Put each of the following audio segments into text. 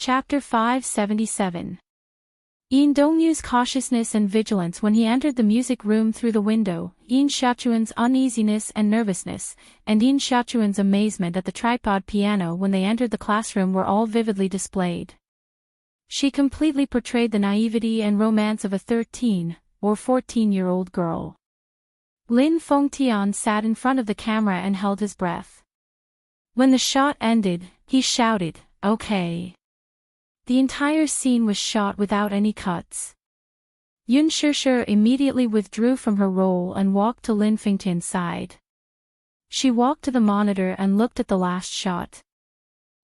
Chapter 577. Yin Dongyu's cautiousness and vigilance when he entered the music room through the window, Yin Xiaochuan's uneasiness and nervousness, and Yin Xiaochuan's amazement at the tripod piano when they entered the classroom were all vividly displayed. She completely portrayed the naivety and romance of a 13- or 14-year-old girl. Lin Fengtian sat in front of the camera and held his breath. When the shot ended, he shouted, "Okay." The entire scene was shot without any cuts. Yun Shishir immediately withdrew from her role and walked to Lin Fengtian's side. She walked to the monitor and looked at the last shot.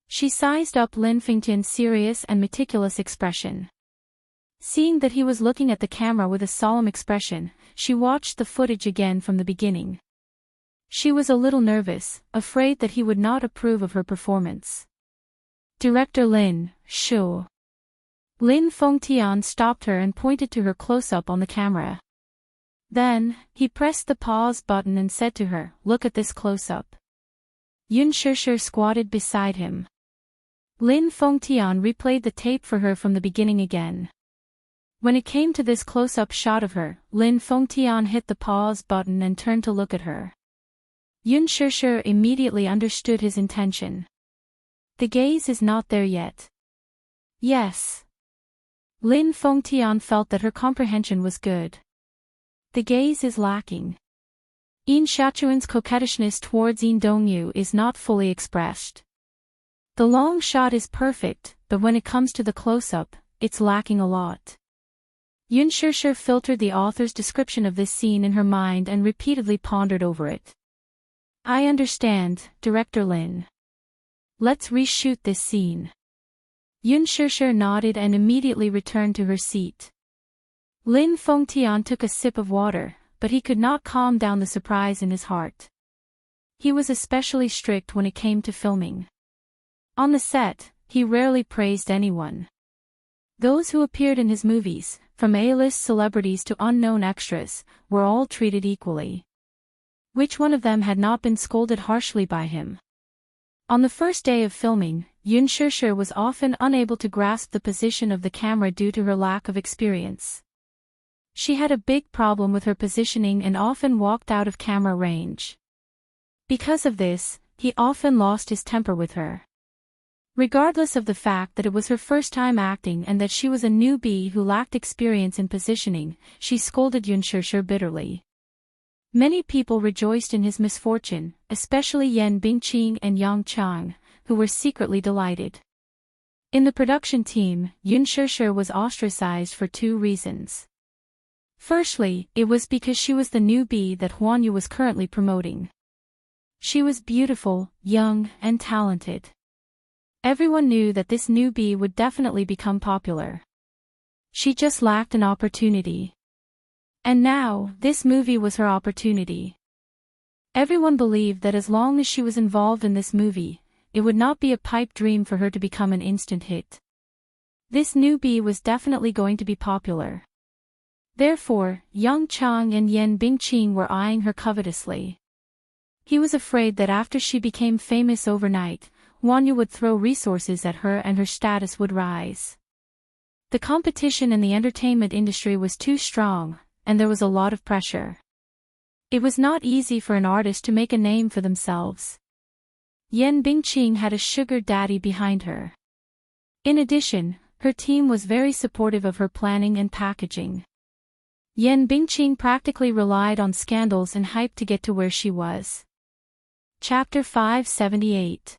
She sized up Lin Fengtian's serious and meticulous expression. Seeing that he was looking at the camera with a solemn expression, she watched the footage again from the beginning. She was a little nervous, afraid that he would not approve of her performance. "Director Lin, sure." Lin Fengtian stopped her and pointed to her close-up on the camera. Then, he pressed the pause button and said to her, "Look at this close-up." Yun Shishir squatted beside him. Lin Fengtian replayed the tape for her from the beginning again. When it came to this close-up shot of her, Lin Fengtian hit the pause button and turned to look at her. Yun Shishir immediately understood his intention. The gaze is not there yet. Yes. Lin Fengtian felt that her comprehension was good. The gaze is lacking. Yin Xiaochuan's coquettishness towards Yin Dongyu is not fully expressed. The long shot is perfect, but when it comes to the close-up, it's lacking a lot. Yun Shishir filtered the author's description of this scene in her mind and repeatedly pondered over it. "I understand, Director Lin. Let's reshoot this scene." Yun Shishir nodded and immediately returned to her seat. Lin Fengtian took a sip of water, but he could not calm down the surprise in his heart. He was especially strict when it came to filming. On the set, he rarely praised anyone. Those who appeared in his movies, from A-list celebrities to unknown extras, were all treated equally. Which one of them had not been scolded harshly by him? On the first day of filming, Yun Shishir was often unable to grasp the position of the camera due to her lack of experience. She had a big problem with her positioning and often walked out of camera range. Because of this, he often lost his temper with her. Regardless of the fact that it was her first time acting and that she was a newbie who lacked experience in positioning, she scolded Yun Shishir bitterly. Many people rejoiced in his misfortune, especially Yan Bingqing and Yang Chang, who were secretly delighted. In the production team, Yun Shishir was ostracized for two reasons. Firstly, it was because she was the newbie that Huan Yu was currently promoting. She was beautiful, young, and talented. Everyone knew that this newbie would definitely become popular. She just lacked an opportunity. And now, this movie was her opportunity. Everyone believed that as long as she was involved in this movie, it would not be a pipe dream for her to become an instant hit. This newbie was definitely going to be popular. Therefore, Yang Chang and Yan Bingqing were eyeing her covetously. He was afraid that after she became famous overnight, Huan Yu would throw resources at her and her status would rise. The competition in the entertainment industry was too strong, and there was a lot of pressure. It was not easy for an artist to make a name for themselves. Yan Bingqing had a sugar daddy behind her. In addition, her team was very supportive of her planning and packaging. Yan Bingqing practically relied on scandals and hype to get to where she was. Chapter 578.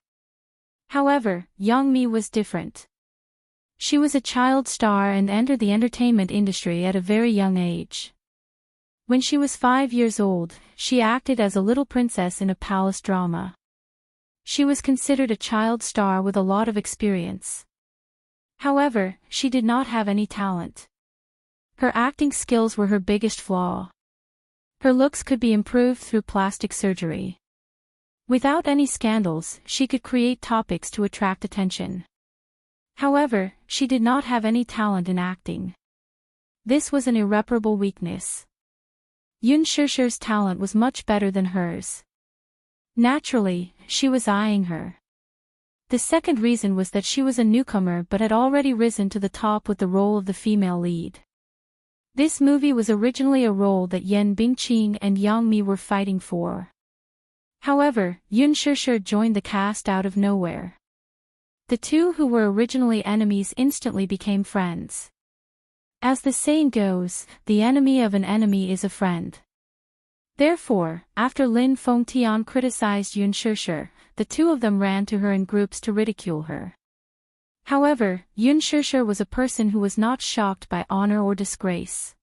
However, Yang Mi was different. She was a child star and entered the entertainment industry at a very young age. When she was 5 years old, she acted as a little princess in a palace drama. She was considered a child star with a lot of experience. However, she did not have any talent. Her acting skills were her biggest flaw. Her looks could be improved through plastic surgery. Without any scandals, she could create topics to attract attention. However, she did not have any talent in acting. This was an irreparable weakness. Yun Shishir's talent was much better than hers. Naturally, she was eyeing her. The second reason was that she was a newcomer but had already risen to the top with the role of the female lead. This movie was originally a role that Yen Bingqing and Yang Mi were fighting for. However, Yun Shishir joined the cast out of nowhere. The two who were originally enemies instantly became friends. As the saying goes, the enemy of an enemy is a friend. Therefore, after Lin Fengtian criticized Yun Shishir, the two of them ran to her in groups to ridicule her. However, Yun Shishir was a person who was not shocked by honor or disgrace.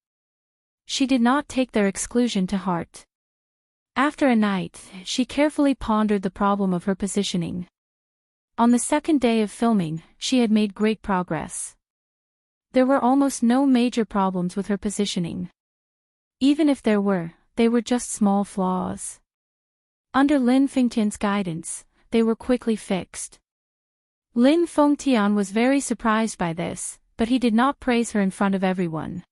She did not take their exclusion to heart. After a night, she carefully pondered the problem of her positioning. On the second day of filming, she had made great progress. There were almost no major problems with her positioning. Even if there were, they were just small flaws. Under Lin Fengtian's guidance, they were quickly fixed. Lin Fengtian was very surprised by this, but he did not praise her in front of everyone.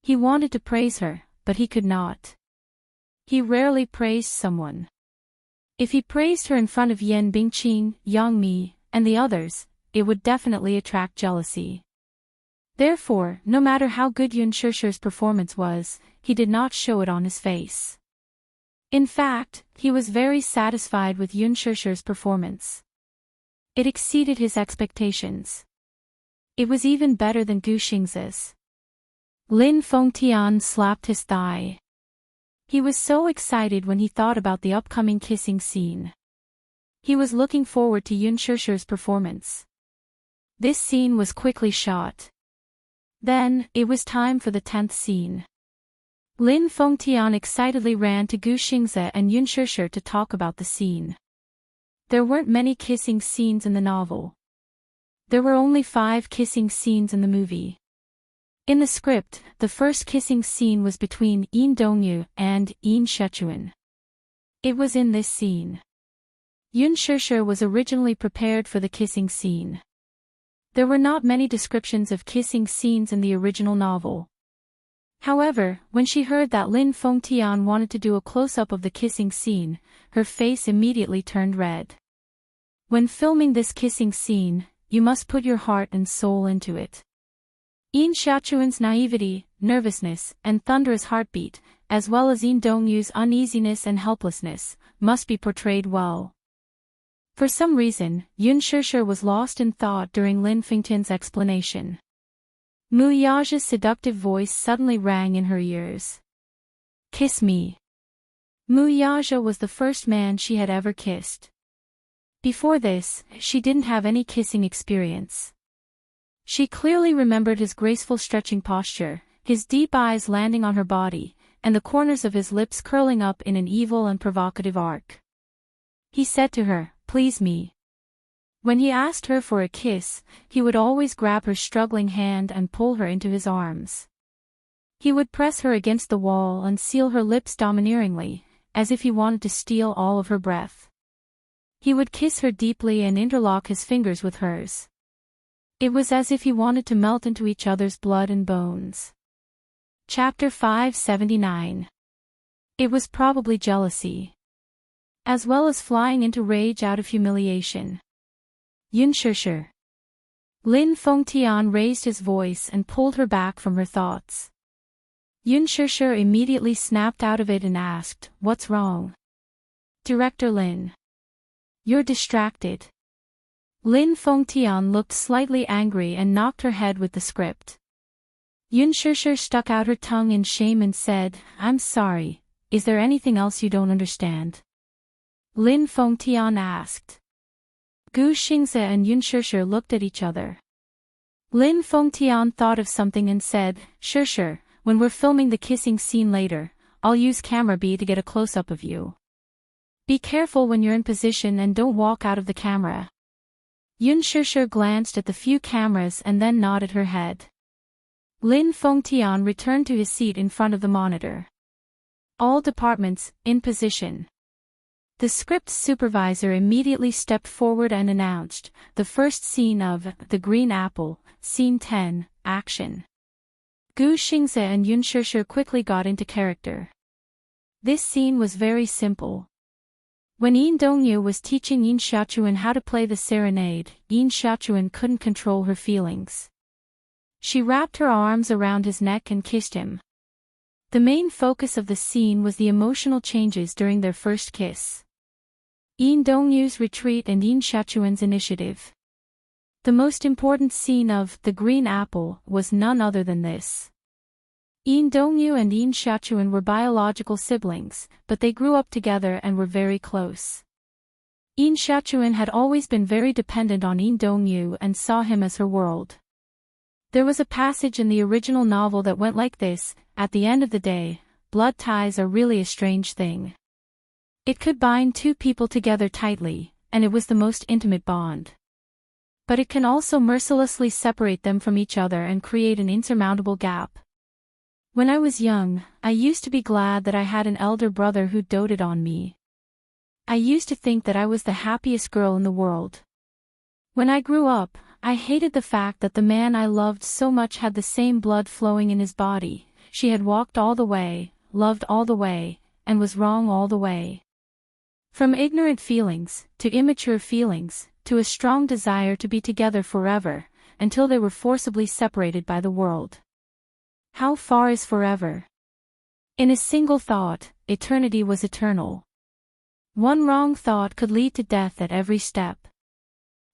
He wanted to praise her, but he could not. He rarely praised someone. If he praised her in front of Yen Bingqing, Yang Mi, and the others, it would definitely attract jealousy. Therefore, no matter how good Yun Shishir's performance was, he did not show it on his face. In fact, he was very satisfied with Yun Shishir's performance. It exceeded his expectations. It was even better than Gu Xingze's. Lin Fengtian slapped his thigh. He was so excited when he thought about the upcoming kissing scene. He was looking forward to Yun Shishir's performance. This scene was quickly shot. Then, it was time for the 10th scene. Lin Fengtian excitedly ran to Gu Xingze and Yun Shishir to talk about the scene. There weren't many kissing scenes in the novel. There were only 5 kissing scenes in the movie. In the script, the first kissing scene was between Yin Dongyu and Yin Shechuan. It was in this scene. Yun Shishir was originally prepared for the kissing scene. There were not many descriptions of kissing scenes in the original novel. However, when she heard that Lin Fengtian wanted to do a close-up of the kissing scene, her face immediately turned red. When filming this kissing scene, you must put your heart and soul into it. Yin Xiaochuan's naivety, nervousness, and thunderous heartbeat, as well as Yin Dongyu's uneasiness and helplessness, must be portrayed well. For some reason, Yun Shishir was lost in thought during Lin Fengtian's explanation. Mu Yaja's seductive voice suddenly rang in her ears. "Kiss me." Mu Yaja was the first man she had ever kissed. Before this, she didn't have any kissing experience. She clearly remembered his graceful stretching posture, his deep eyes landing on her body, and the corners of his lips curling up in an evil and provocative arc. He said to her, "Please me." When he asked her for a kiss, he would always grab her struggling hand and pull her into his arms. He would press her against the wall and seal her lips domineeringly, as if he wanted to steal all of her breath. He would kiss her deeply and interlock his fingers with hers. It was as if he wanted to melt into each other's blood and bones. Chapter 579. It was probably jealousy. As well as flying into rage out of humiliation. Yun Shishir. Lin Fengtian raised his voice and pulled her back from her thoughts. Yun Shishir immediately snapped out of it and asked, "What's wrong?" "Director Lin. You're distracted." Lin Fengtian looked slightly angry and knocked her head with the script. Yun Shishir stuck out her tongue in shame and said, "I'm sorry, is there anything else you don't understand?" Lin Fengtian asked. Gu Xingze and Yun Shishir looked at each other. Lin Fengtian thought of something and said, Shishir, when we're filming the kissing scene later, I'll use camera B to get a close-up of you. Be careful when you're in position and don't walk out of the camera." Yun Shishir glanced at the few cameras and then nodded her head. Lin Fengtian returned to his seat in front of the monitor. All departments, in position. The script supervisor immediately stepped forward and announced, the first scene of The Green Apple, Scene 10, Action. Gu Xingze and Yun Shishir quickly got into character. This scene was very simple. When Yin Dongyu was teaching Yin Xiaochuan how to play the serenade, Yin Xiaochuan couldn't control her feelings. She wrapped her arms around his neck and kissed him. The main focus of the scene was the emotional changes during their first kiss. Yin Dongyu's retreat and Yin Xiaochuan's initiative. The most important scene of The Green Apple was none other than this. Yin Dongyu and Yin Xiaochuan were biological siblings, but they grew up together and were very close. Yin Xiaochuan had always been very dependent on Yin Dongyu and saw him as her world. There was a passage in the original novel that went like this: at the end of the day, blood ties are really a strange thing. It could bind two people together tightly, and it was the most intimate bond. But it can also mercilessly separate them from each other and create an insurmountable gap. When I was young, I used to be glad that I had an elder brother who doted on me. I used to think that I was the happiest girl in the world. When I grew up, I hated the fact that the man I loved so much had the same blood flowing in his body. She had walked all the way, loved all the way, and was wrong all the way. From ignorant feelings, to immature feelings, to a strong desire to be together forever, until they were forcibly separated by the world. How far is forever? In a single thought, eternity was eternal. One wrong thought could lead to death at every step.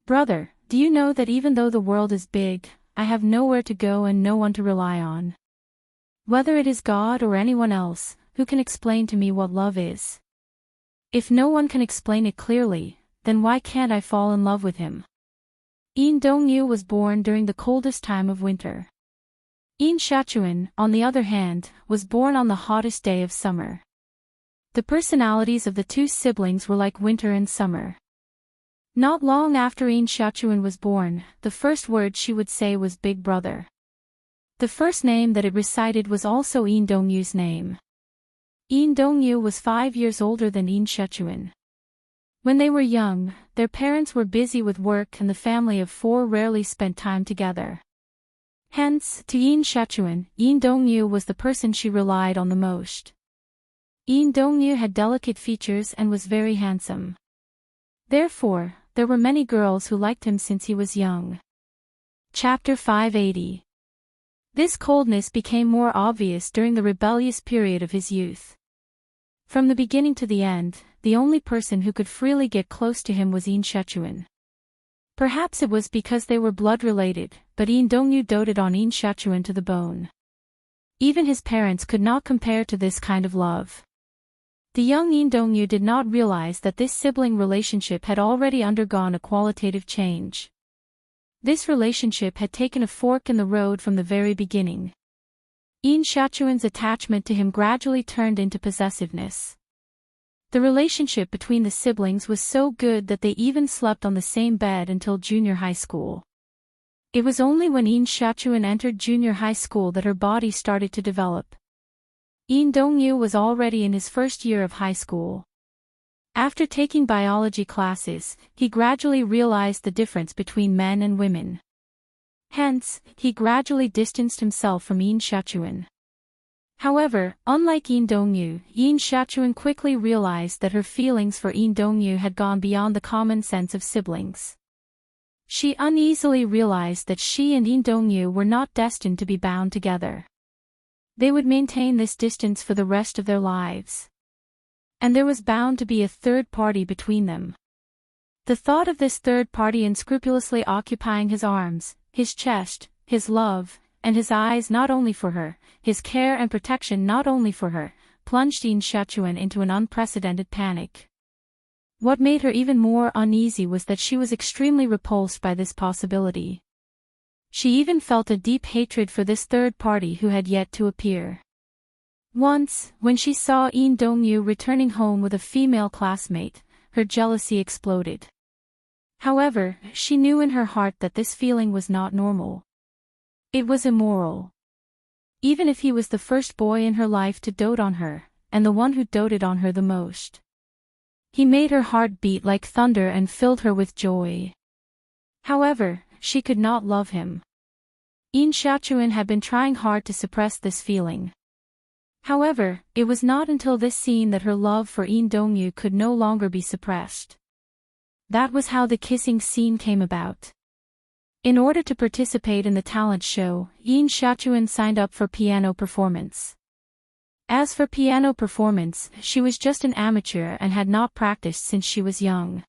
Brother, do you know that even though the world is big, I have nowhere to go and no one to rely on? Whether it is God or anyone else, who can explain to me what love is? If no one can explain it clearly, then why can't I fall in love with him? Yin Dongyu was born during the coldest time of winter. Yin Xiaochuan, on the other hand, was born on the hottest day of summer. The personalities of the two siblings were like winter and summer. Not long after Yin Xiaochuan was born, the first word she would say was Big Brother. The first name that it recited was also Yin Dongyu's name. Yin Dongyu was 5 years older than Yin Xiaochuan. When they were young, their parents were busy with work and the family of 4 rarely spent time together. Hence, to Yin Xiaochuan, Yin Dongyu was the person she relied on the most. Yin Dongyu had delicate features and was very handsome. Therefore, there were many girls who liked him since he was young. Chapter 580. This coldness became more obvious during the rebellious period of his youth. From the beginning to the end, the only person who could freely get close to him was Yin Xiaochuan. Perhaps it was because they were blood-related, but Yin Dongyu doted on Yin Xiaochuan to the bone. Even his parents could not compare to this kind of love. The young Yin Dongyu did not realize that this sibling relationship had already undergone a qualitative change. This relationship had taken a fork in the road from the very beginning. Yin Xiaochuan's attachment to him gradually turned into possessiveness. The relationship between the siblings was so good that they even slept on the same bed until junior high school. It was only when Yin Xiaochuan entered junior high school that her body started to develop. Yin Dongyu was already in his first year of high school. After taking biology classes, he gradually realized the difference between men and women. Hence, he gradually distanced himself from Yin Xiaochuan. However, unlike Yin Dongyu, Yin Xiaochuan quickly realized that her feelings for Yin Dongyu had gone beyond the common sense of siblings. She uneasily realized that she and Yin Dongyu were not destined to be bound together. They would maintain this distance for the rest of their lives. And there was bound to be a third party between them. The thought of this third party unscrupulously occupying his arms, his chest, his love, and his eyes not only for her, his care and protection not only for her, plunged Yin Xiaochuan into an unprecedented panic. What made her even more uneasy was that she was extremely repulsed by this possibility. She even felt a deep hatred for this third party who had yet to appear. Once, when she saw Yin Dongyu returning home with a female classmate, her jealousy exploded. However, she knew in her heart that this feeling was not normal. It was immoral. Even if he was the first boy in her life to dote on her, and the one who doted on her the most. He made her heart beat like thunder and filled her with joy. However, she could not love him. Yin Xiaochuan had been trying hard to suppress this feeling. However, it was not until this scene that her love for Yin Dongyu could no longer be suppressed. That was how the kissing scene came about. In order to participate in the talent show, Yin Xiaochuan signed up for piano performance. As for piano performance, she was just an amateur and had not practiced since she was young.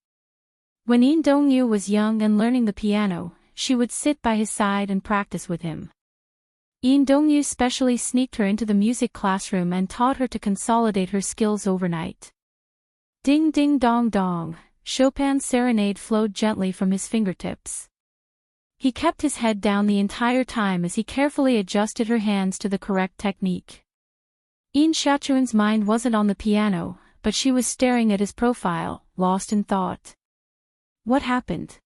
When Yin Dongyu was young and learning the piano, she would sit by his side and practice with him. Yin Dongyu specially sneaked her into the music classroom and taught her to consolidate her skills overnight. Ding ding dong dong, Chopin's serenade flowed gently from his fingertips. He kept his head down the entire time as he carefully adjusted her hands to the correct technique. Yin Xiaochuan's mind wasn't on the piano, but she was staring at his profile, lost in thought. What happened?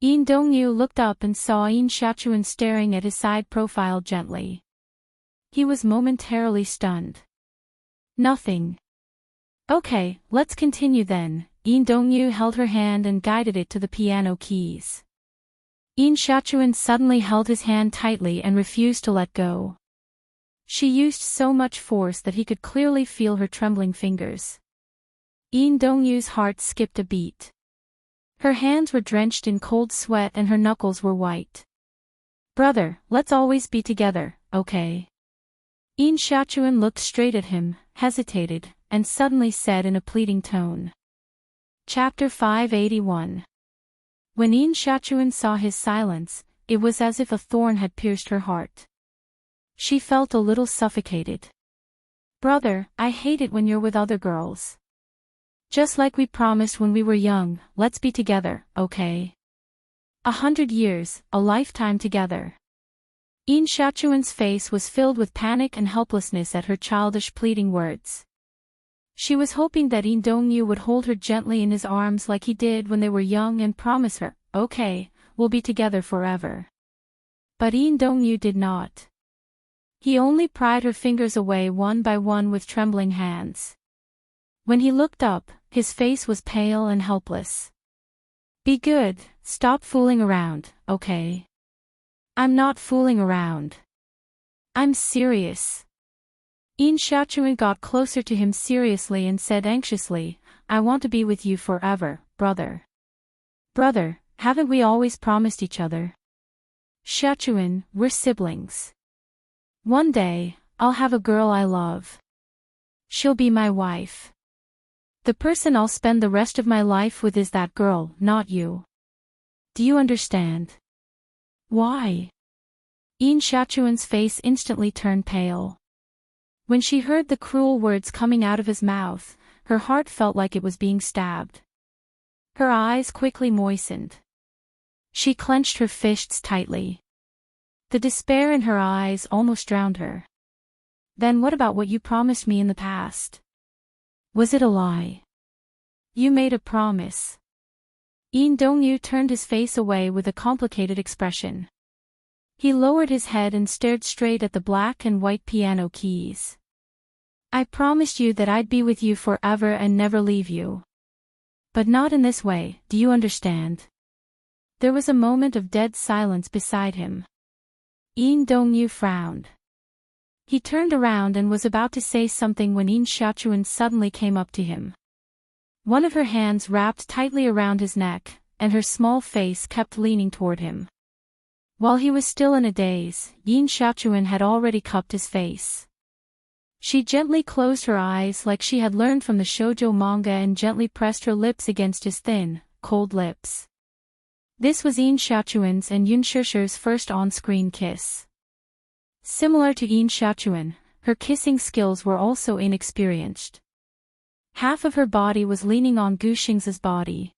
Yin Dongyu looked up and saw Yin Xiaochuan staring at his side profile gently. He was momentarily stunned. Nothing. Okay, let's continue then. Yin Dongyu held her hand and guided it to the piano keys. Yin Xiaochuan suddenly held his hand tightly and refused to let go. She used so much force that he could clearly feel her trembling fingers. Yin Dongyu's heart skipped a beat. Her hands were drenched in cold sweat and her knuckles were white. Brother, let's always be together, okay? Yin Xiaochuan looked straight at him, hesitated, and suddenly said in a pleading tone. Chapter 581. When Yin Xiaochuan saw his silence, it was as if a thorn had pierced her heart. She felt a little suffocated. Brother, I hate it when you're with other girls. Just like we promised when we were young, let's be together, okay? 100 years, a lifetime together. Yin Xiaochuan's face was filled with panic and helplessness at her childish pleading words. She was hoping that Yin Dongyu would hold her gently in his arms like he did when they were young and promise her, okay, we'll be together forever. But Yin Dongyu did not. He only pried her fingers away one by one with trembling hands. When he looked up, his face was pale and helpless. Be good, stop fooling around, okay? I'm not fooling around. I'm serious. Yin Xiaochuan got closer to him seriously and said anxiously, I want to be with you forever, brother. Brother, haven't we always promised each other? Xiaochuan, we're siblings. One day, I'll have a girl I love. She'll be my wife. The person I'll spend the rest of my life with is that girl, not you. Do you understand? Why? Yin Xiaochuan's face instantly turned pale. When she heard the cruel words coming out of his mouth, her heart felt like it was being stabbed. Her eyes quickly moistened. She clenched her fists tightly. The despair in her eyes almost drowned her. Then what about what you promised me in the past? Was it a lie? You made a promise. Yin Dongyu turned his face away with a complicated expression. He lowered his head and stared straight at the black and white piano keys. I promised you that I'd be with you forever and never leave you. But not in this way, do you understand? There was a moment of dead silence beside him. Yin Dongyu frowned. He turned around and was about to say something when Yin Xiaochuan suddenly came up to him. One of her hands wrapped tightly around his neck, and her small face kept leaning toward him. While he was still in a daze, Yin Xiaochuan had already cupped his face. She gently closed her eyes like she had learned from the shoujo manga and gently pressed her lips against his thin, cold lips. This was Yin Xiaochuan's and Yun Shishir's first on-screen kiss. Similar to Yin Xiaochuan, her kissing skills were also inexperienced. Half of her body was leaning on Gu Xing's body.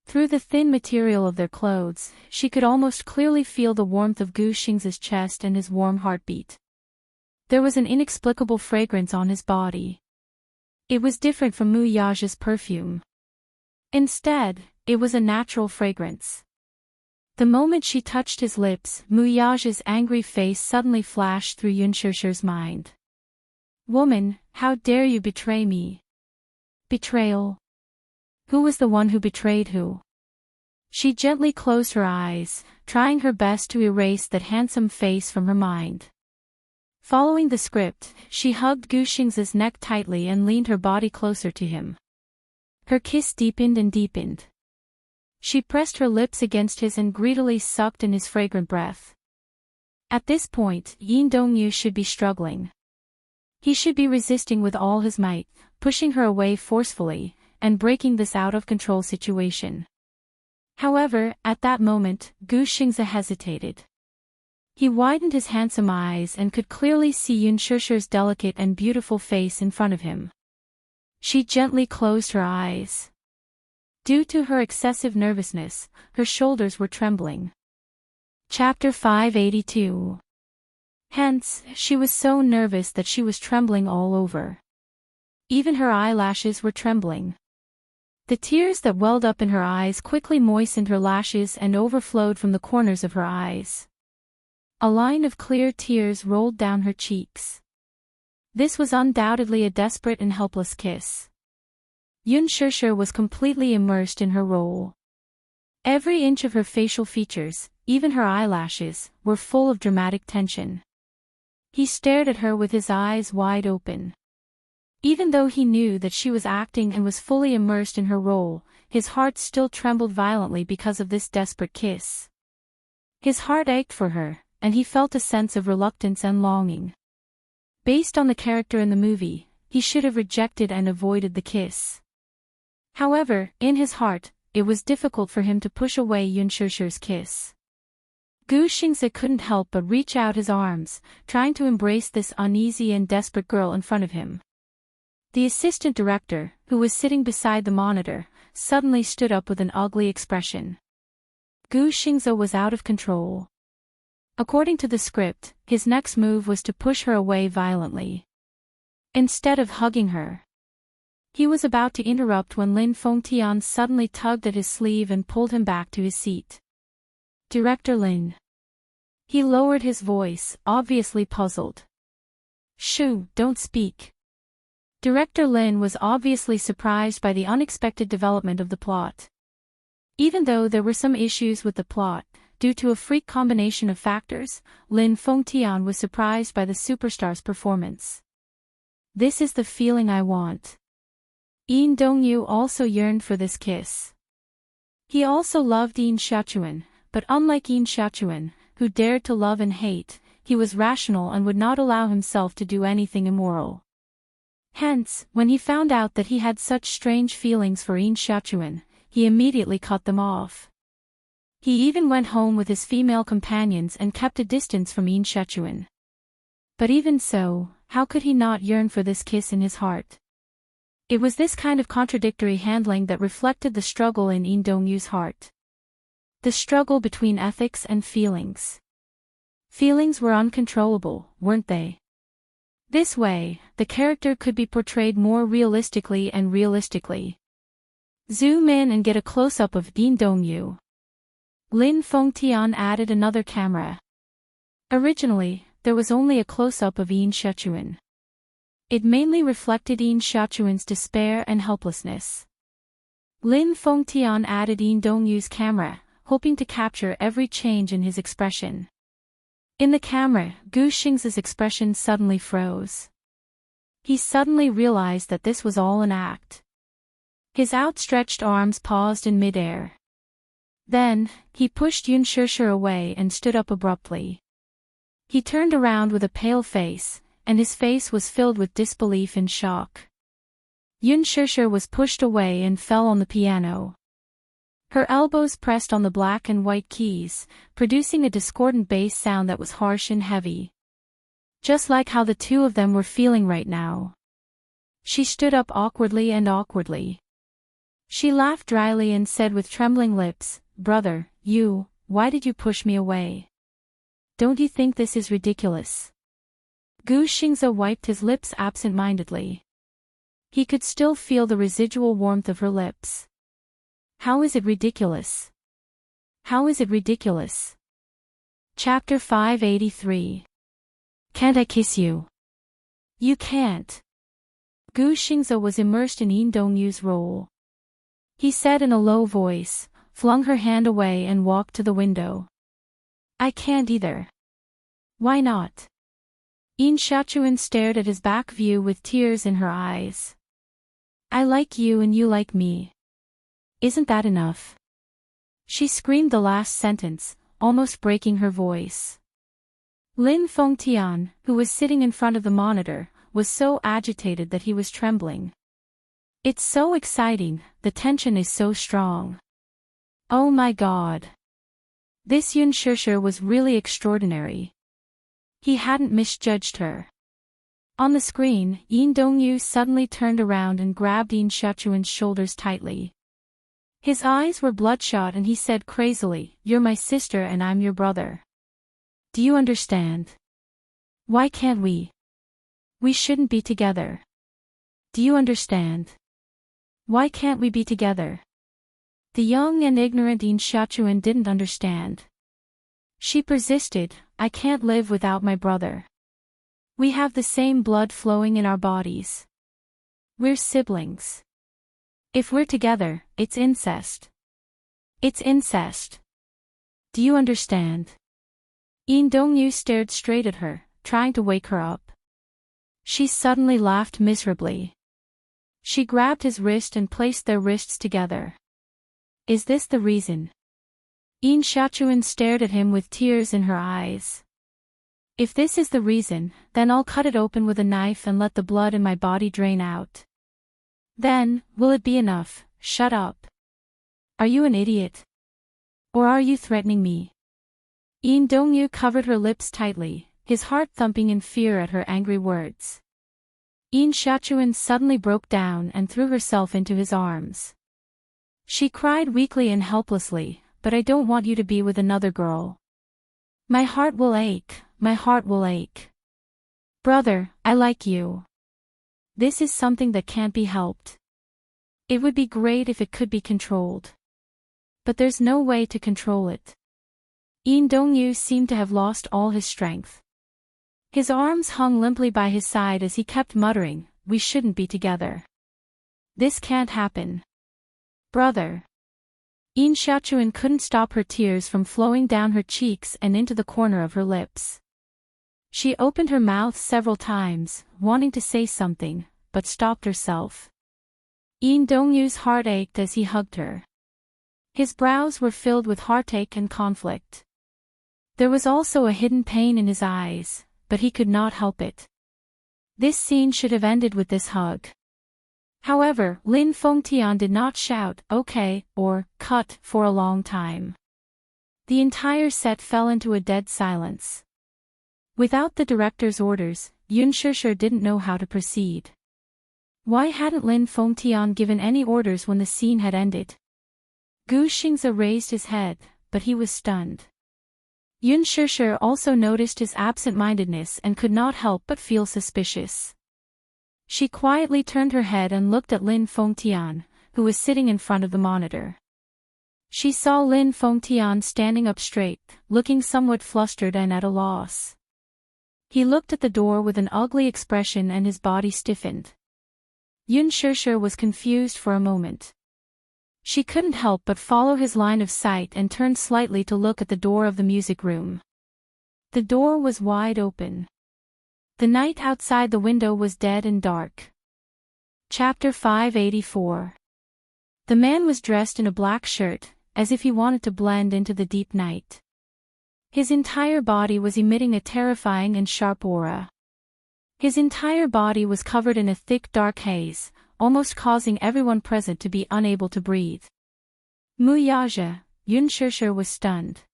Through the thin material of their clothes, she could almost clearly feel the warmth of Gu Xing's chest and his warm heartbeat. There was an inexplicable fragrance on his body. It was different from Mu Yage's perfume. Instead, it was a natural fragrance. The moment she touched his lips, Mu Yage's angry face suddenly flashed through Yun Shishir's mind. Woman, how dare you betray me? Betrayal? Who was the one who betrayed who? She gently closed her eyes, trying her best to erase that handsome face from her mind. Following the script, she hugged Gu Xing's neck tightly and leaned her body closer to him. Her kiss deepened and deepened. She pressed her lips against his and greedily sucked in his fragrant breath. At this point, Yin Dongyu should be struggling. He should be resisting with all his might, pushing her away forcefully, and breaking this out-of-control situation. However, at that moment, Gu Xingze hesitated. He widened his handsome eyes and could clearly see Yun Shusher's delicate and beautiful face in front of him. She gently closed her eyes. Due to her excessive nervousness, her shoulders were trembling. Chapter 582. Hence, she was so nervous that she was trembling all over. Even her eyelashes were trembling. The tears that welled up in her eyes quickly moistened her lashes and overflowed from the corners of her eyes. A line of clear tears rolled down her cheeks. This was undoubtedly a desperate and helpless kiss. Yun Shusher was completely immersed in her role. Every inch of her facial features, even her eyelashes, were full of dramatic tension. He stared at her with his eyes wide open. Even though he knew that she was acting and was fully immersed in her role, his heart still trembled violently because of this desperate kiss. His heart ached for her, and he felt a sense of reluctance and longing. Based on the character in the movie, he should have rejected and avoided the kiss. However, in his heart, it was difficult for him to push away Yun Shusher's kiss. Gu Xingze couldn't help but reach out his arms, trying to embrace this uneasy and desperate girl in front of him. The assistant director, who was sitting beside the monitor, suddenly stood up with an ugly expression. Gu Xingze was out of control. According to the script, his next move was to push her away violently. Instead of hugging her. He was about to interrupt when Lin Fengtian suddenly tugged at his sleeve and pulled him back to his seat. Director Lin. He lowered his voice, obviously puzzled. Shoo, don't speak. Director Lin was obviously surprised by the unexpected development of the plot. Even though there were some issues with the plot, due to a freak combination of factors, Lin Fengtian was surprised by the superstar's performance. This is the feeling I want. Yin Dongyu also yearned for this kiss. He also loved Yin Xiaochuan, but unlike Yin Xiaochuan, who dared to love and hate, he was rational and would not allow himself to do anything immoral. Hence, when he found out that he had such strange feelings for Yin Xiaochuan, he immediately cut them off. He even went home with his female companions and kept a distance from Yin Xiaochuan. But even so, how could he not yearn for this kiss in his heart? It was this kind of contradictory handling that reflected the struggle in Yin Dongyu's heart. The struggle between ethics and feelings. Feelings were uncontrollable, weren't they? This way, the character could be portrayed more realistically and realistically. Zoom in and get a close-up of Yin Dongyu. Lin Fengtian added another camera. Originally, there was only a close-up of Yin Xiaochuan. It mainly reflected Yin Xiaochuan's despair and helplessness. Lin Fengtian added Yin Dongyu's camera, hoping to capture every change in his expression. In the camera, Gu Xingze's expression suddenly froze. He suddenly realized that this was all an act. His outstretched arms paused in midair. Then, he pushed Yun Shusher away and stood up abruptly. He turned around with a pale face, and his face was filled with disbelief and shock. Yun Shusher was pushed away and fell on the piano. Her elbows pressed on the black and white keys, producing a discordant bass sound that was harsh and heavy. Just like how the two of them were feeling right now. She stood up awkwardly and awkwardly. She laughed dryly and said with trembling lips, "Brother, why did you push me away? Don't you think this is ridiculous?" Gu Xingze wiped his lips absent-mindedly. He could still feel the residual warmth of her lips. How is it ridiculous? How is it ridiculous? Chapter 583. Can't I kiss you? You can't. Gu Xingze was immersed in Yin Dongyu's role. He said in a low voice, flung her hand away and walked to the window. I can't either. Why not? Yin Xiaochuan stared at his back view with tears in her eyes. I like you and you like me. Isn't that enough? She screamed the last sentence, almost breaking her voice. Lin Fengtian, who was sitting in front of the monitor, was so agitated that he was trembling. It's so exciting, the tension is so strong. Oh my god. This Yun Shishir was really extraordinary. He hadn't misjudged her. On the screen, Yin Dongyu suddenly turned around and grabbed Yin Xiaochuan's shoulders tightly. His eyes were bloodshot and he said crazily, "You're my sister and I'm your brother. Do you understand? Why can't we? We shouldn't be together. Do you understand? Why can't we be together?" The young and ignorant Yin Xiaochuan didn't understand. She persisted, "I can't live without my brother. We have the same blood flowing in our bodies. We're siblings. If we're together, it's incest. It's incest. Do you understand?" Yin Dongyu stared straight at her, trying to wake her up. She suddenly laughed miserably. She grabbed his wrist and placed their wrists together. Is this the reason? Yin Xiaochuan stared at him with tears in her eyes. If this is the reason, then I'll cut it open with a knife and let the blood in my body drain out. Then, will it be enough? Shut up. Are you an idiot? Or are you threatening me? Yin Dongyu covered her lips tightly, his heart thumping in fear at her angry words. Yin Xiaochuan suddenly broke down and threw herself into his arms. She cried weakly and helplessly, "But I don't want you to be with another girl. My heart will ache, my heart will ache. Brother, I like you. This is something that can't be helped. It would be great if it could be controlled. But there's no way to control it." Yin Dongyu seemed to have lost all his strength. His arms hung limply by his side as he kept muttering, "We shouldn't be together. This can't happen. Brother." Yin Xiaochuan couldn't stop her tears from flowing down her cheeks and into the corner of her lips. She opened her mouth several times, wanting to say something, but stopped herself. Yin Dongyu's heart ached as he hugged her. His brows were filled with heartache and conflict. There was also a hidden pain in his eyes, but he could not help it. This scene should have ended with this hug. However, Lin Fengtian did not shout, "Okay," or "cut" for a long time. The entire set fell into a dead silence. Without the director's orders, Yun Shishir didn't know how to proceed. Why hadn't Lin Fengtian given any orders when the scene had ended? Gu Xingze raised his head, but he was stunned. Yun Shishir also noticed his absent-mindedness and could not help but feel suspicious. She quietly turned her head and looked at Lin Fengtian, who was sitting in front of the monitor. She saw Lin Fengtian standing up straight, looking somewhat flustered and at a loss. He looked at the door with an ugly expression and his body stiffened. Yun Shishir was confused for a moment. She couldn't help but follow his line of sight and turned slightly to look at the door of the music room. The door was wide open. The night outside the window was dead and dark. Chapter 584. The man was dressed in a black shirt, as if he wanted to blend into the deep night. His entire body was emitting a terrifying and sharp aura. His entire body was covered in a thick dark haze, almost causing everyone present to be unable to breathe. Muyaja, Yun Shishir was stunned.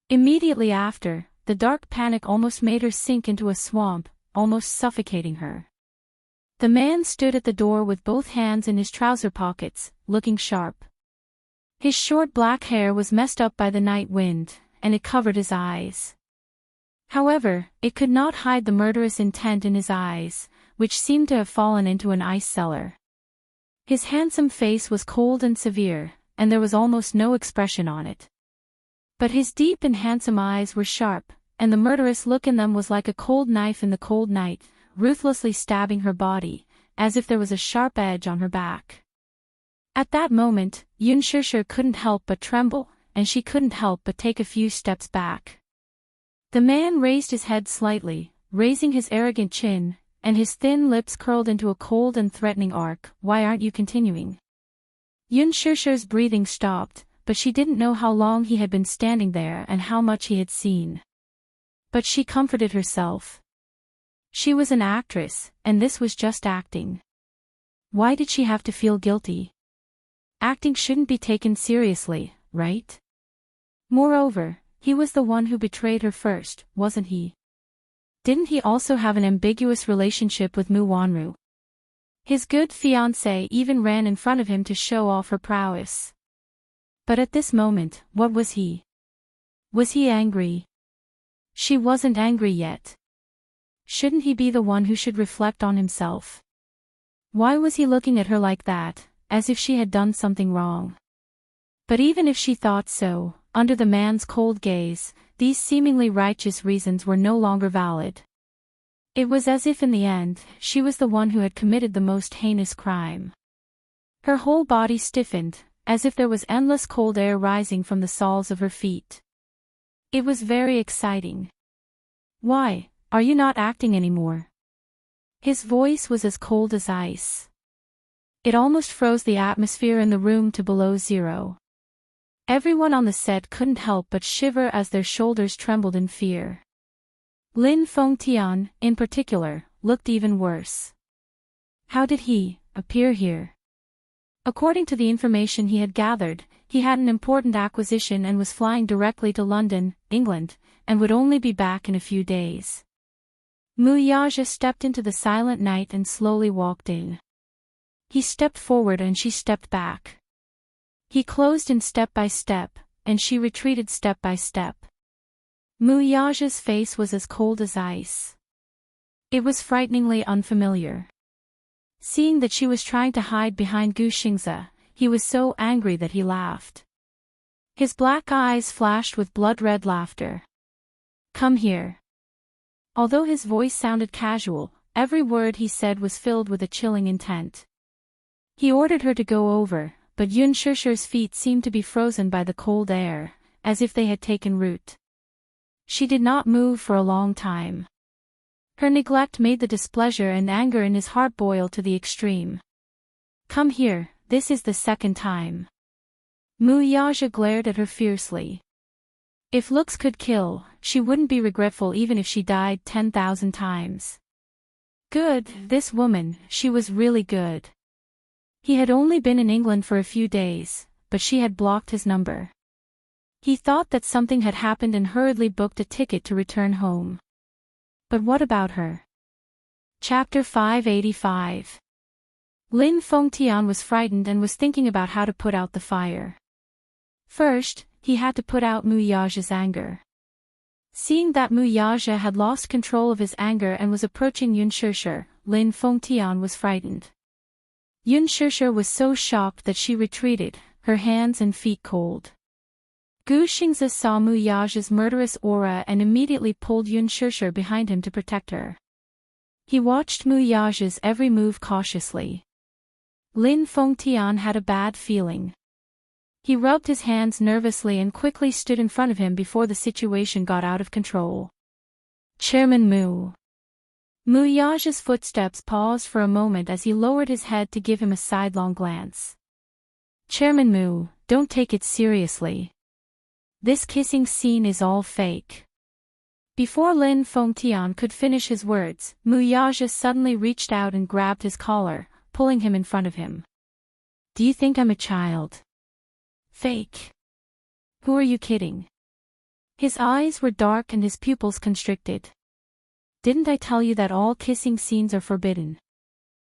Immediately after, the dark panic almost made her sink into a swamp, almost suffocating her. The man stood at the door with both hands in his trouser pockets, looking sharp. His short black hair was messed up by the night wind, and it covered his eyes. However, it could not hide the murderous intent in his eyes, which seemed to have fallen into an ice cellar. His handsome face was cold and severe, and there was almost no expression on it. But his deep and handsome eyes were sharp, and the murderous look in them was like a cold knife in the cold night, ruthlessly stabbing her body, as if there was a sharp edge on her back. At that moment, Yun Shishir couldn't help but tremble, and she couldn't help but take a few steps back. The man raised his head slightly, raising his arrogant chin, and his thin lips curled into a cold and threatening arc. "Why aren't you continuing?" Yun Shusher's breathing stopped, but she didn't know how long he had been standing there and how much he had seen. But she comforted herself. She was an actress, and this was just acting. Why did she have to feel guilty? Acting shouldn't be taken seriously, right? Moreover, he was the one who betrayed her first, wasn't he? Didn't he also have an ambiguous relationship with Mu Wanru? His good fiancée even ran in front of him to show off her prowess. But at this moment, what was he? Was he angry? She wasn't angry yet. Shouldn't he be the one who should reflect on himself? Why was he looking at her like that, as if she had done something wrong? But even if she thought so, under the man's cold gaze, these seemingly righteous reasons were no longer valid. It was as if in the end, she was the one who had committed the most heinous crime. Her whole body stiffened, as if there was endless cold air rising from the soles of her feet. It was very exciting. "Why, are you not acting anymore?" His voice was as cold as ice. It almost froze the atmosphere in the room to below zero. Everyone on the set couldn't help but shiver as their shoulders trembled in fear. Lin Fengtian, in particular, looked even worse. How did he appear here? According to the information he had gathered, he had an important acquisition and was flying directly to London, England, and would only be back in a few days. Mu Yaja stepped into the silent night and slowly walked in. He stepped forward and she stepped back. He closed in step by step, and she retreated step by step. Mu Yaja's face was as cold as ice. It was frighteningly unfamiliar. Seeing that she was trying to hide behind Gu Xingze, he was so angry that he laughed. His black eyes flashed with blood-red laughter. "Come here." Although his voice sounded casual, every word he said was filled with a chilling intent. He ordered her to go over, but Yun Shusher's feet seemed to be frozen by the cold air, as if they had taken root. She did not move for a long time. Her neglect made the displeasure and anger in his heart boil to the extreme. "Come here, this is the second time." Mu Yaja glared at her fiercely. If looks could kill, she wouldn't be regretful even if she died 10,000 times. Good, this woman, she was really good. He had only been in England for a few days, but she had blocked his number. He thought that something had happened and hurriedly booked a ticket to return home. But what about her? Chapter 585. Lin Fengtian was frightened and was thinking about how to put out the fire. First, he had to put out Mu Yaja's anger. Seeing that Mu Yaja had lost control of his anger and was approaching Yun Shusher, Lin Fengtian was frightened. Yun Shusher was so shocked that she retreated, her hands and feet cold. Gu Xingze saw Mu Yaja's murderous aura and immediately pulled Yun Shusher behind him to protect her. He watched Mu Yaja's every move cautiously. Lin Fengtian had a bad feeling. He rubbed his hands nervously and quickly stood in front of him before the situation got out of control. "Chairman Mu." Mu Yaja's footsteps paused for a moment as he lowered his head to give him a sidelong glance. "Chairman Mu, don't take it seriously. This kissing scene is all fake." Before Lin Fengtian could finish his words, Mu Yaja suddenly reached out and grabbed his collar, pulling him in front of him. "Do you think I'm a child? Fake? Who are you kidding?" His eyes were dark and his pupils constricted. "Didn't I tell you that all kissing scenes are forbidden?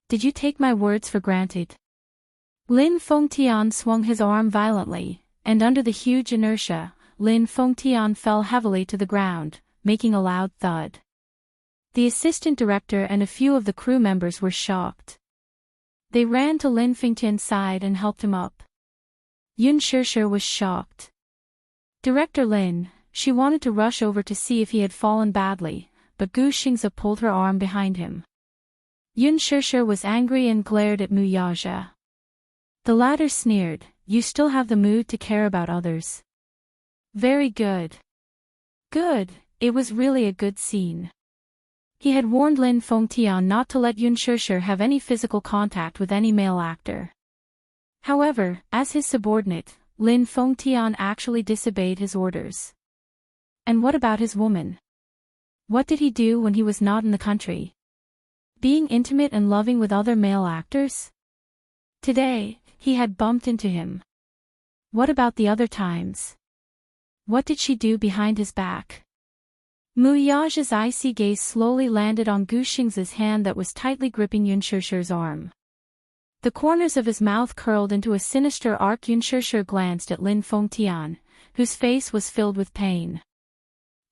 Did you take my words for granted?" Lin Fengtian swung his arm violently, and under the huge inertia, Lin Fengtian fell heavily to the ground, making a loud thud. The assistant director and a few of the crew members were shocked. They ran to Lin Fengtian's side and helped him up. Yun Shusher was shocked. Director Lin, she wanted to rush over to see if he had fallen badly, but Gu Xingze pulled her arm behind him. Yun Shusher was angry and glared at Mu Yaja. The latter sneered, "You still have the mood to care about others. Very good. Good, it was really a good scene. He had warned Lin Fengtian not to let Yun Shishir have any physical contact with any male actor. However, as his subordinate, Lin Fengtian actually disobeyed his orders. And what about his woman? What did he do when he was not in the country? Being intimate and loving with other male actors? Today, he had bumped into him. What about the other times? What did she do behind his back? Mu Yage's icy gaze slowly landed on Gu Xing's hand that was tightly gripping Yun Shishir's arm. The corners of his mouth curled into a sinister arc. Yun Shishir glanced at Lin Fengtian, whose face was filled with pain.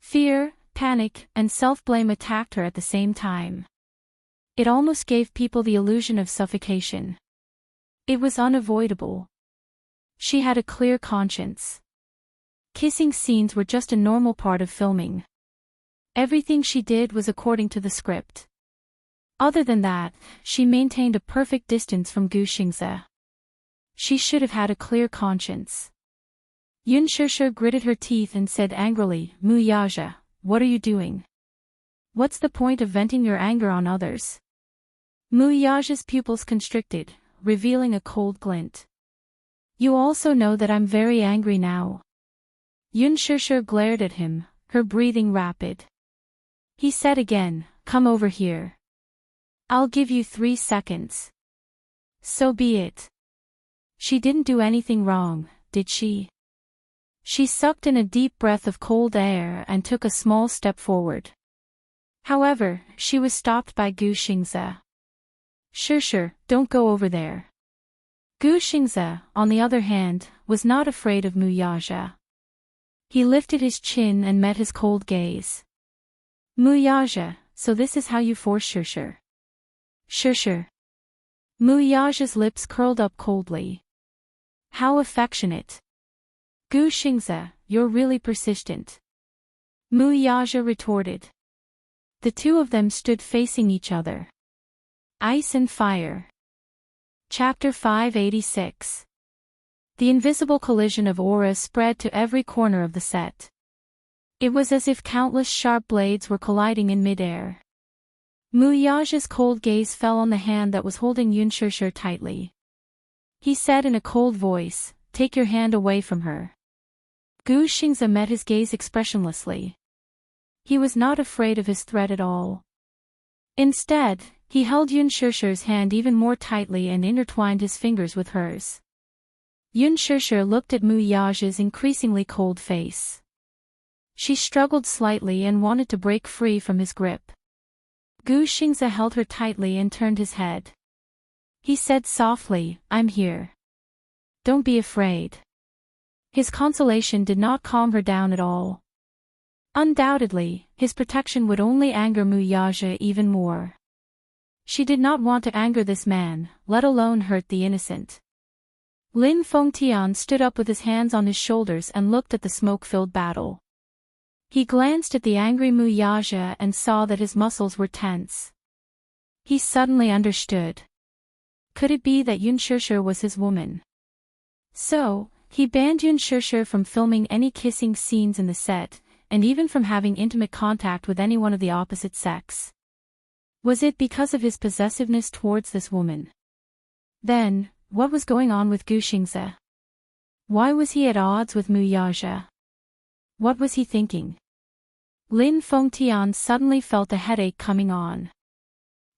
Fear, panic, and self-blame attacked her at the same time. It almost gave people the illusion of suffocation. It was unavoidable. She had a clear conscience. Kissing scenes were just a normal part of filming. Everything she did was according to the script. Other than that, she maintained a perfect distance from Gu Xingze. She should have had a clear conscience. Yun Shishir gritted her teeth and said angrily, Mu Yage, what are you doing? What's the point of venting your anger on others? Mu Yage's pupils constricted, revealing a cold glint. You also know that I'm very angry now. Yun Shishir glared at him, her breathing rapid. He said again, come over here. I'll give you 3 seconds. So be it. She didn't do anything wrong, did she? She sucked in a deep breath of cold air and took a small step forward. However, she was stopped by Gu Xingze. Shishir, don't go over there. Gu Xingze, on the other hand, was not afraid of Mu Yage. He lifted his chin and met his cold gaze. Mu Yage, so this is how you force Shishir. Shishir. Mu Yage's lips curled up coldly. How affectionate. Gu Xingze, you're really persistent. Mu Yage retorted. The two of them stood facing each other. Ice and Fire. Chapter 586. The invisible collision of auras spread to every corner of the set. It was as if countless sharp blades were colliding in midair. Mu Yage's cold gaze fell on the hand that was holding Yun Shishir tightly. He said in a cold voice, take your hand away from her. Gu Xingze met his gaze expressionlessly. He was not afraid of his threat at all. Instead, he held Yun Shishir's hand even more tightly and intertwined his fingers with hers. Yun Shishir looked at Mu Yage's increasingly cold face. She struggled slightly and wanted to break free from his grip. Gu Xingze held her tightly and turned his head. He said softly, I'm here. Don't be afraid. His consolation did not calm her down at all. Undoubtedly, his protection would only anger Mu Yage even more. She did not want to anger this man, let alone hurt the innocent. Lin Fengtian stood up with his hands on his shoulders and looked at the smoke-filled battle. He glanced at the angry Mu Yage and saw that his muscles were tense. He suddenly understood. Could it be that Yun Shishir was his woman? So, he banned Yun Shishir from filming any kissing scenes in the set, and even from having intimate contact with anyone of the opposite sex. Was it because of his possessiveness towards this woman? Then, what was going on with Gu Xingze? Why was he at odds with Mu Yage? What was he thinking? Lin Fengtian suddenly felt a headache coming on.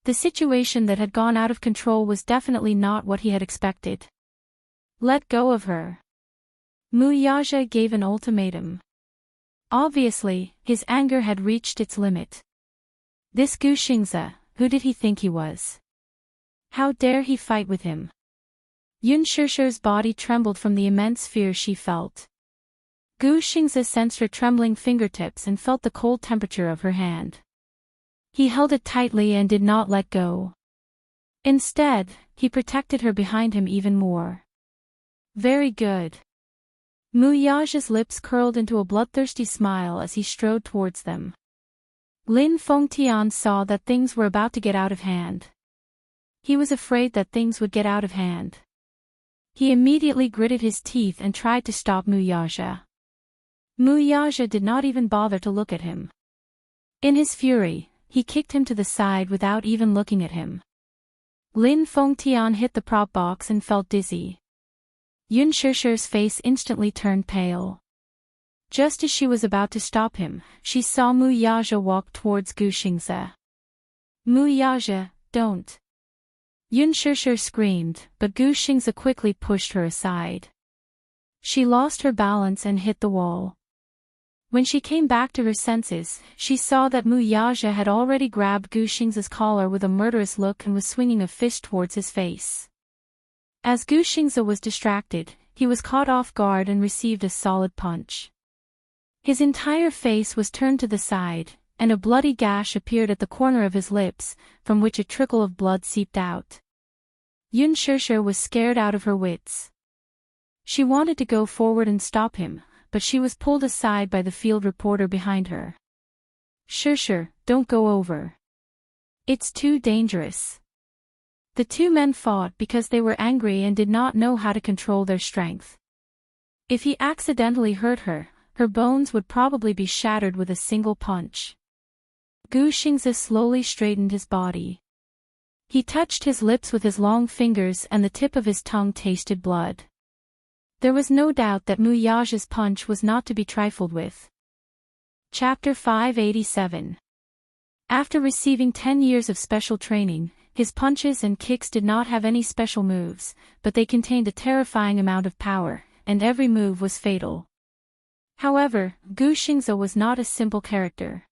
The situation that had gone out of control was definitely not what he had expected. Let go of her. Mu Yage gave an ultimatum. Obviously, his anger had reached its limit. This Gu Xingze, who did he think he was? How dare he fight with him? Yun Shishir's body trembled from the immense fear she felt. Gu Xingze sensed her trembling fingertips and felt the cold temperature of her hand. He held it tightly and did not let go. Instead, he protected her behind him even more. Very good. Mu Yage's lips curled into a bloodthirsty smile as he strode towards them. Lin Fengtian saw that things were about to get out of hand. He was afraid that things would get out of hand. He immediately gritted his teeth and tried to stop Mu Yage. Mu Yage did not even bother to look at him. In his fury, he kicked him to the side without even looking at him. Lin Fengtian hit the prop box and felt dizzy. Yun Shishir's face instantly turned pale. Just as she was about to stop him, she saw Mu Yaja walk towards Gu Xingze. Mu Yaja, don't! Yun Shishir screamed, but Gu Xingze quickly pushed her aside. She lost her balance and hit the wall. When she came back to her senses, she saw that Mu Yaja had already grabbed Gu Xingze's collar with a murderous look and was swinging a fist towards his face. As Gu Xingze was distracted, he was caught off guard and received a solid punch. His entire face was turned to the side, and a bloody gash appeared at the corner of his lips, from which a trickle of blood seeped out. Yun Shishir was scared out of her wits. She wanted to go forward and stop him, but she was pulled aside by the field reporter behind her. Shishir, don't go over. It's too dangerous. The two men fought because they were angry and did not know how to control their strength. If he accidentally hurt her, her bones would probably be shattered with a single punch. Gu Xingze slowly straightened his body. He touched his lips with his long fingers and the tip of his tongue tasted blood. There was no doubt that Mu Yaja's punch was not to be trifled with. Chapter 587. After receiving 10 years of special training, his punches and kicks did not have any special moves, but they contained a terrifying amount of power, and every move was fatal. However, Gu Xingze was not a simple character.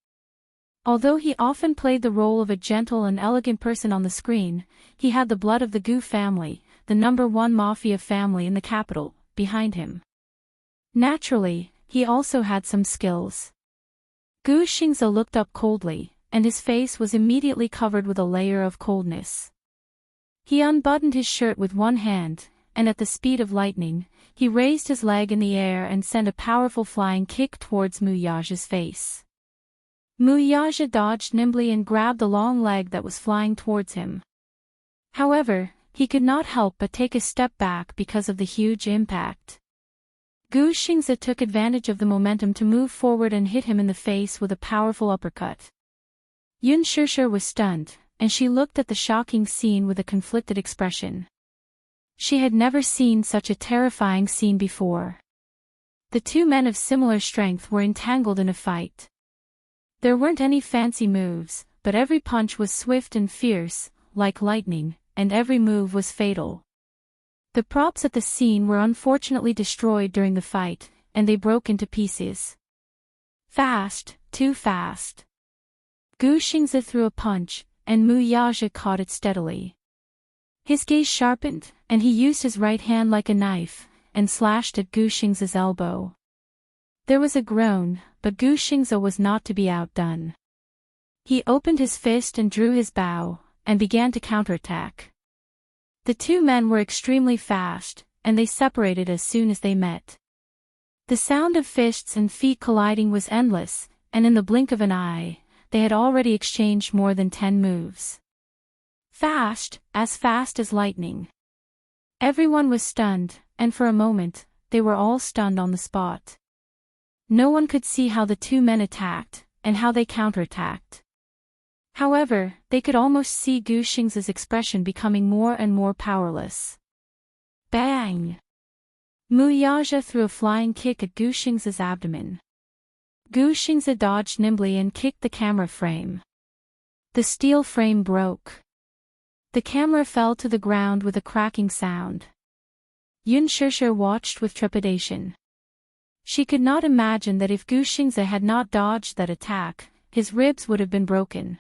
Although he often played the role of a gentle and elegant person on the screen, he had the blood of the Gu family, the #1 mafia family in the capital, behind him. Naturally, he also had some skills. Gu Xingze looked up coldly, and his face was immediately covered with a layer of coldness. He unbuttoned his shirt with one hand, and at the speed of lightning, he raised his leg in the air and sent a powerful flying kick towards Mu Yaja's face. Mu Yaja dodged nimbly and grabbed the long leg that was flying towards him. However, he could not help but take a step back because of the huge impact. Gu Xingze took advantage of the momentum to move forward and hit him in the face with a powerful uppercut. Yun Shishir was stunned, and she looked at the shocking scene with a conflicted expression. She had never seen such a terrifying scene before. The two men of similar strength were entangled in a fight. There weren't any fancy moves, but every punch was swift and fierce, like lightning, and every move was fatal. The props at the scene were unfortunately destroyed during the fight, and they broke into pieces. Fast, too fast. Gu Xingze threw a punch, and Mu Yaja caught it steadily. His gaze sharpened, and he used his right hand like a knife, and slashed at Gu Xingze's elbow. There was a groan, but Gu Xingze was not to be outdone. He opened his fist and drew his bow, and began to counterattack. The two men were extremely fast, and they separated as soon as they met. The sound of fists and feet colliding was endless, and in the blink of an eye, they had already exchanged more than 10 moves. Fast as lightning. Everyone was stunned, and for a moment, they were all stunned on the spot. No one could see how the two men attacked, and how they counterattacked. However, they could almost see Gu Xingze's expression becoming more and more powerless. Bang! Mu Yaja threw a flying kick at Gu Xingze's abdomen. Gu Xingze dodged nimbly and kicked the camera frame. The steel frame broke. The camera fell to the ground with a cracking sound. Yun Shishir watched with trepidation. She could not imagine that if Gu Xingze had not dodged that attack, his ribs would have been broken.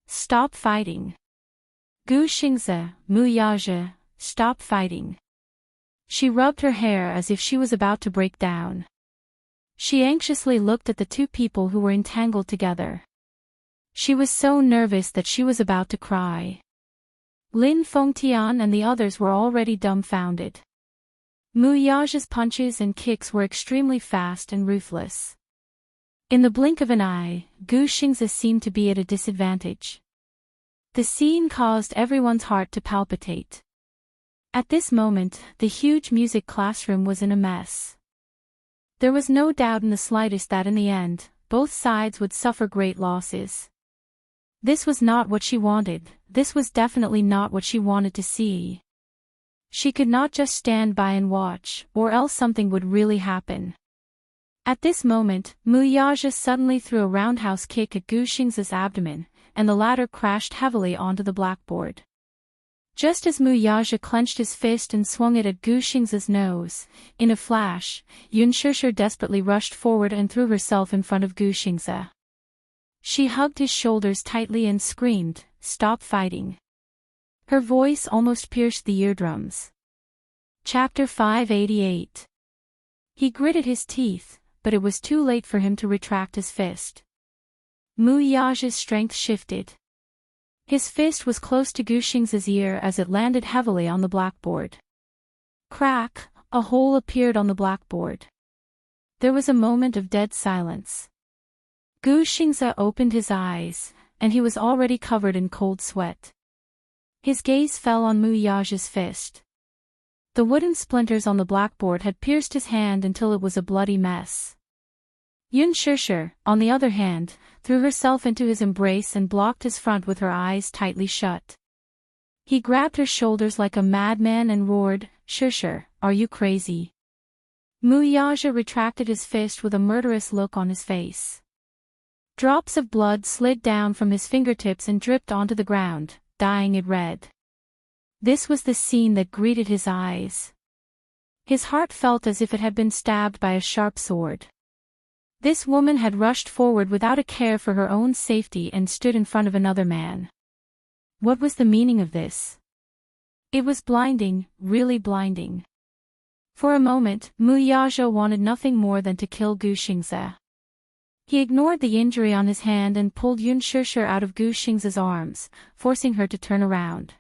Stop fighting. Gu Xingze, Mu Yaja, stop fighting. She rubbed her hair as if she was about to break down. She anxiously looked at the two people who were entangled together. She was so nervous that she was about to cry. Lin Fengtian and the others were already dumbfounded. Mu Yaja's punches and kicks were extremely fast and ruthless. In the blink of an eye, Gu Xingze seemed to be at a disadvantage. The scene caused everyone's heart to palpitate. At this moment, the huge music classroom was in a mess. There was no doubt in the slightest that in the end, both sides would suffer great losses. This was not what she wanted, this was definitely not what she wanted to see. She could not just stand by and watch, or else something would really happen. At this moment, Muyaja suddenly threw a roundhouse kick at Gu Xing's abdomen, and the latter crashed heavily onto the blackboard. Just as Muyaja clenched his fist and swung it at Gu Xing's nose, in a flash, Yun Shishir desperately rushed forward and threw herself in front of Gu Xing's. She hugged his shoulders tightly and screamed, "Stop fighting." Her voice almost pierced the eardrums. Chapter 588. He gritted his teeth, but it was too late for him to retract his fist. Muyaja's strength shifted. His fist was close to Gu Xing's ear as it landed heavily on the blackboard. Crack, a hole appeared on the blackboard. There was a moment of dead silence. Gu Xing's opened his eyes, and he was already covered in cold sweat. His gaze fell on Muyaja's fist. The wooden splinters on the blackboard had pierced his hand until it was a bloody mess. Yun Shishir, on the other hand, threw herself into his embrace and blocked his front with her eyes tightly shut. He grabbed her shoulders like a madman and roared, "Shishir, are you crazy?" Muyaja retracted his fist with a murderous look on his face. Drops of blood slid down from his fingertips and dripped onto the ground, dyeing it red. This was the scene that greeted his eyes. His heart felt as if it had been stabbed by a sharp sword. This woman had rushed forward without a care for her own safety and stood in front of another man. What was the meaning of this? It was blinding, really blinding. For a moment, Muyaja wanted nothing more than to kill Gu Xing's. He ignored the injury on his hand and pulled Yun Shishir out of Gu Xing's arms, forcing her to turn around.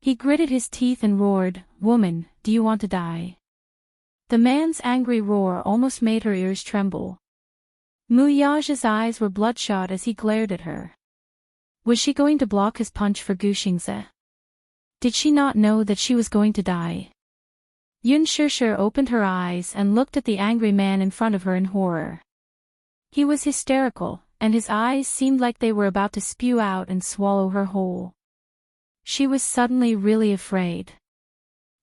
He gritted his teeth and roared, "Woman, do you want to die?" The man's angry roar almost made her ears tremble. Muyaja's eyes were bloodshot as he glared at her. Was she going to block his punch for Gu Xing's? Did she not know that she was going to die? Yun Shishir opened her eyes and looked at the angry man in front of her in horror. He was hysterical, and his eyes seemed like they were about to spew out and swallow her whole. She was suddenly really afraid.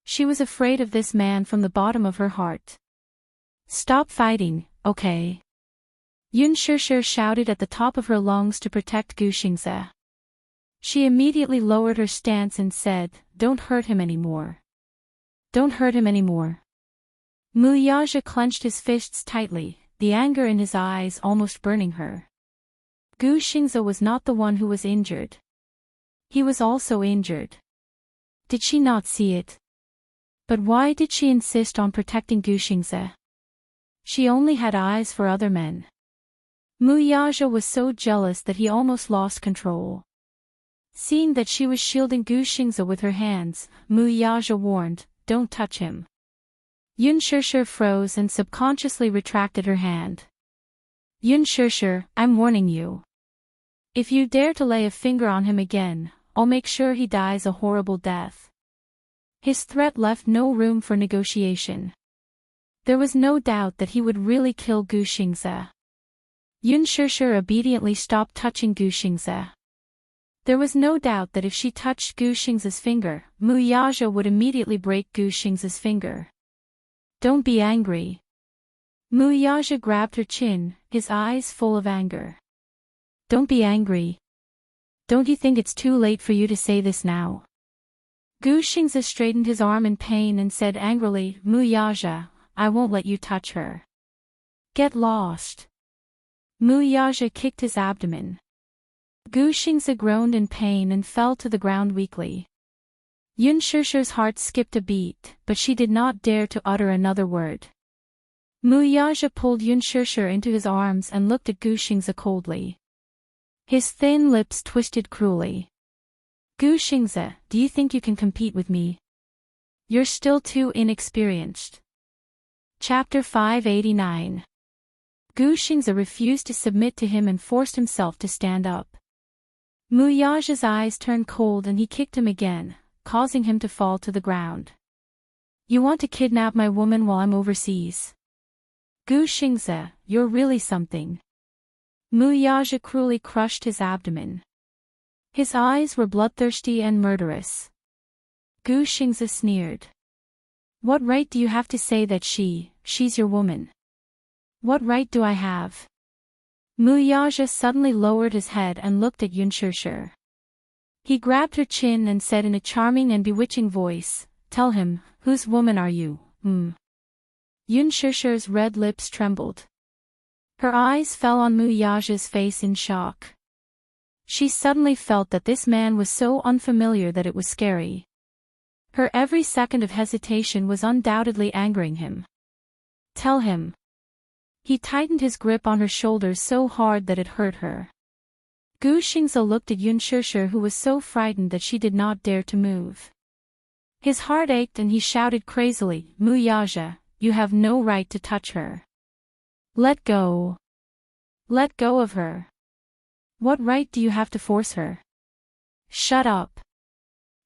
She was afraid of this man from the bottom of her heart. "Stop fighting, okay?" Yun Shishir shouted at the top of her lungs to protect Gu Xing's. She immediately lowered her stance and said, "Don't hurt him anymore. Don't hurt him anymore." Muyaja clenched his fists tightly, the anger in his eyes almost burning her. Gu Xing's was not the one who was injured. He was also injured. Did she not see it? But why did she insist on protecting Gu Xing's? She only had eyes for other men. Muyaja was so jealous that he almost lost control. Seeing that she was shielding Gu Xing's with her hands, Muyaja warned, "Don't touch him." Yun Shishir froze and subconsciously retracted her hand. "Yun Shishir, I'm warning you. If you dare to lay a finger on him again, I'll make sure he dies a horrible death." His threat left no room for negotiation. There was no doubt that he would really kill Gu Xing's. Yun Shishir obediently stopped touching Gu Xing's. There was no doubt that if she touched Gu Xing's finger, Muyaja would immediately break Gu Xing's finger. "Don't be angry." Muyaja grabbed her chin, his eyes full of anger. "Don't be angry. Don't you think it's too late for you to say this now?" Gu Xing's straightened his arm in pain and said angrily, "Muyaja, I won't let you touch her. Get lost." Muyaja kicked his abdomen. Gu Xing's groaned in pain and fell to the ground weakly. Yun Shishir's heart skipped a beat, but she did not dare to utter another word. Muyaja pulled Yun Shishir into his arms and looked at Gu Xing's coldly. His thin lips twisted cruelly. "Gu Xing's, do you think you can compete with me? You're still too inexperienced." Chapter 589. Gu Xing's refused to submit to him and forced himself to stand up. Muyaja's eyes turned cold and he kicked him again, causing him to fall to the ground. "You want to kidnap my woman while I'm overseas? Gu Xing's, you're really something." Muyaja cruelly crushed his abdomen. His eyes were bloodthirsty and murderous. Gu Xingzi sneered. What right do you have to say that she's your woman? What right do I have? Mu Yaja suddenly lowered his head and looked at Yun Shishir. He grabbed her chin and said in a charming and bewitching voice, "Tell him, whose woman are you, Yun Shishir's red lips trembled. Her eyes fell on Mu Yaja's face in shock. She suddenly felt that this man was so unfamiliar that it was scary. Her every second of hesitation was undoubtedly angering him. Tell him. He tightened his grip on her shoulders so hard that it hurt her. Gu Xingzi looked at Yun Shishir, who was so frightened that she did not dare to move. His heart ached and he shouted crazily, "Mu Yaja, you have no right to touch her. Let go. Let go of her. What right do you have to force her? Shut up."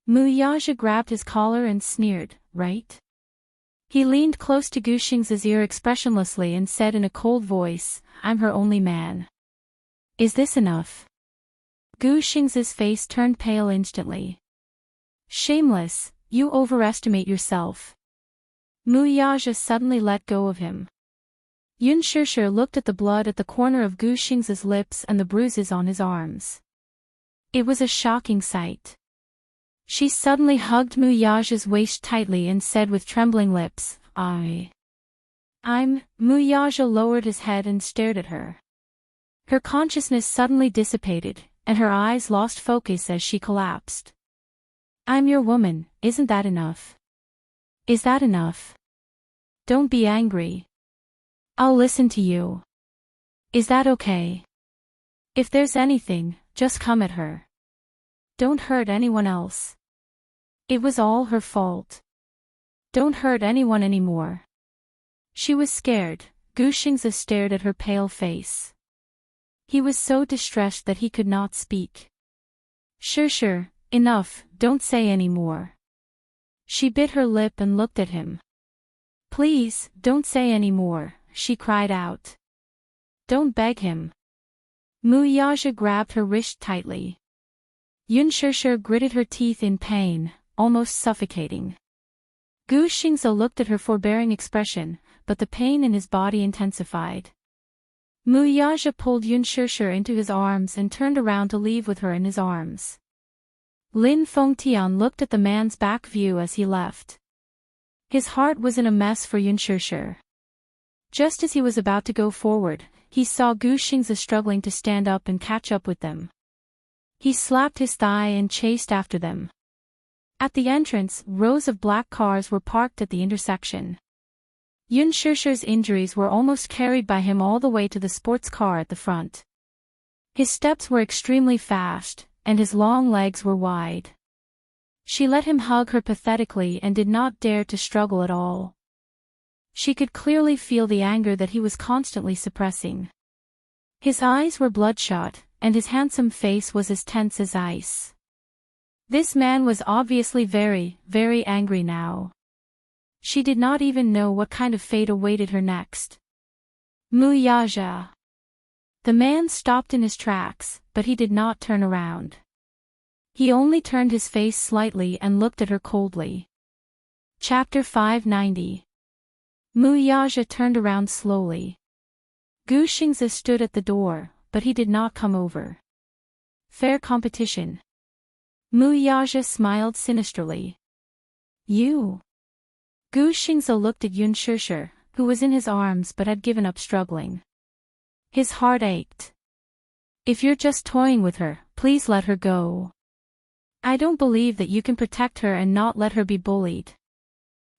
Mu Yaja grabbed his collar and sneered, "Right?" He leaned close to Gu Xingzi's ear expressionlessly and said in a cold voice, "I'm her only man. Is this enough?" Gu Xingzi's face turned pale instantly. "Shameless, you overestimate yourself." Mu Yaja suddenly let go of him. Yun Shishir looked at the blood at the corner of Gu Xingzi's lips and the bruises on his arms. It was a shocking sight. She suddenly hugged Mu Yaja's waist tightly and said with trembling lips, I'm. Mu Yaja lowered his head and stared at her. Her consciousness suddenly dissipated, and her eyes lost focus as she collapsed. "I'm your woman, isn't that enough? Is that enough? Don't be angry. I'll listen to you. Is that okay? If there's anything, just come at her. Don't hurt anyone else. It was all her fault. Don't hurt anyone anymore." She was scared. Gu Xingzi stared at her pale face. He was so distressed that he could not speak. Shishir, enough, don't say any more." She bit her lip and looked at him. "Please, don't say any more," she cried out. "Don't beg him." Mu Yaja grabbed her wrist tightly. Yun Shishir gritted her teeth in pain, almost suffocating. Gu Xingzi looked at her forbearing expression, but the pain in his body intensified. Mu Yaja pulled Yun Shishir into his arms and turned around to leave with her in his arms. Lin Fengtian looked at the man's back view as he left. His heart was in a mess for Yun Shishir. Just as he was about to go forward, he saw Gu Xingzi struggling to stand up and catch up with them. He slapped his thigh and chased after them. At the entrance, rows of black cars were parked at the intersection. Yun Shishir's injuries were almost carried by him all the way to the sports car at the front. His steps were extremely fast, and his long legs were wide. She let him hug her pathetically and did not dare to struggle at all. She could clearly feel the anger that he was constantly suppressing. His eyes were bloodshot, and his handsome face was as tense as ice. This man was obviously very, very angry now. She did not even know what kind of fate awaited her next. "Mu Yaja." The man stopped in his tracks, but he did not turn around. He only turned his face slightly and looked at her coldly. Chapter 590. Mu Yaja turned around slowly. Gu Xingzi stood at the door, but he did not come over. "Fair competition." Mu Yaja smiled sinisterly. "You?" Gu Xingzi looked at Yun Shishir, who was in his arms but had given up struggling. His heart ached. "If you're just toying with her, please let her go. I don't believe that you can protect her and not let her be bullied."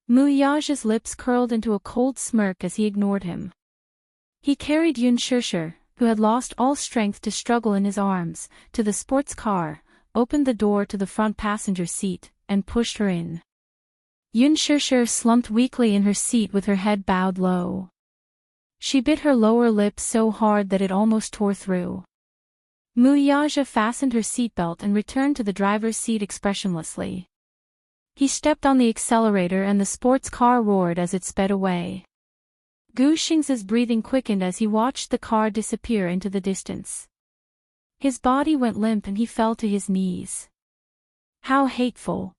Mu Yaja's lips curled into a cold smirk as he ignored him. He carried Yun Shishir, who had lost all strength to struggle in his arms, to the sports car, opened the door to the front passenger seat, and pushed her in. Yun Shishir slumped weakly in her seat with her head bowed low. She bit her lower lip so hard that it almost tore through. Mu Yaja fastened her seatbelt and returned to the driver's seat expressionlessly. He stepped on the accelerator and the sports car roared as it sped away. Gu Xingzi's breathing quickened as he watched the car disappear into the distance. His body went limp and he fell to his knees. How hateful.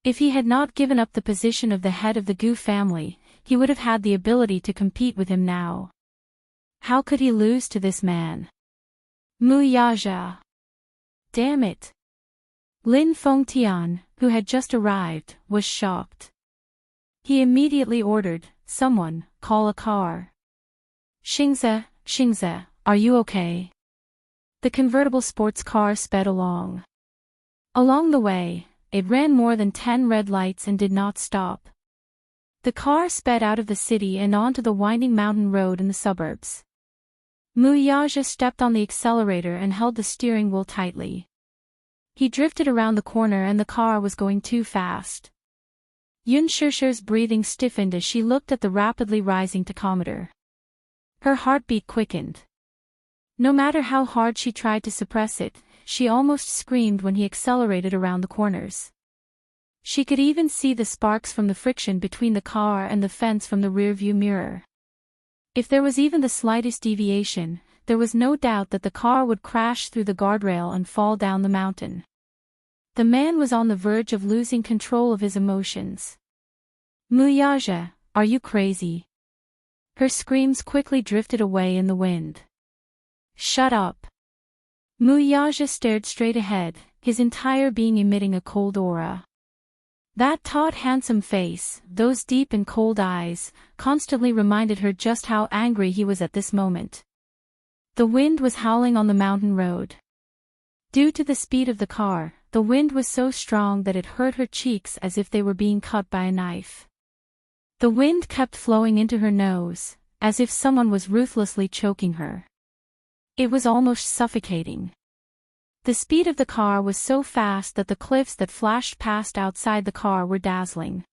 If he had not given up the position of the head of the Gu family, he would have had the ability to compete with him now. How could he lose to this man? Mu Yaja. Damn it. Lin Fengtian, who had just arrived, was shocked. He immediately ordered, "Someone, call a car." Xingze, are you okay? The convertible sports car sped along. Along the way, it ran more than 10 red lights and did not stop. The car sped out of the city and onto the winding mountain road in the suburbs. Mu Yaja stepped on the accelerator and held the steering wheel tightly. He drifted around the corner and the car was going too fast. Yun Shishir's breathing stiffened as she looked at the rapidly rising tachometer. Her heartbeat quickened. No matter how hard she tried to suppress it, she almost screamed when he accelerated around the corners. She could even see the sparks from the friction between the car and the fence from the rearview mirror. If there was even the slightest deviation, there was no doubt that the car would crash through the guardrail and fall down the mountain. The man was on the verge of losing control of his emotions. Mu Yaja, are you crazy? Her screams quickly drifted away in the wind. Shut up. Mu Yaja stared straight ahead, his entire being emitting a cold aura. That taut handsome face, those deep and cold eyes, constantly reminded her just how angry he was at this moment. The wind was howling on the mountain road. Due to the speed of the car, the wind was so strong that it hurt her cheeks as if they were being cut by a knife. The wind kept flowing into her nose, as if someone was ruthlessly choking her. It was almost suffocating. The speed of the car was so fast that the cliffs that flashed past outside the car were dazzling.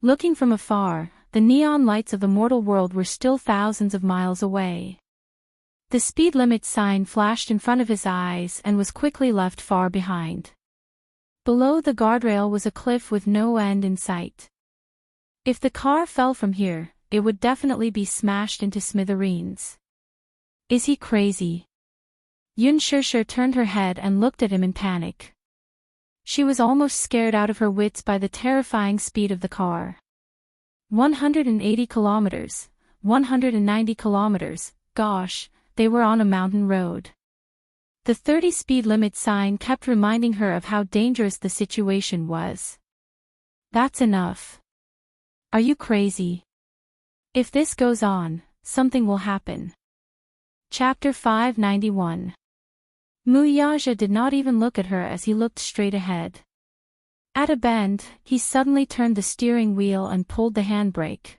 Looking from afar, the neon lights of the mortal world were still thousands of miles away. The speed limit sign flashed in front of his eyes and was quickly left far behind. Below the guardrail was a cliff with no end in sight. If the car fell from here, it would definitely be smashed into smithereens. Is he crazy? Yun Shishir turned her head and looked at him in panic. She was almost scared out of her wits by the terrifying speed of the car. 180 kilometers, 190 kilometers, gosh, they were on a mountain road. The 30 speed limit sign kept reminding her of how dangerous the situation was. That's enough. Are you crazy? If this goes on, something will happen. Chapter 591. Mu Yaja did not even look at her as he looked straight ahead. At a bend, he suddenly turned the steering wheel and pulled the handbrake.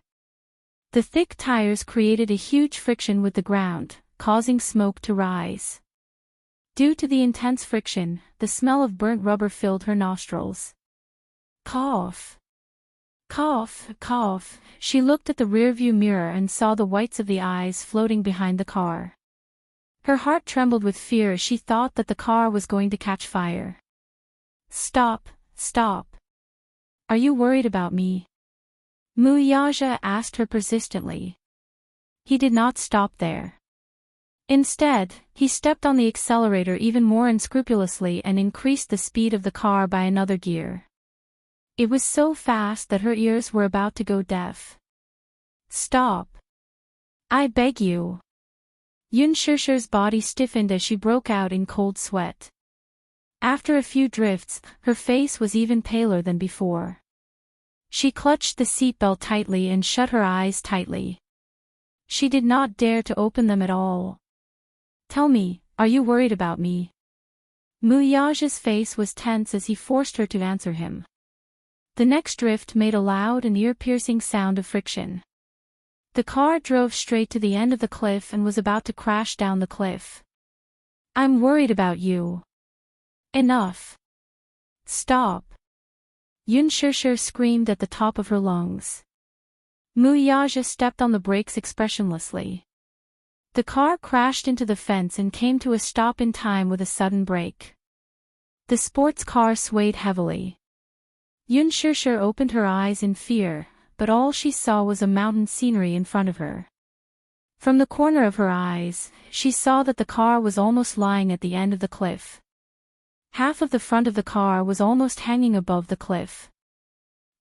The thick tires created a huge friction with the ground, causing smoke to rise. Due to the intense friction, the smell of burnt rubber filled her nostrils. Cough. Cough, cough. She looked at the rearview mirror and saw the whites of the eyes floating behind the car. Her heart trembled with fear as she thought that the car was going to catch fire. Stop, stop. Are you worried about me? Mu Yaja asked her persistently. He did not stop there. Instead, he stepped on the accelerator even more unscrupulously and increased the speed of the car by another gear. It was so fast that her ears were about to go deaf. Stop. I beg you. Yun Shishir's body stiffened as she broke out in cold sweat. After a few drifts, her face was even paler than before. She clutched the seatbelt tightly and shut her eyes tightly. She did not dare to open them at all. Tell me, are you worried about me? Mu Yaja's face was tense as he forced her to answer him. The next drift made a loud and ear-piercing sound of friction. The car drove straight to the end of the cliff and was about to crash down the cliff. I'm worried about you. Enough. Stop. Yun Shishir screamed at the top of her lungs. Mu Yaja stepped on the brakes expressionlessly. The car crashed into the fence and came to a stop in time with a sudden brake. The sports car swayed heavily. Yun Shishir opened her eyes in fear, but all she saw was a mountain scenery in front of her. From the corner of her eyes, she saw that the car was almost lying at the end of the cliff. Half of the front of the car was almost hanging above the cliff.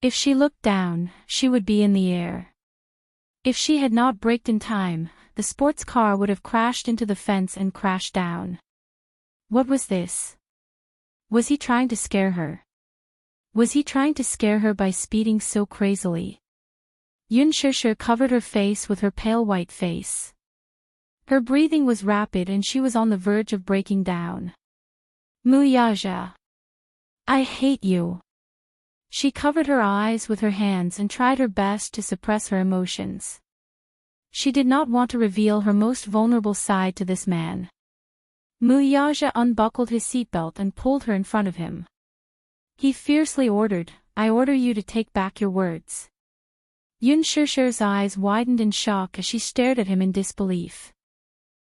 If she looked down, she would be in the air. If she had not braked in time, the sports car would have crashed into the fence and crashed down. What was this? Was he trying to scare her? Was he trying to scare her by speeding so crazily? Yun Shushu covered her face with her pale white face. Her breathing was rapid and she was on the verge of breaking down. Muyaja. I hate you. She covered her eyes with her hands and tried her best to suppress her emotions. She did not want to reveal her most vulnerable side to this man. Muyaja unbuckled his seatbelt and pulled her in front of him. He fiercely ordered, I order you to take back your words. Yun Shushu's eyes widened in shock as she stared at him in disbelief.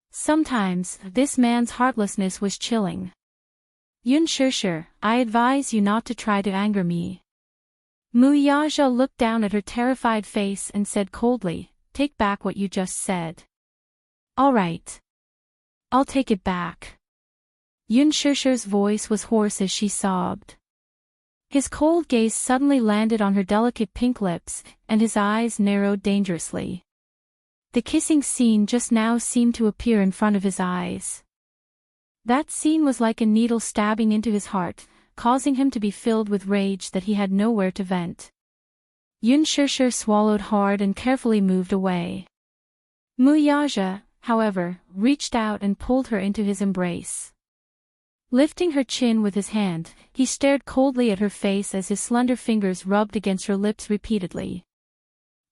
Sometimes, this man's heartlessness was chilling. Yun Shushu, I advise you not to try to anger me. Muyaja looked down at her terrified face and said coldly, take back what you just said. All right. I'll take it back. Yun Shushu's voice was hoarse as she sobbed. His cold gaze suddenly landed on her delicate pink lips, and his eyes narrowed dangerously. The kissing scene just now seemed to appear in front of his eyes. That scene was like a needle stabbing into his heart, causing him to be filled with rage that he had nowhere to vent. Yun Shushu swallowed hard and carefully moved away. Muyaja, however, reached out and pulled her into his embrace. Lifting her chin with his hand, he stared coldly at her face as his slender fingers rubbed against her lips repeatedly.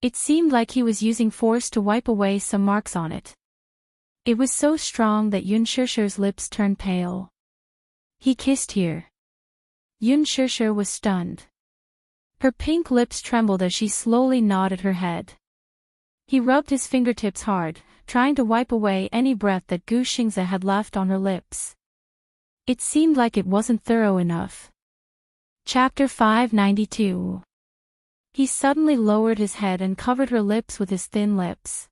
It seemed like he was using force to wipe away some marks on it. It was so strong that Yun Shushu's lips turned pale. He kissed here. Yun Shushu was stunned. Her pink lips trembled as she slowly nodded her head. He rubbed his fingertips hard, trying to wipe away any breath that Gu Xingze had left on her lips. It seemed like it wasn't thorough enough. Chapter 592. He suddenly lowered his head and covered her lips with his thin lips.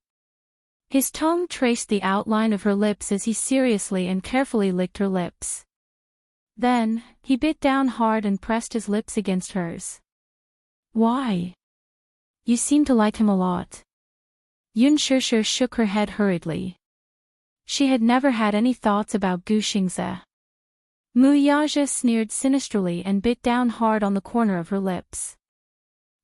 His tongue traced the outline of her lips as he seriously and carefully licked her lips. Then, he bit down hard and pressed his lips against hers. Why? You seem to like him a lot. Yun Shushu shook her head hurriedly. She had never had any thoughts about Gu Xingze. Muyaja sneered sinisterly and bit down hard on the corner of her lips.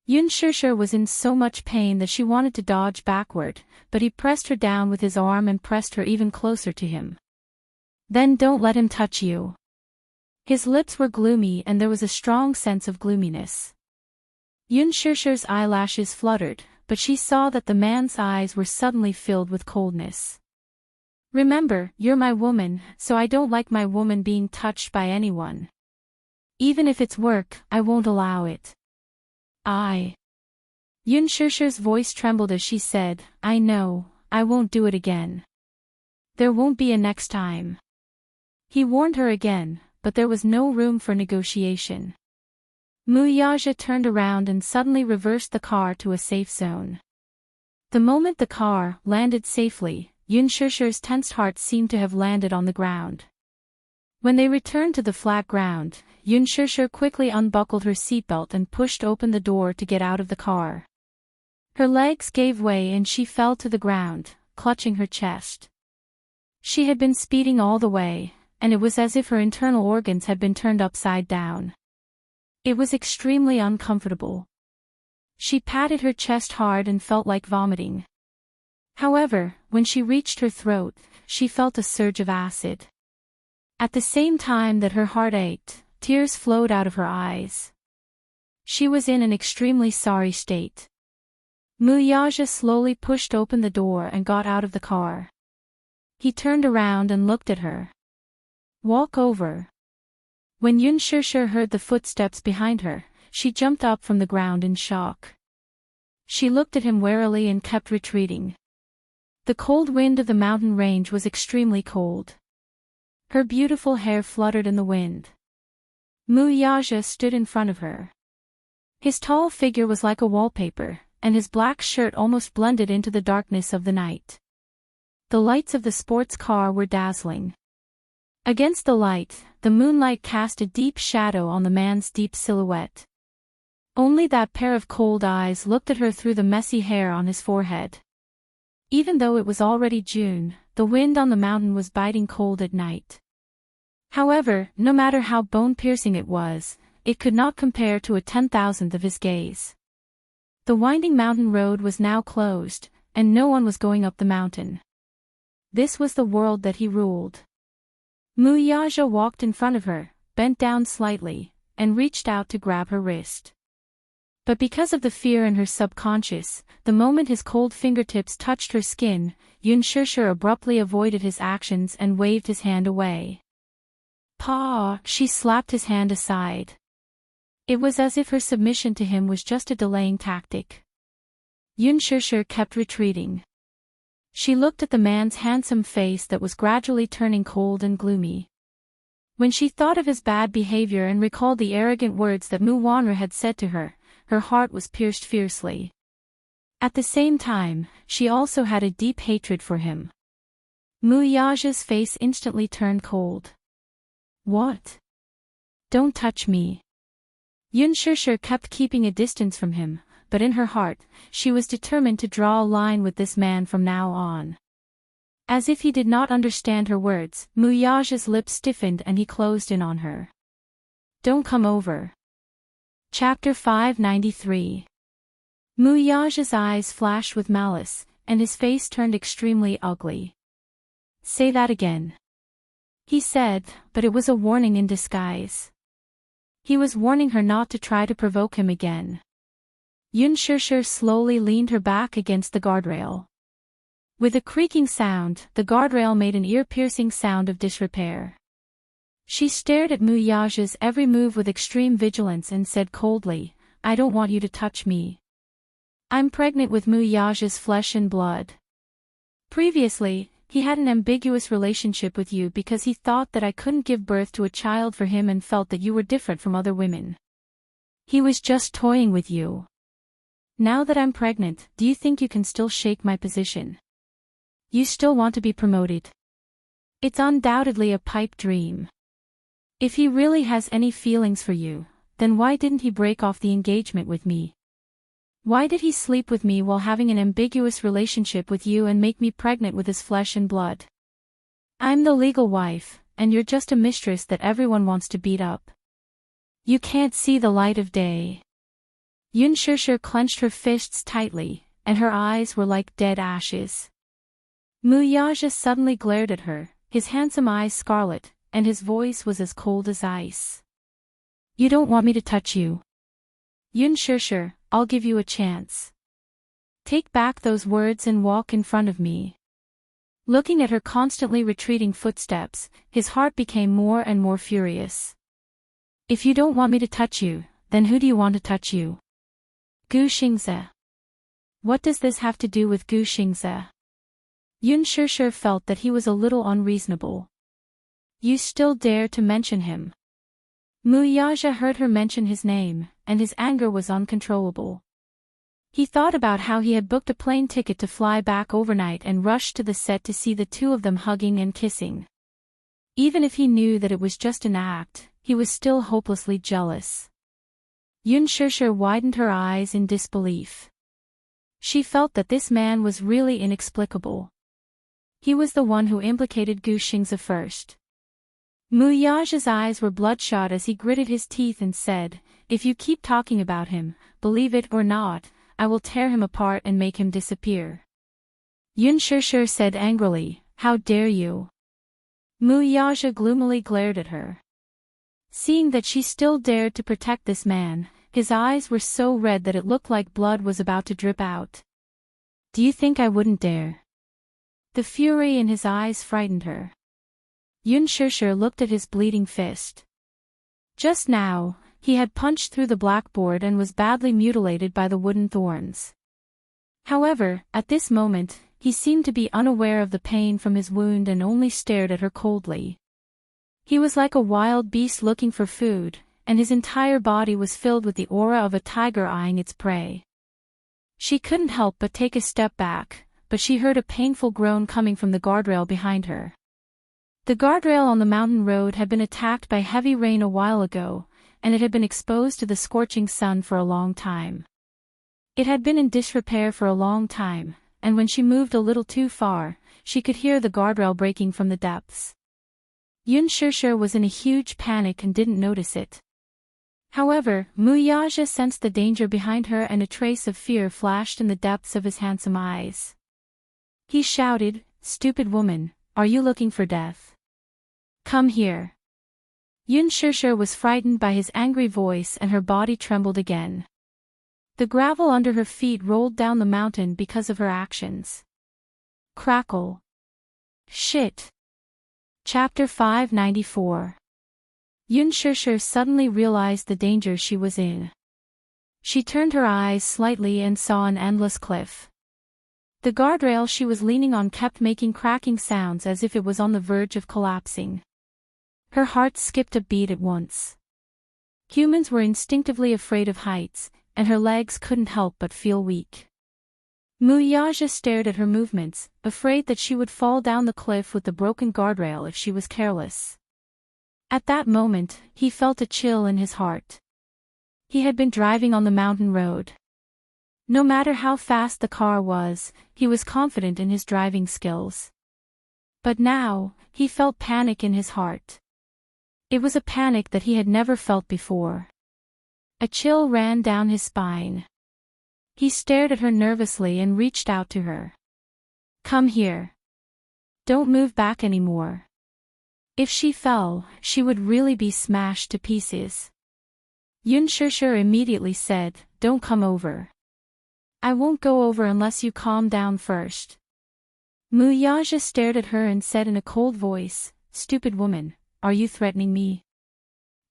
Yun Shushu was in so much pain that she wanted to dodge backward, but he pressed her down with his arm and pressed her even closer to him. Then don't let him touch you. His lips were gloomy and there was a strong sense of gloominess. Yun Shushu's eyelashes fluttered, but she saw that the man's eyes were suddenly filled with coldness. Remember, you're my woman, so I don't like my woman being touched by anyone. Even if it's work, I won't allow it. Yun Shushu's voice trembled as she said, I know, I won't do it again. There won't be a next time. He warned her again, but there was no room for negotiation. Muyaja turned around and suddenly reversed the car to a safe zone. The moment the car landed safely, Yun Shushu's tensed heart seemed to have landed on the ground. When they returned to the flat ground, Yun Shushu quickly unbuckled her seatbelt and pushed open the door to get out of the car. Her legs gave way and she fell to the ground, clutching her chest. She had been speeding all the way, and it was as if her internal organs had been turned upside down. It was extremely uncomfortable. She patted her chest hard and felt like vomiting. However, when she reached her throat, she felt a surge of acid. At the same time that her heart ached, tears flowed out of her eyes. She was in an extremely sorry state. Muyaja slowly pushed open the door and got out of the car. He turned around and looked at her. Walk over. When Yun Shushu heard the footsteps behind her, she jumped up from the ground in shock. She looked at him warily and kept retreating. The cold wind of the mountain range was extremely cold. Her beautiful hair fluttered in the wind. Muyaja stood in front of her. His tall figure was like a wallpaper, and his black shirt almost blended into the darkness of the night. The lights of the sports car were dazzling. Against the light, the moonlight cast a deep shadow on the man's deep silhouette. Only that pair of cold eyes looked at her through the messy hair on his forehead. Even though it was already June, the wind on the mountain was biting cold at night. However, no matter how bone-piercing it was, it could not compare to a 10,000th of his gaze. The winding mountain road was now closed, and no one was going up the mountain. This was the world that he ruled. Muyaja walked in front of her, bent down slightly, and reached out to grab her wrist. But because of the fear in her subconscious, the moment his cold fingertips touched her skin, Yun Shishir abruptly avoided his actions and waved his hand away. "Pa!" She slapped his hand aside. It was as if her submission to him was just a delaying tactic. Yun Shishir kept retreating. She looked at the man's handsome face that was gradually turning cold and gloomy. When she thought of his bad behavior and recalled the arrogant words that Mu Wanru had said to her, her heart was pierced fiercely. At the same time, she also had a deep hatred for him. Muyaja's face instantly turned cold. "What? Don't touch me." Yun Shishir kept keeping a distance from him, but in her heart, she was determined to draw a line with this man from now on. As if he did not understand her words, Muyaja's lips stiffened and he closed in on her. "Don't come over." Chapter 593. Muyaja's eyes flashed with malice, and his face turned extremely ugly. "Say that again," he said, but it was a warning in disguise. He was warning her not to try to provoke him again. Yun Shishir slowly leaned her back against the guardrail. With a creaking sound, the guardrail made an ear-piercing sound of disrepair. She stared at Muyaja's every move with extreme vigilance and said coldly, "I don't want you to touch me. I'm pregnant with Muyaja's flesh and blood. Previously, he had an ambiguous relationship with you because he thought that I couldn't give birth to a child for him and felt that you were different from other women. He was just toying with you. Now that I'm pregnant, do you think you can still shake my position? You still want to be promoted? It's undoubtedly a pipe dream. If he really has any feelings for you, then why didn't he break off the engagement with me? Why did he sleep with me while having an ambiguous relationship with you and make me pregnant with his flesh and blood? I'm the legal wife, and you're just a mistress that everyone wants to beat up. You can't see the light of day." Yun Shishir clenched her fists tightly, and her eyes were like dead ashes. Muyaja suddenly glared at her, his handsome eyes scarlet, and his voice was as cold as ice. "You don't want me to touch you? Yun Shishir, I'll give you a chance. Take back those words and walk in front of me." Looking at her constantly retreating footsteps, his heart became more and more furious. "If you don't want me to touch you, then who do you want to touch you? Gu Xingze. What does this have to do with Gu Xingze?" Yun Shishir felt that he was a little unreasonable. "You still dare to mention him?" Muyaja heard her mention his name, and his anger was uncontrollable. He thought about how he had booked a plane ticket to fly back overnight and rushed to the set to see the two of them hugging and kissing. Even if he knew that it was just an act, he was still hopelessly jealous. Yun Shishir widened her eyes in disbelief. She felt that this man was really inexplicable. He was the one who implicated Gu Xingze first. Muyaja's eyes were bloodshot as he gritted his teeth and said, "If you keep talking about him, believe it or not, I will tear him apart and make him disappear." Yun Shishir said angrily, "How dare you?" Muyaja gloomily glared at her. Seeing that she still dared to protect this man, his eyes were so red that it looked like blood was about to drip out. "Do you think I wouldn't dare?" The fury in his eyes frightened her. Yun Shishir looked at his bleeding fist. Just now, he had punched through the blackboard and was badly mutilated by the wooden thorns. However, at this moment, he seemed to be unaware of the pain from his wound and only stared at her coldly. He was like a wild beast looking for food, and his entire body was filled with the aura of a tiger eyeing its prey. She couldn't help but take a step back, but she heard a painful groan coming from the guardrail behind her. The guardrail on the mountain road had been attacked by heavy rain a while ago, and it had been exposed to the scorching sun for a long time. It had been in disrepair for a long time, and when she moved a little too far, she could hear the guardrail breaking from the depths. Yun Shishir was in a huge panic and didn't notice it. However, Muyaja sensed the danger behind her and a trace of fear flashed in the depths of his handsome eyes. He shouted, "Stupid woman, are you looking for death? Come here." Yun Shishir was frightened by his angry voice and her body trembled again. The gravel under her feet rolled down the mountain because of her actions. Crackle. Shit. Chapter 594. Yun Shishir suddenly realized the danger she was in. She turned her eyes slightly and saw an endless cliff. The guardrail she was leaning on kept making cracking sounds as if it was on the verge of collapsing. Her heart skipped a beat at once. Humans were instinctively afraid of heights, and her legs couldn't help but feel weak. Muyaja stared at her movements, afraid that she would fall down the cliff with the broken guardrail if she was careless. At that moment, he felt a chill in his heart. He had been driving on the mountain road. No matter how fast the car was, he was confident in his driving skills. But now, he felt panic in his heart. It was a panic that he had never felt before. A chill ran down his spine. He stared at her nervously and reached out to her. "Come here. Don't move back anymore." If she fell, she would really be smashed to pieces. Yun Shishir immediately said, "Don't come over. I won't go over unless you calm down first." Muyaja stared at her and said in a cold voice, "Stupid woman, are you threatening me?"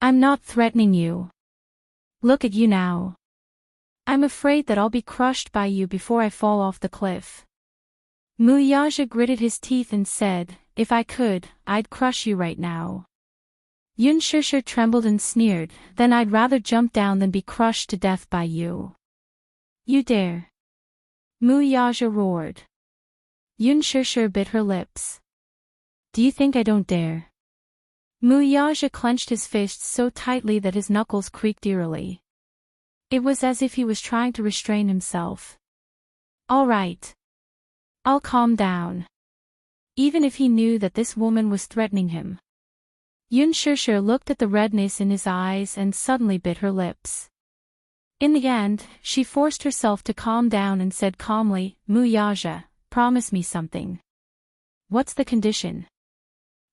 "I'm not threatening you. Look at you now. I'm afraid that I'll be crushed by you before I fall off the cliff." Muyaja gritted his teeth and said, "If I could, I'd crush you right now." Yun Shishir trembled and sneered, "Then I'd rather jump down than be crushed to death by you." "You dare?" Muyaja roared. Yun Shishir bit her lips. "Do you think I don't dare?" Muyaja clenched his fists so tightly that his knuckles creaked eerily. It was as if he was trying to restrain himself. "All right. I'll calm down." Even if he knew that this woman was threatening him. Yun Shishir looked at the redness in his eyes and suddenly bit her lips. In the end, she forced herself to calm down and said calmly, "Muyaja, promise me something." "What's the condition?"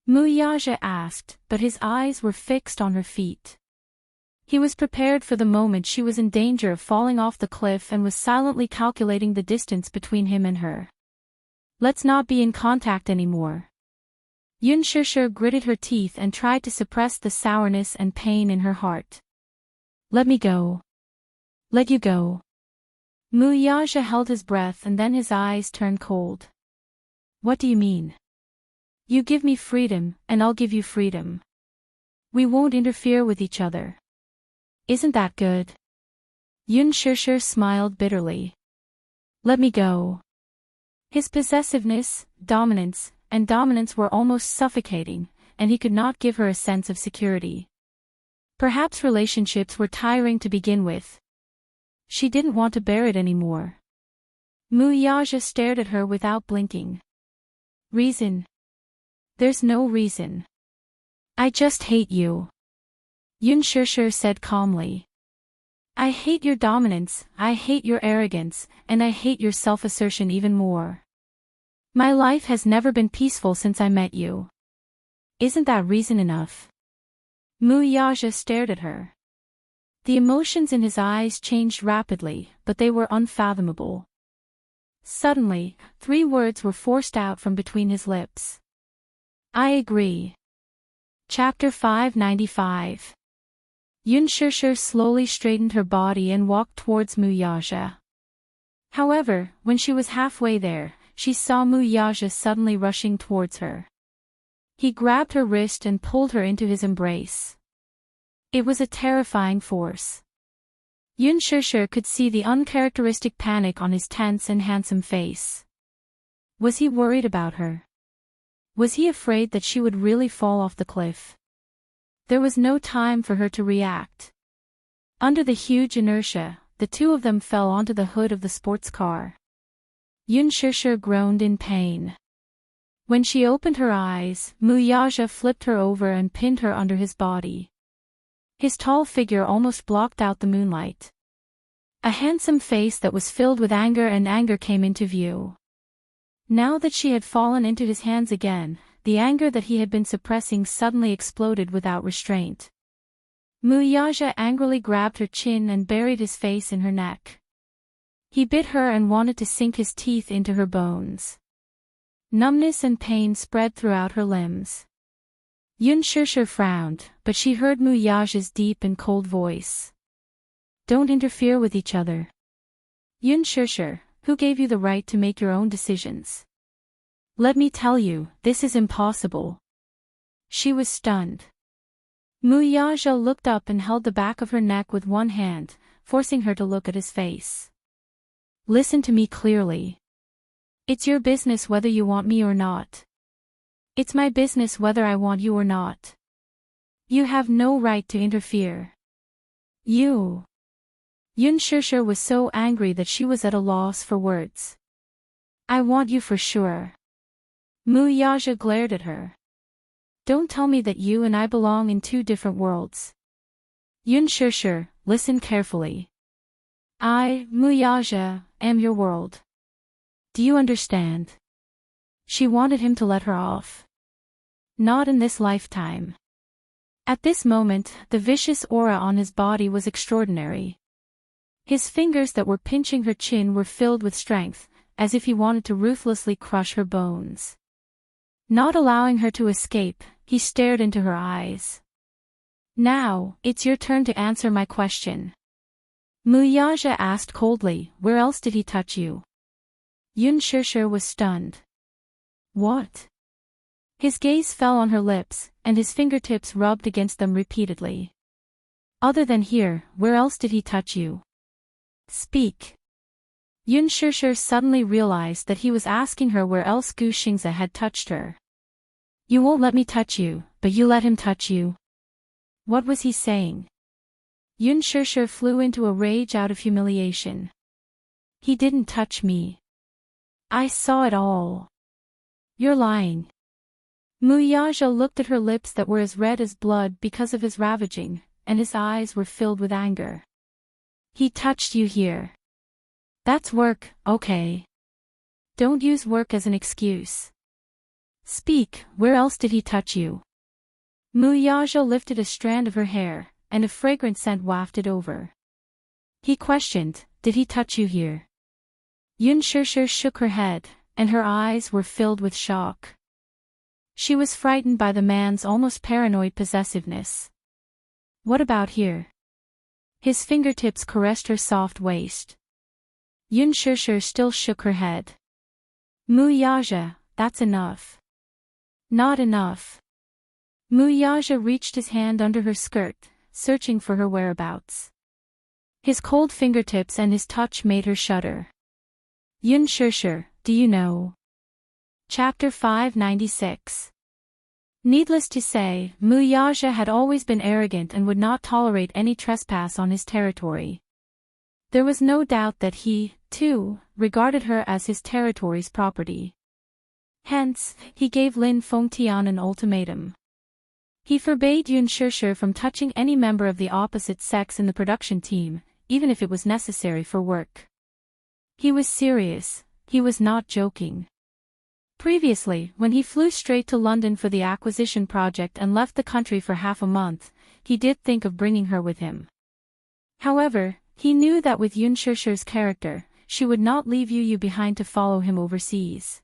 Muyaja asked, but his eyes were fixed on her feet. He was prepared for the moment she was in danger of falling off the cliff and was silently calculating the distance between him and her. "Let's not be in contact anymore." Yun Shishir gritted her teeth and tried to suppress the sourness and pain in her heart. "Let me go. Let you go." Muyaja held his breath and then his eyes turned cold. "What do you mean?" "You give me freedom, and I'll give you freedom. We won't interfere with each other. Isn't that good?" Yun Shishir smiled bitterly. "Let me go." His possessiveness, dominance were almost suffocating, and he could not give her a sense of security. Perhaps relationships were tiring to begin with. She didn't want to bear it anymore. Muyaja stared at her without blinking. "Reason? There's no reason. I just hate you." Yun Shishir said calmly. "I hate your dominance, I hate your arrogance, and I hate your self-assertion even more. My life has never been peaceful since I met you. Isn't that reason enough?" Muyaja stared at her. The emotions in his eyes changed rapidly, but they were unfathomable. Suddenly, 3 words were forced out from between his lips. "I agree." Chapter 595. Yun Shishir slowly straightened her body and walked towards Muyaja. However, when she was halfway there, she saw Muyaja suddenly rushing towards her. He grabbed her wrist and pulled her into his embrace. It was a terrifying force. Yun Shishir could see the uncharacteristic panic on his tense and handsome face. Was he worried about her? Was he afraid that she would really fall off the cliff? There was no time for her to react. Under the huge inertia, the two of them fell onto the hood of the sports car. Yun Shishir groaned in pain. When she opened her eyes, Muyaja flipped her over and pinned her under his body. His tall figure almost blocked out the moonlight. A handsome face that was filled with anger came into view. Now that she had fallen into his hands again, the anger that he had been suppressing suddenly exploded without restraint. Muyaja angrily grabbed her chin and buried his face in her neck. He bit her and wanted to sink his teeth into her bones. Numbness and pain spread throughout her limbs. Yun Shishir frowned, but she heard Muyaja's deep and cold voice. Don't interfere with each other. Yun Shishir, who gave you the right to make your own decisions? Let me tell you, this is impossible. She was stunned. Muyaja looked up and held the back of her neck with one hand, forcing her to look at his face. Listen to me clearly. It's your business whether you want me or not. It's my business whether I want you or not. You have no right to interfere. You. Yun Shishir was so angry that she was at a loss for words. I want you for sure. Muyaja glared at her. Don't tell me that you and I belong in two different worlds. Yun Shishir, listen carefully. I, Muyaja, am your world. Do you understand? She wanted him to let her off. Not in this lifetime. At this moment, the vicious aura on his body was extraordinary. His fingers that were pinching her chin were filled with strength, as if he wanted to ruthlessly crush her bones. Not allowing her to escape, he stared into her eyes. Now, it's your turn to answer my question. Muyaja asked coldly, where else did he touch you? Yun Shishir was stunned. What? His gaze fell on her lips, and his fingertips rubbed against them repeatedly. Other than here, where else did he touch you? Speak. Yun Shishir suddenly realized that he was asking her where else Gu Xingze had touched her. You won't let me touch you, but you let him touch you. What was he saying? Yun Shishir flew into a rage out of humiliation. He didn't touch me. I saw it all. You're lying. Muyaja looked at her lips that were as red as blood because of his ravaging, and his eyes were filled with anger. He touched you here. That's work, okay. Don't use work as an excuse. Speak, where else did he touch you? Muyaja lifted a strand of her hair, and a fragrant scent wafted over. He questioned, did he touch you here? Yun Shishir shook her head, and her eyes were filled with shock. She was frightened by the man's almost paranoid possessiveness. What about here? His fingertips caressed her soft waist. Yun Shishir still shook her head. Muyaja, that's enough. Not enough. Muyaja reached his hand under her skirt, searching for her whereabouts. His cold fingertips and his touch made her shudder. Yun Shishir, do you know? Chapter 596. Needless to say, Muyaja had always been arrogant and would not tolerate any trespass on his territory. There was no doubt that he, too, regarded her as his territory's property. Hence, he gave Lin Fengtian an ultimatum. He forbade Yun Shishir from touching any member of the opposite sex in the production team, even if it was necessary for work. He was serious, he was not joking. Previously, when he flew straight to London for the acquisition project and left the country for half a month, he did think of bringing her with him. However, he knew that with Yun Shishir's character, she would not leave Yu behind to follow him overseas.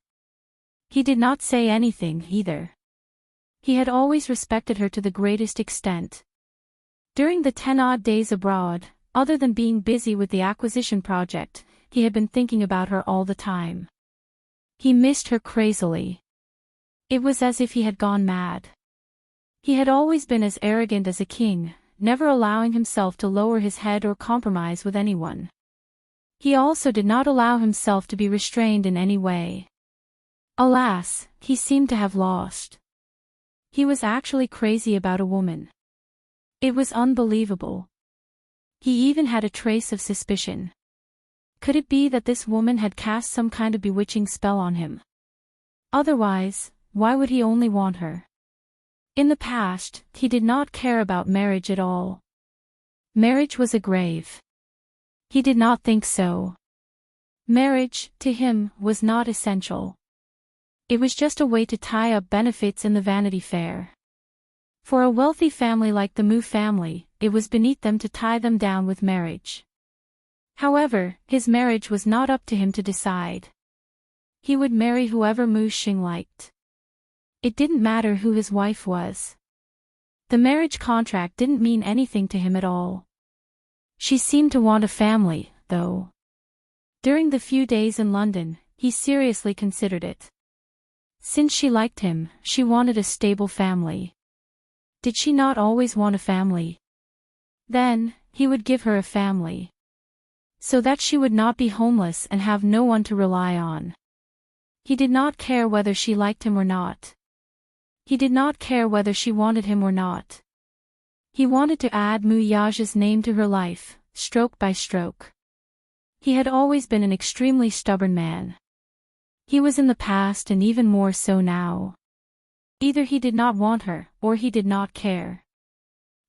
He did not say anything either. He had always respected her to the greatest extent. During the 10-odd days abroad, other than being busy with the acquisition project, he had been thinking about her all the time. He missed her crazily. It was as if he had gone mad. He had always been as arrogant as a king, never allowing himself to lower his head or compromise with anyone. He also did not allow himself to be restrained in any way. Alas, he seemed to have lost. He was actually crazy about a woman. It was unbelievable. He even had a trace of suspicion. Could it be that this woman had cast some kind of bewitching spell on him? Otherwise, why would he only want her? In the past, he did not care about marriage at all. Marriage was a grave. He did not think so. Marriage, to him, was not essential. It was just a way to tie up benefits in the Vanity Fair. For a wealthy family like the Mu family, it was beneath them to tie them down with marriage. However, his marriage was not up to him to decide. He would marry whoever Mu Xing liked. It didn't matter who his wife was. The marriage contract didn't mean anything to him at all. She seemed to want a family, though. During the few days in London, he seriously considered it. Since she liked him, she wanted a stable family. Did she not always want a family? Then, he would give her a family. So that she would not be homeless and have no one to rely on. He did not care whether she liked him or not. He did not care whether she wanted him or not. He wanted to add Mu Yaja's name to her life, stroke by stroke. He had always been an extremely stubborn man. He was in the past and even more so now. Either he did not want her, or he did not care.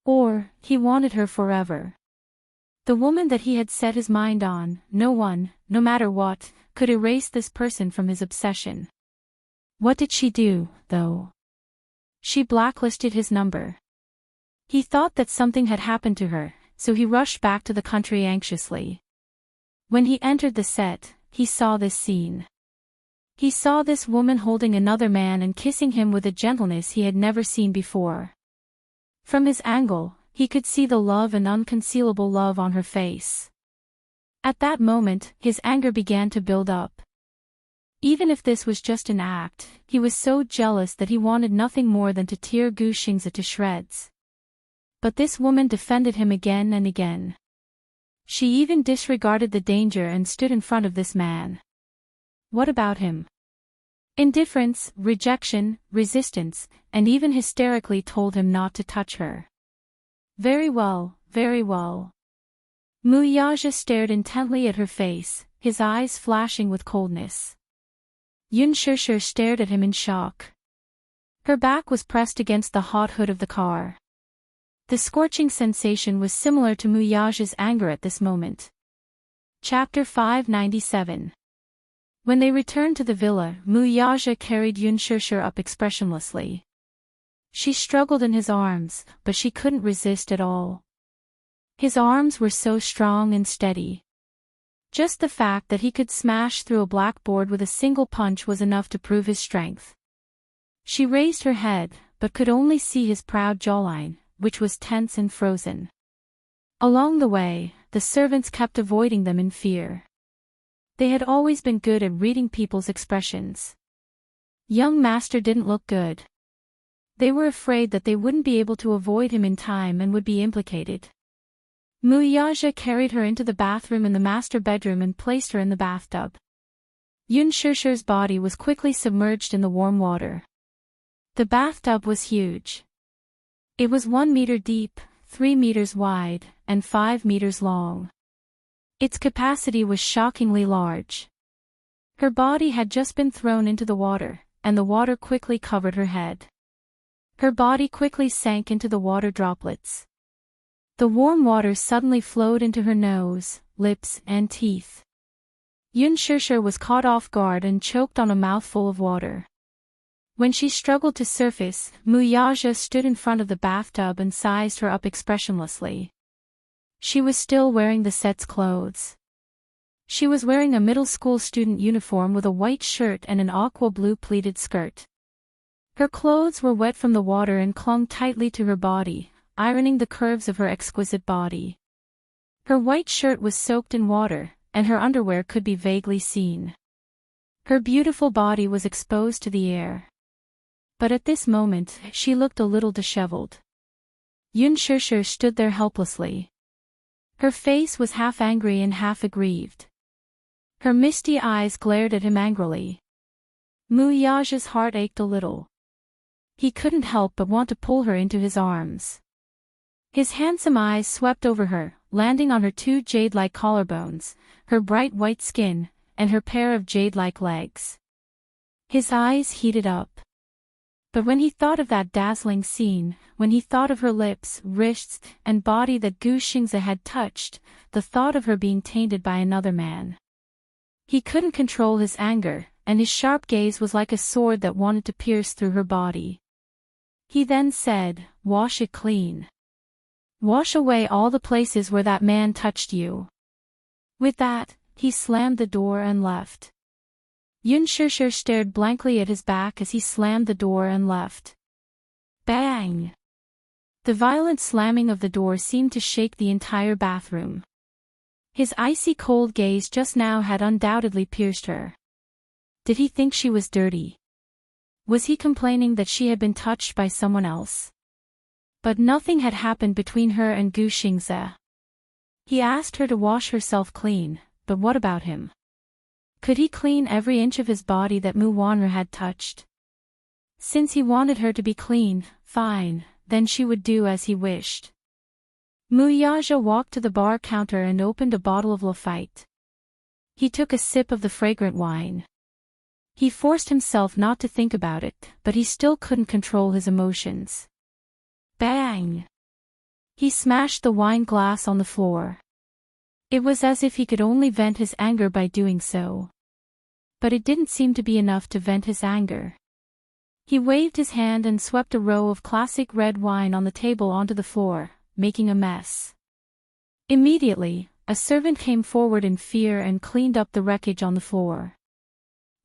Or, he wanted her forever. The woman that he had set his mind on, no one, no matter what, could erase this person from his obsession. What did she do, though? She blacklisted his number. He thought that something had happened to her, so he rushed back to the country anxiously. When he entered the set, he saw this scene. He saw this woman holding another man and kissing him with a gentleness he had never seen before. From his angle, he could see the love and unconcealable love on her face. At that moment, his anger began to build up. Even if this was just an act, he was so jealous that he wanted nothing more than to tear Gu Xingzi to shreds. But this woman defended him again and again. She even disregarded the danger and stood in front of this man. What about him? Indifference, rejection, resistance, and even hysterically told him not to touch her. Very well, very well. Mu Yaja stared intently at her face, his eyes flashing with coldness. Yun Shishir stared at him in shock. Her back was pressed against the hot hood of the car. The scorching sensation was similar to Mu Yaja's anger at this moment. Chapter 597. When they returned to the villa, Mu Yaja carried Yun Shishir up expressionlessly. She struggled in his arms, but she couldn't resist at all. His arms were so strong and steady. Just the fact that he could smash through a blackboard with a single punch was enough to prove his strength. She raised her head, but could only see his proud jawline, which was tense and frozen. Along the way, the servants kept avoiding them in fear. They had always been good at reading people's expressions. Young master didn't look good. They were afraid that they wouldn't be able to avoid him in time and would be implicated. Mu Yaja carried her into the bathroom in the master bedroom and placed her in the bathtub. Yun Shishir's body was quickly submerged in the warm water. The bathtub was huge. It was 1 meter deep, 3 meters wide, and 5 meters long. Its capacity was shockingly large. Her body had just been thrown into the water, and the water quickly covered her head. Her body quickly sank into the water droplets. The warm water suddenly flowed into her nose, lips, and teeth. Yun Shishir was caught off guard and choked on a mouthful of water. When she struggled to surface, Mu Yaja stood in front of the bathtub and sized her up expressionlessly. She was still wearing the set's clothes. She was wearing a middle school student uniform with a white shirt and an aqua blue pleated skirt. Her clothes were wet from the water and clung tightly to her body, ironing the curves of her exquisite body. Her white shirt was soaked in water, and her underwear could be vaguely seen. Her beautiful body was exposed to the air. But at this moment, she looked a little disheveled. Yun Shishir stood there helplessly. Her face was half angry and half aggrieved. Her misty eyes glared at him angrily. Muyaja's heart ached a little. He couldn't help but want to pull her into his arms. His handsome eyes swept over her, landing on her two jade-like collarbones, her bright white skin, and her pair of jade-like legs. His eyes heated up. But when he thought of that dazzling scene, when he thought of her lips, wrists, and body that Gu Xingze had touched, the thought of her being tainted by another man. He couldn't control his anger, and his sharp gaze was like a sword that wanted to pierce through her body. He then said, "Wash it clean. Wash away all the places where that man touched you." With that, he slammed the door and left. Yun Shishir stared blankly at his back as he slammed the door and left. Bang! The violent slamming of the door seemed to shake the entire bathroom. His icy cold gaze just now had undoubtedly pierced her. Did he think she was dirty? Was he complaining that she had been touched by someone else? But nothing had happened between her and Gu Xingze. He asked her to wash herself clean, but what about him? Could he clean every inch of his body that Mu Wan'er had touched? Since he wanted her to be clean, fine, then she would do as he wished. Muyaja walked to the bar counter and opened a bottle of Lafite. He took a sip of the fragrant wine. He forced himself not to think about it, but he still couldn't control his emotions. Bang! He smashed the wine glass on the floor. It was as if he could only vent his anger by doing so. But it didn't seem to be enough to vent his anger. He waved his hand and swept a row of classic red wine on the table onto the floor, making a mess. Immediately, a servant came forward in fear and cleaned up the wreckage on the floor.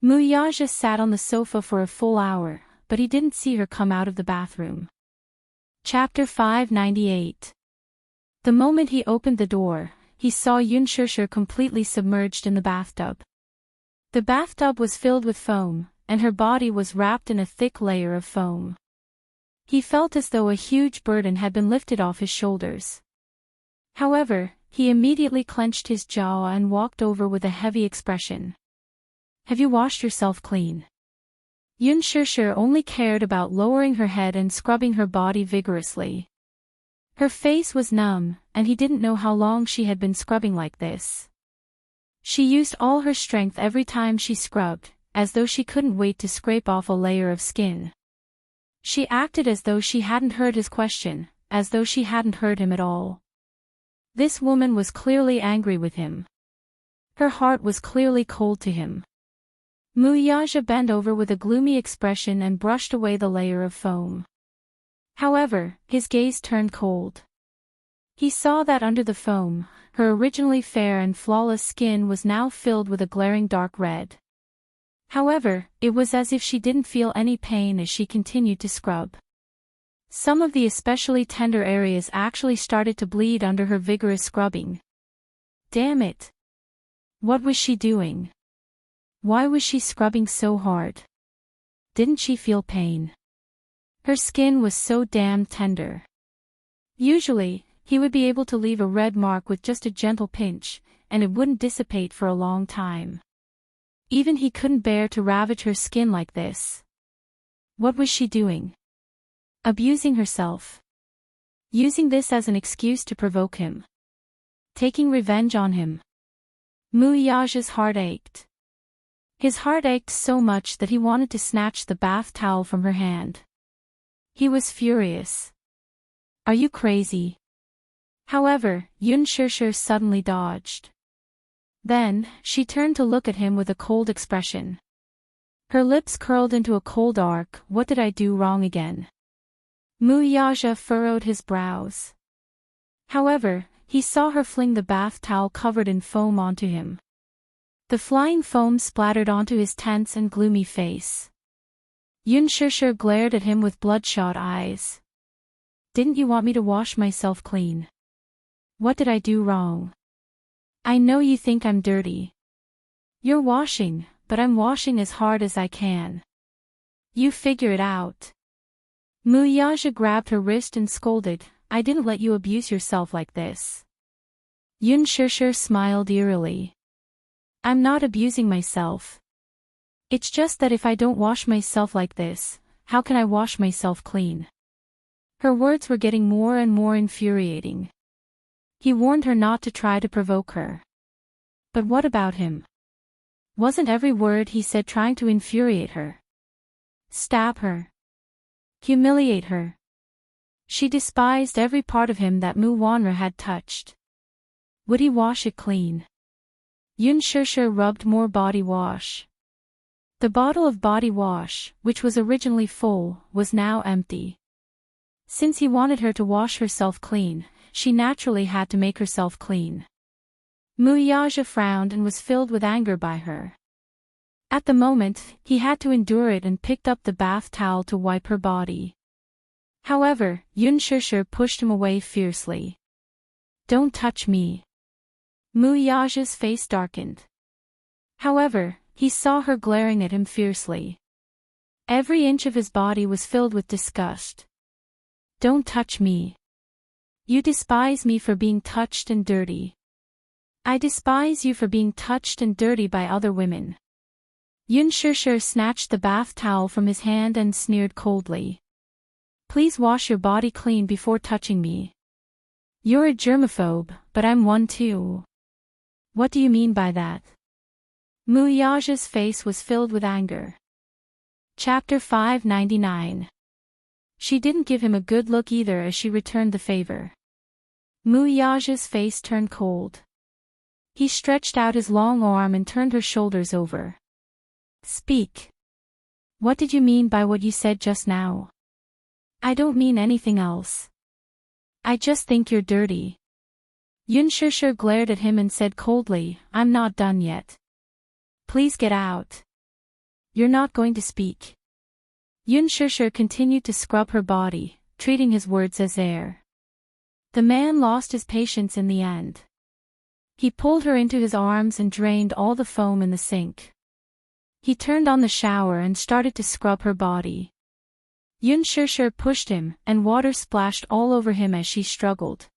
Muyaja sat on the sofa for a full hour, but he didn't see her come out of the bathroom. Chapter 598. The moment he opened the door, he saw Yun Shishir completely submerged in the bathtub. The bathtub was filled with foam, and her body was wrapped in a thick layer of foam. He felt as though a huge burden had been lifted off his shoulders. However, he immediately clenched his jaw and walked over with a heavy expression. "Have you washed yourself clean?" Yun Shishir only cared about lowering her head and scrubbing her body vigorously. Her face was numb, and he didn't know how long she had been scrubbing like this. She used all her strength every time she scrubbed, as though she couldn't wait to scrape off a layer of skin. She acted as though she hadn't heard his question, as though she hadn't heard him at all. This woman was clearly angry with him. Her heart was clearly cold to him. Muyaja bent over with a gloomy expression and brushed away the layer of foam. However, his gaze turned cold. He saw that under the foam, her originally fair and flawless skin was now filled with a glaring dark red. However, it was as if she didn't feel any pain as she continued to scrub. Some of the especially tender areas actually started to bleed under her vigorous scrubbing. Damn it! What was she doing? Why was she scrubbing so hard? Didn't she feel pain? Her skin was so damn tender. Usually, he would be able to leave a red mark with just a gentle pinch, and it wouldn't dissipate for a long time. Even he couldn't bear to ravage her skin like this. What was she doing? Abusing herself. Using this as an excuse to provoke him. Taking revenge on him. Muyaja's heart ached. His heart ached so much that he wanted to snatch the bath towel from her hand. He was furious. Are you crazy? However, Yun Shishir suddenly dodged. Then, she turned to look at him with a cold expression. Her lips curled into a cold arc. What did I do wrong again? Muyaja furrowed his brows. However, he saw her fling the bath towel covered in foam onto him. The flying foam splattered onto his tense and gloomy face. Yun Shishir glared at him with bloodshot eyes. Didn't you want me to wash myself clean? What did I do wrong? I know you think I'm dirty. You're washing, but I'm washing as hard as I can. You figure it out. Muyaja grabbed her wrist and scolded, I didn't let you abuse yourself like this. Yun Shishir smiled eerily. I'm not abusing myself. It's just that if I don't wash myself like this, how can I wash myself clean? Her words were getting more and more infuriating. He warned her not to try to provoke her. But what about him? Wasn't every word he said trying to infuriate her? Stab her. Humiliate her. She despised every part of him that Mu Wanra had touched. Would he wash it clean? Yun Shushu rubbed more body wash. The bottle of body wash, which was originally full, was now empty. Since he wanted her to wash herself clean, she naturally had to make herself clean. Mu Yaja frowned and was filled with anger by her. At the moment, he had to endure it and picked up the bath towel to wipe her body. However, Yun Shushu pushed him away fiercely. Don't touch me. Mu Yaja's face darkened. However, he saw her glaring at him fiercely. Every inch of his body was filled with disgust. Don't touch me. You despise me for being touched and dirty. I despise you for being touched and dirty by other women. Yun Shushu snatched the bath towel from his hand and sneered coldly. Please wash your body clean before touching me. You're a germaphobe, but I'm one too. What do you mean by that? Mu Yaja's face was filled with anger. Chapter 599. She didn't give him a good look either as she returned the favor. Mu Yaja's face turned cold. He stretched out his long arm and turned her shoulders over. Speak. What did you mean by what you said just now? I don't mean anything else. I just think you're dirty. Yun Shushu glared at him and said coldly, I'm not done yet. Please get out. You're not going to speak. Yun Shushu continued to scrub her body, treating his words as air. The man lost his patience in the end. He pulled her into his arms and drained all the foam in the sink. He turned on the shower and started to scrub her body. Yun Shushu pushed him, and water splashed all over him as she struggled.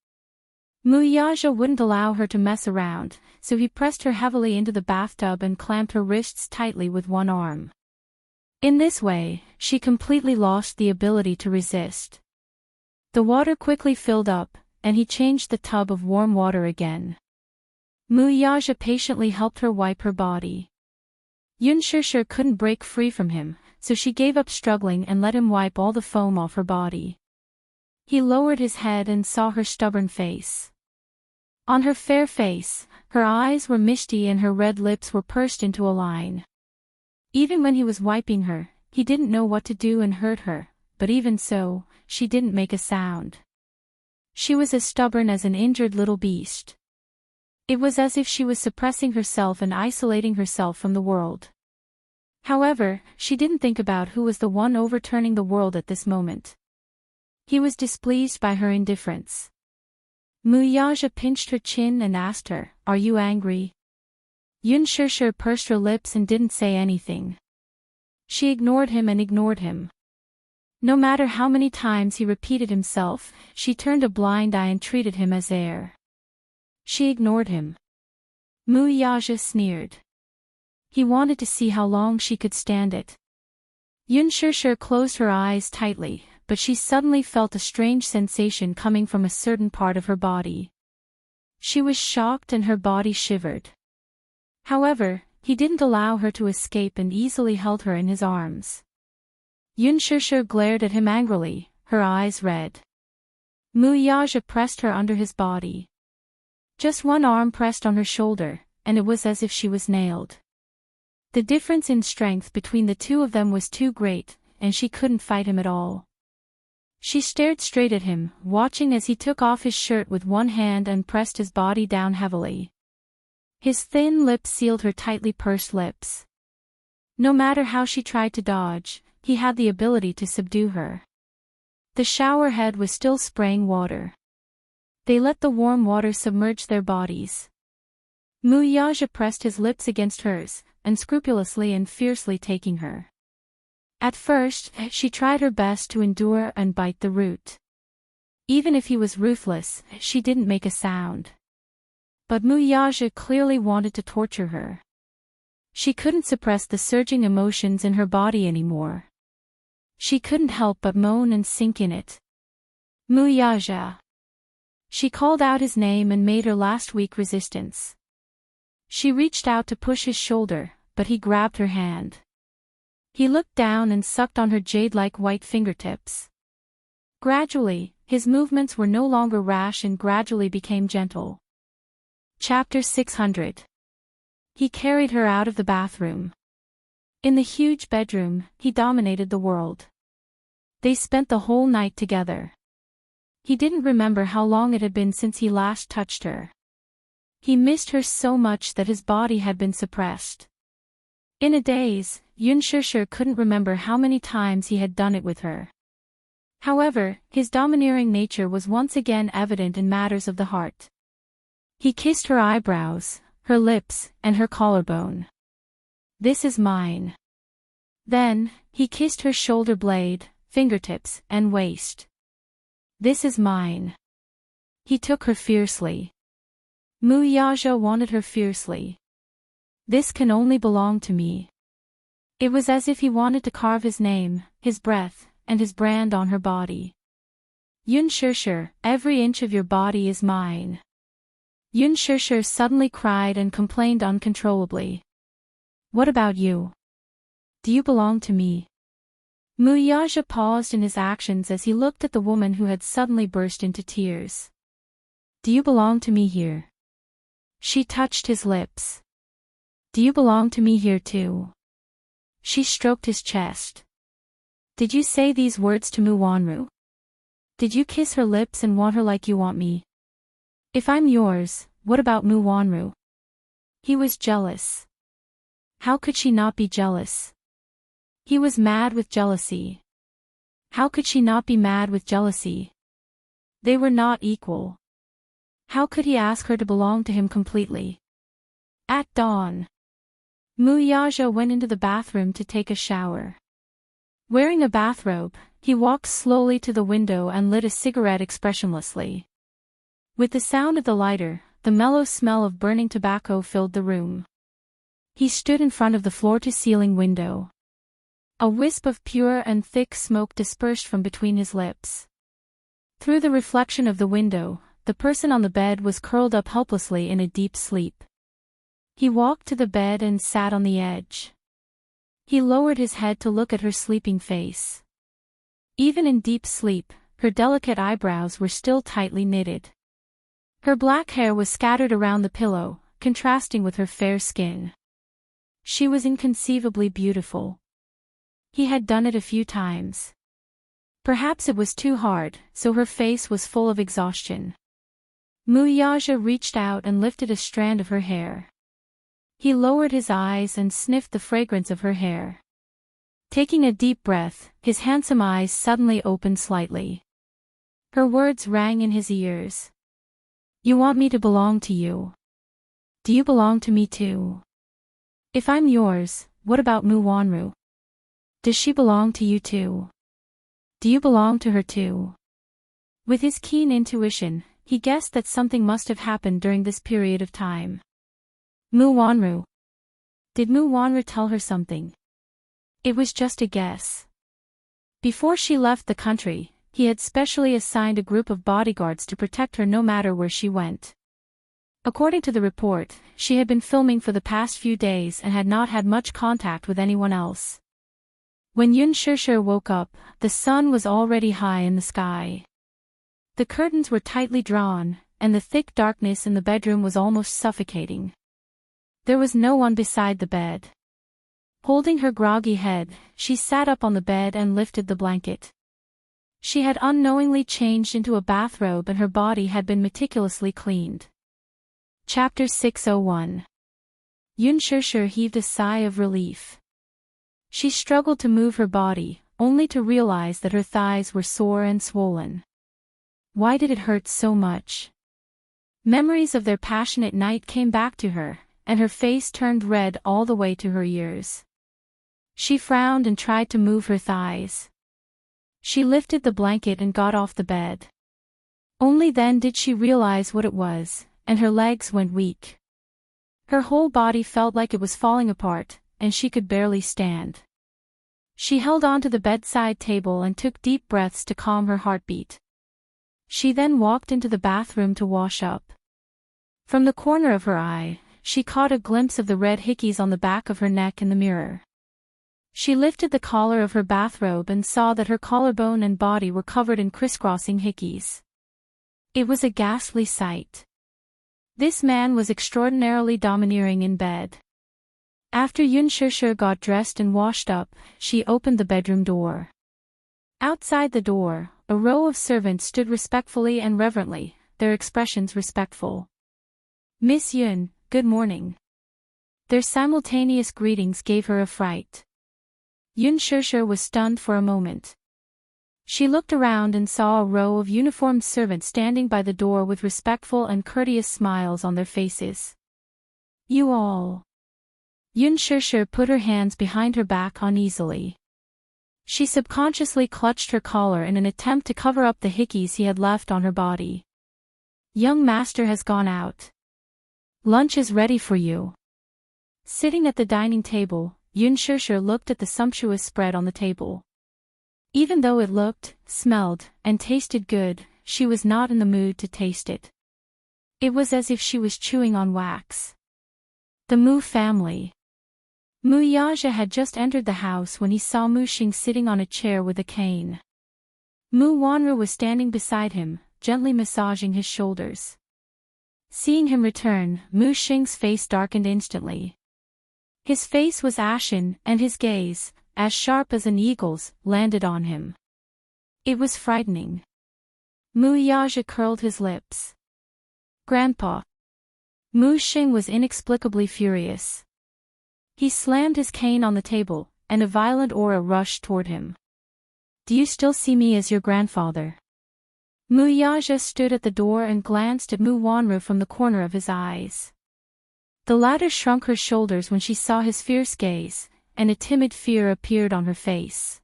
Mu Yaja wouldn't allow her to mess around, so he pressed her heavily into the bathtub and clamped her wrists tightly with one arm. In this way, she completely lost the ability to resist. The water quickly filled up, and he changed the tub of warm water again. Mu Yaja patiently helped her wipe her body. Yun Shushu couldn't break free from him, so she gave up struggling and let him wipe all the foam off her body. He lowered his head and saw her stubborn face. On her fair face, her eyes were misty and her red lips were pursed into a line. Even when he was wiping her, he didn't know what to do and hurt her, but even so, she didn't make a sound. She was as stubborn as an injured little beast. It was as if she was suppressing herself and isolating herself from the world. However, she didn't think about who was the one overturning the world at this moment. He was displeased by her indifference. Mu Yaja pinched her chin and asked her, Are you angry? Yun Shushu pursed her lips and didn't say anything. She ignored him and ignored him. No matter how many times he repeated himself, she turned a blind eye and treated him as air. She ignored him. Mu Yaja sneered. He wanted to see how long she could stand it. Yun Shushu closed her eyes tightly, but she suddenly felt a strange sensation coming from a certain part of her body. She was shocked and her body shivered. However, he didn't allow her to escape and easily held her in his arms. Yun Shushu glared at him angrily, her eyes red. Mu Yaja pressed her under his body. Just one arm pressed on her shoulder, and it was as if she was nailed. The difference in strength between the two of them was too great, and she couldn't fight him at all. She stared straight at him, watching as he took off his shirt with one hand and pressed his body down heavily. His thin lips sealed her tightly pursed lips. No matter how she tried to dodge, he had the ability to subdue her. The shower head was still spraying water. They let the warm water submerge their bodies. Mu Yaja pressed his lips against hers, unscrupulously and fiercely taking her. At first, she tried her best to endure and bite the root. Even if he was ruthless, she didn't make a sound. But Mu Yaja clearly wanted to torture her. She couldn't suppress the surging emotions in her body anymore. She couldn't help but moan and sink in it. Muyaja. She called out his name and made her last weak resistance. She reached out to push his shoulder, but he grabbed her hand. He looked down and sucked on her jade-like white fingertips. Gradually, his movements were no longer rash and gradually became gentle. Chapter 600. He carried her out of the bathroom. In the huge bedroom, he dominated the world. They spent the whole night together. He didn't remember how long it had been since he last touched her. He missed her so much that his body had been suppressed. In a daze, Yunshushu couldn't remember how many times he had done it with her. However, his domineering nature was once again evident in matters of the heart. He kissed her eyebrows, her lips, and her collarbone. "This is mine." Then, he kissed her shoulder blade, fingertips, and waist. "This is mine." He took her fiercely. Muyaja wanted her fiercely. "This can only belong to me." It was as if he wanted to carve his name, his breath, and his brand on her body. "Yunshushu, every inch of your body is mine." Yunshushu suddenly cried and complained uncontrollably. "What about you? Do you belong to me?" Muyaja paused in his actions as he looked at the woman who had suddenly burst into tears. "Do you belong to me here?" She touched his lips. "Do you belong to me here too?" She stroked his chest. "Did you say these words to Muwanru? Did you kiss her lips and want her like you want me? If I'm yours, what about Muwanru?" He was jealous. How could she not be jealous? He was mad with jealousy. How could she not be mad with jealousy? They were not equal. How could he ask her to belong to him completely? At dawn, Muyaja went into the bathroom to take a shower. Wearing a bathrobe, he walked slowly to the window and lit a cigarette expressionlessly. With the sound of the lighter, the mellow smell of burning tobacco filled the room. He stood in front of the floor-to-ceiling window. A wisp of pure and thick smoke dispersed from between his lips. Through the reflection of the window, the person on the bed was curled up helplessly in a deep sleep. He walked to the bed and sat on the edge. He lowered his head to look at her sleeping face. Even in deep sleep, her delicate eyebrows were still tightly knitted. Her black hair was scattered around the pillow, contrasting with her fair skin. She was inconceivably beautiful. He had done it a few times. Perhaps it was too hard, so her face was full of exhaustion. Muyaja reached out and lifted a strand of her hair. He lowered his eyes and sniffed the fragrance of her hair. Taking a deep breath, his handsome eyes suddenly opened slightly. Her words rang in his ears. "You want me to belong to you. Do you belong to me too? If I'm yours, what about Muwanru? Does she belong to you too? Do you belong to her too?" With his keen intuition, he guessed that something must have happened during this period of time. Muwanru. Did Muwanru tell her something? It was just a guess. Before she left the country, he had specially assigned a group of bodyguards to protect her no matter where she went. According to the report, she had been filming for the past few days and had not had much contact with anyone else. When Yunshushu woke up, the sun was already high in the sky. The curtains were tightly drawn, and the thick darkness in the bedroom was almost suffocating. There was no one beside the bed. Holding her groggy head, she sat up on the bed and lifted the blanket. She had unknowingly changed into a bathrobe and her body had been meticulously cleaned. Chapter 601. Yunshushu heaved a sigh of relief. She struggled to move her body, only to realize that her thighs were sore and swollen. Why did it hurt so much? Memories of their passionate night came back to her, and her face turned red all the way to her ears. She frowned and tried to move her thighs. She lifted the blanket and got off the bed. Only then did she realize what it was, and her legs went weak. Her whole body felt like it was falling apart, and she could barely stand. She held onto the bedside table and took deep breaths to calm her heartbeat. She then walked into the bathroom to wash up. From the corner of her eye, she caught a glimpse of the red hickeys on the back of her neck in the mirror. She lifted the collar of her bathrobe and saw that her collarbone and body were covered in crisscrossing hickeys. It was a ghastly sight. This man was extraordinarily domineering in bed. After Yun Shishir got dressed and washed up, she opened the bedroom door. Outside the door, a row of servants stood respectfully and reverently, their expressions respectful. "Miss Yun, good morning." Their simultaneous greetings gave her a fright. Yun Shishir was stunned for a moment. She looked around and saw a row of uniformed servants standing by the door with respectful and courteous smiles on their faces. "You all." Yun Shishir put her hands behind her back uneasily. She subconsciously clutched her collar in an attempt to cover up the hickeys he had left on her body. "Young master has gone out. Lunch is ready for you." Sitting at the dining table, Yun Shishir looked at the sumptuous spread on the table. Even though it looked, smelled, and tasted good, she was not in the mood to taste it. It was as if she was chewing on wax. The Mu family. Mu Yaja had just entered the house when he saw Mu Xing sitting on a chair with a cane. Mu Wanru was standing beside him, gently massaging his shoulders. Seeing him return, Mu Xing's face darkened instantly. His face was ashen, and his gaze, as sharp as an eagle's, landed on him. It was frightening. Mu Yaja curled his lips. "Grandpa." Mu Xing was inexplicably furious. He slammed his cane on the table, and a violent aura rushed toward him. "Do you still see me as your grandfather?" Mu Yaja stood at the door and glanced at Mu Wanru from the corner of his eyes. The latter shrunk her shoulders when she saw his fierce gaze, and a timid fear appeared on her face.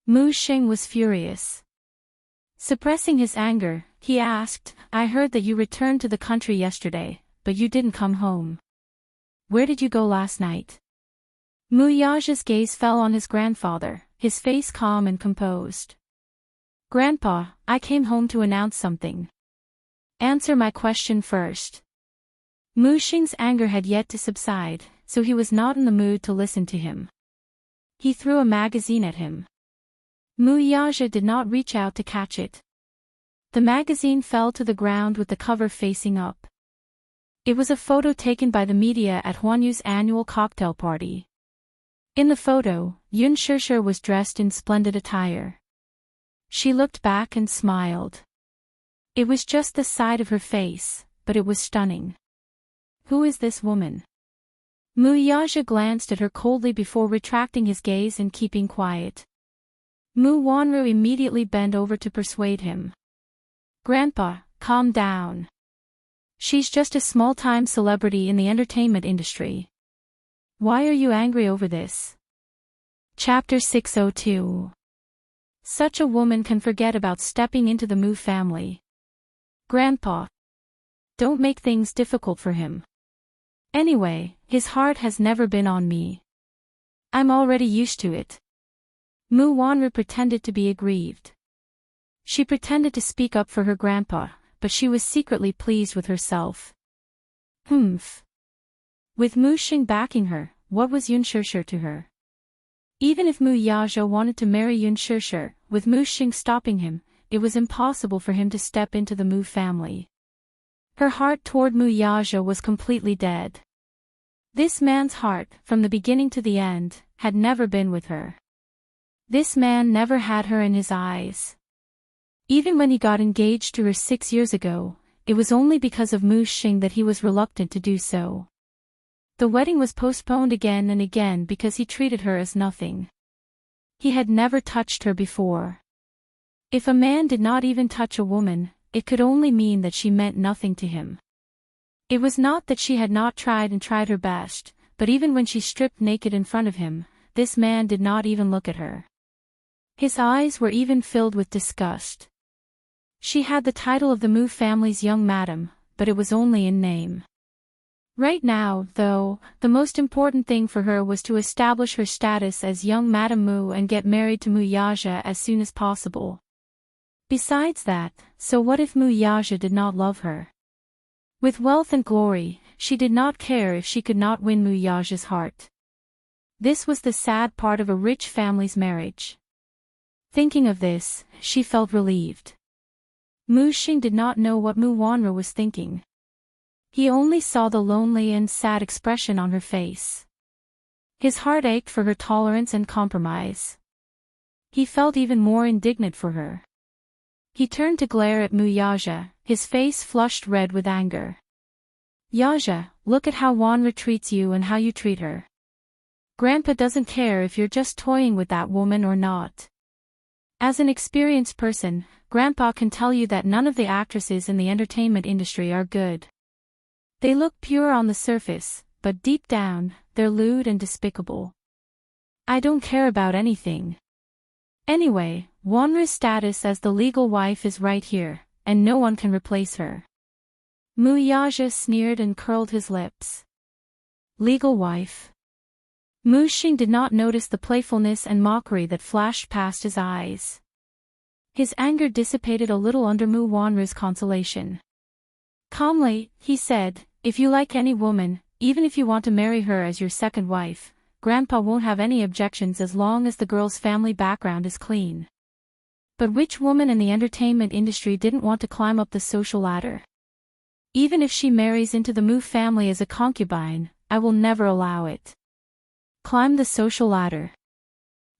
Mu Xing was furious. Suppressing his anger, he asked, "I heard that you returned to the country yesterday, but you didn't come home. Where did you go last night?" Mu Yaja's gaze fell on his grandfather, his face calm and composed. "Grandpa, I came home to announce something." "Answer my question first." Mu Xing's anger had yet to subside, so he was not in the mood to listen to him. He threw a magazine at him. Mu Yaja did not reach out to catch it. The magazine fell to the ground with the cover facing up. It was a photo taken by the media at Huanyu's annual cocktail party. In the photo, Yun Shishir was dressed in splendid attire. She looked back and smiled. It was just the side of her face, but it was stunning. "Who is this woman?" Mu Yaja glanced at her coldly before retracting his gaze and keeping quiet. Mu Wanru immediately bent over to persuade him. "Grandpa, calm down. She's just a small-time celebrity in the entertainment industry. Why are you angry over this?" Chapter 602. Such a woman can forget about stepping into the Mu family. "Grandpa, don't make things difficult for him. Anyway, his heart has never been on me. I'm already used to it." Mu Wanru pretended to be aggrieved. She pretended to speak up for her grandpa, but she was secretly pleased with herself. Humph. With Mu Xing backing her, what was Yun Shishir to her? Even if Mu Yaja wanted to marry Yun Shishir, with Mu Xing stopping him, it was impossible for him to step into the Mu family. Her heart toward Mu Yaja was completely dead. This man's heart, from the beginning to the end, had never been with her. This man never had her in his eyes. Even when he got engaged to her 6 years ago, it was only because of Mu Xing that he was reluctant to do so. The wedding was postponed again and again because he treated her as nothing. He had never touched her before. If a man did not even touch a woman, it could only mean that she meant nothing to him. It was not that she had not tried and tried her best, but even when she stripped naked in front of him, this man did not even look at her. His eyes were even filled with disgust. She had the title of the Mu family's young madam, but it was only in name. Right now, though, the most important thing for her was to establish her status as young Madame Mu and get married to Mu Yaja as soon as possible. Besides that, so what if Mu Yaja did not love her? With wealth and glory, she did not care if she could not win Mu Yaja's heart. This was the sad part of a rich family's marriage. Thinking of this, she felt relieved. Mu Xing did not know what Mu Wanru was thinking. He only saw the lonely and sad expression on her face. His heart ached for her tolerance and compromise. He felt even more indignant for her. He turned to glare at Mu Yaja, his face flushed red with anger. Yaja, look at how Wanru treats you and how you treat her. Grandpa doesn't care if you're just toying with that woman or not. As an experienced person, Grandpa can tell you that none of the actresses in the entertainment industry are good. They look pure on the surface, but deep down, they're lewd and despicable. I don't care about anything. Anyway, Wanru's status as the legal wife is right here, and no one can replace her. Mu Yaja sneered and curled his lips. Legal wife? Mu Xing did not notice the playfulness and mockery that flashed past his eyes. His anger dissipated a little under Mu Wanru's consolation. Calmly, he said, if you like any woman, even if you want to marry her as your second wife, Grandpa won't have any objections as long as the girl's family background is clean. But which woman in the entertainment industry didn't want to climb up the social ladder? Even if she marries into the Mu family as a concubine, I will never allow it. Climb the social ladder.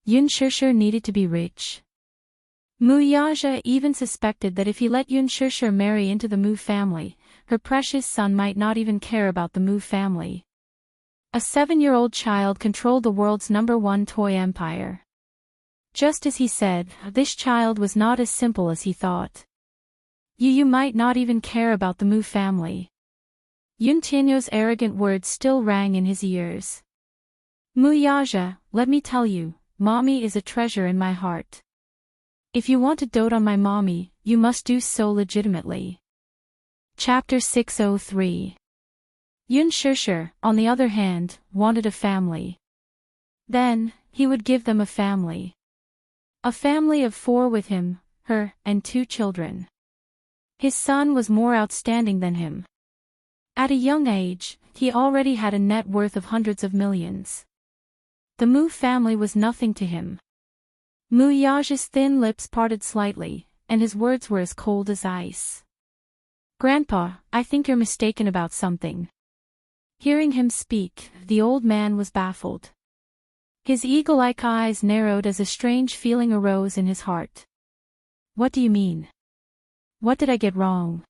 Yun Shishir needed to be rich. Mu Yaja even suspected that if he let Yun Shishir marry into the Mu family, her precious son might not even care about the Mu family. A 7-year-old child controlled the world's #1 toy empire. Just as he said, this child was not as simple as he thought. You might not even care about the Mu family. Yun Tianyo's arrogant words still rang in his ears. Mu Yaja, let me tell you, mommy is a treasure in my heart. If you want to dote on my mommy, you must do so legitimately. Chapter 603. Yun Shishir, on the other hand, wanted a family. Then, he would give them a family. A family of 4 with him, her, and 2 children. His son was more outstanding than him. At a young age, he already had a net worth of hundreds of millions. The Mu family was nothing to him. Mu Yaja's thin lips parted slightly, and his words were as cold as ice. Grandpa, I think you're mistaken about something. Hearing him speak, the old man was baffled. His eagle-like eyes narrowed as a strange feeling arose in his heart. What do you mean? What did I get wrong?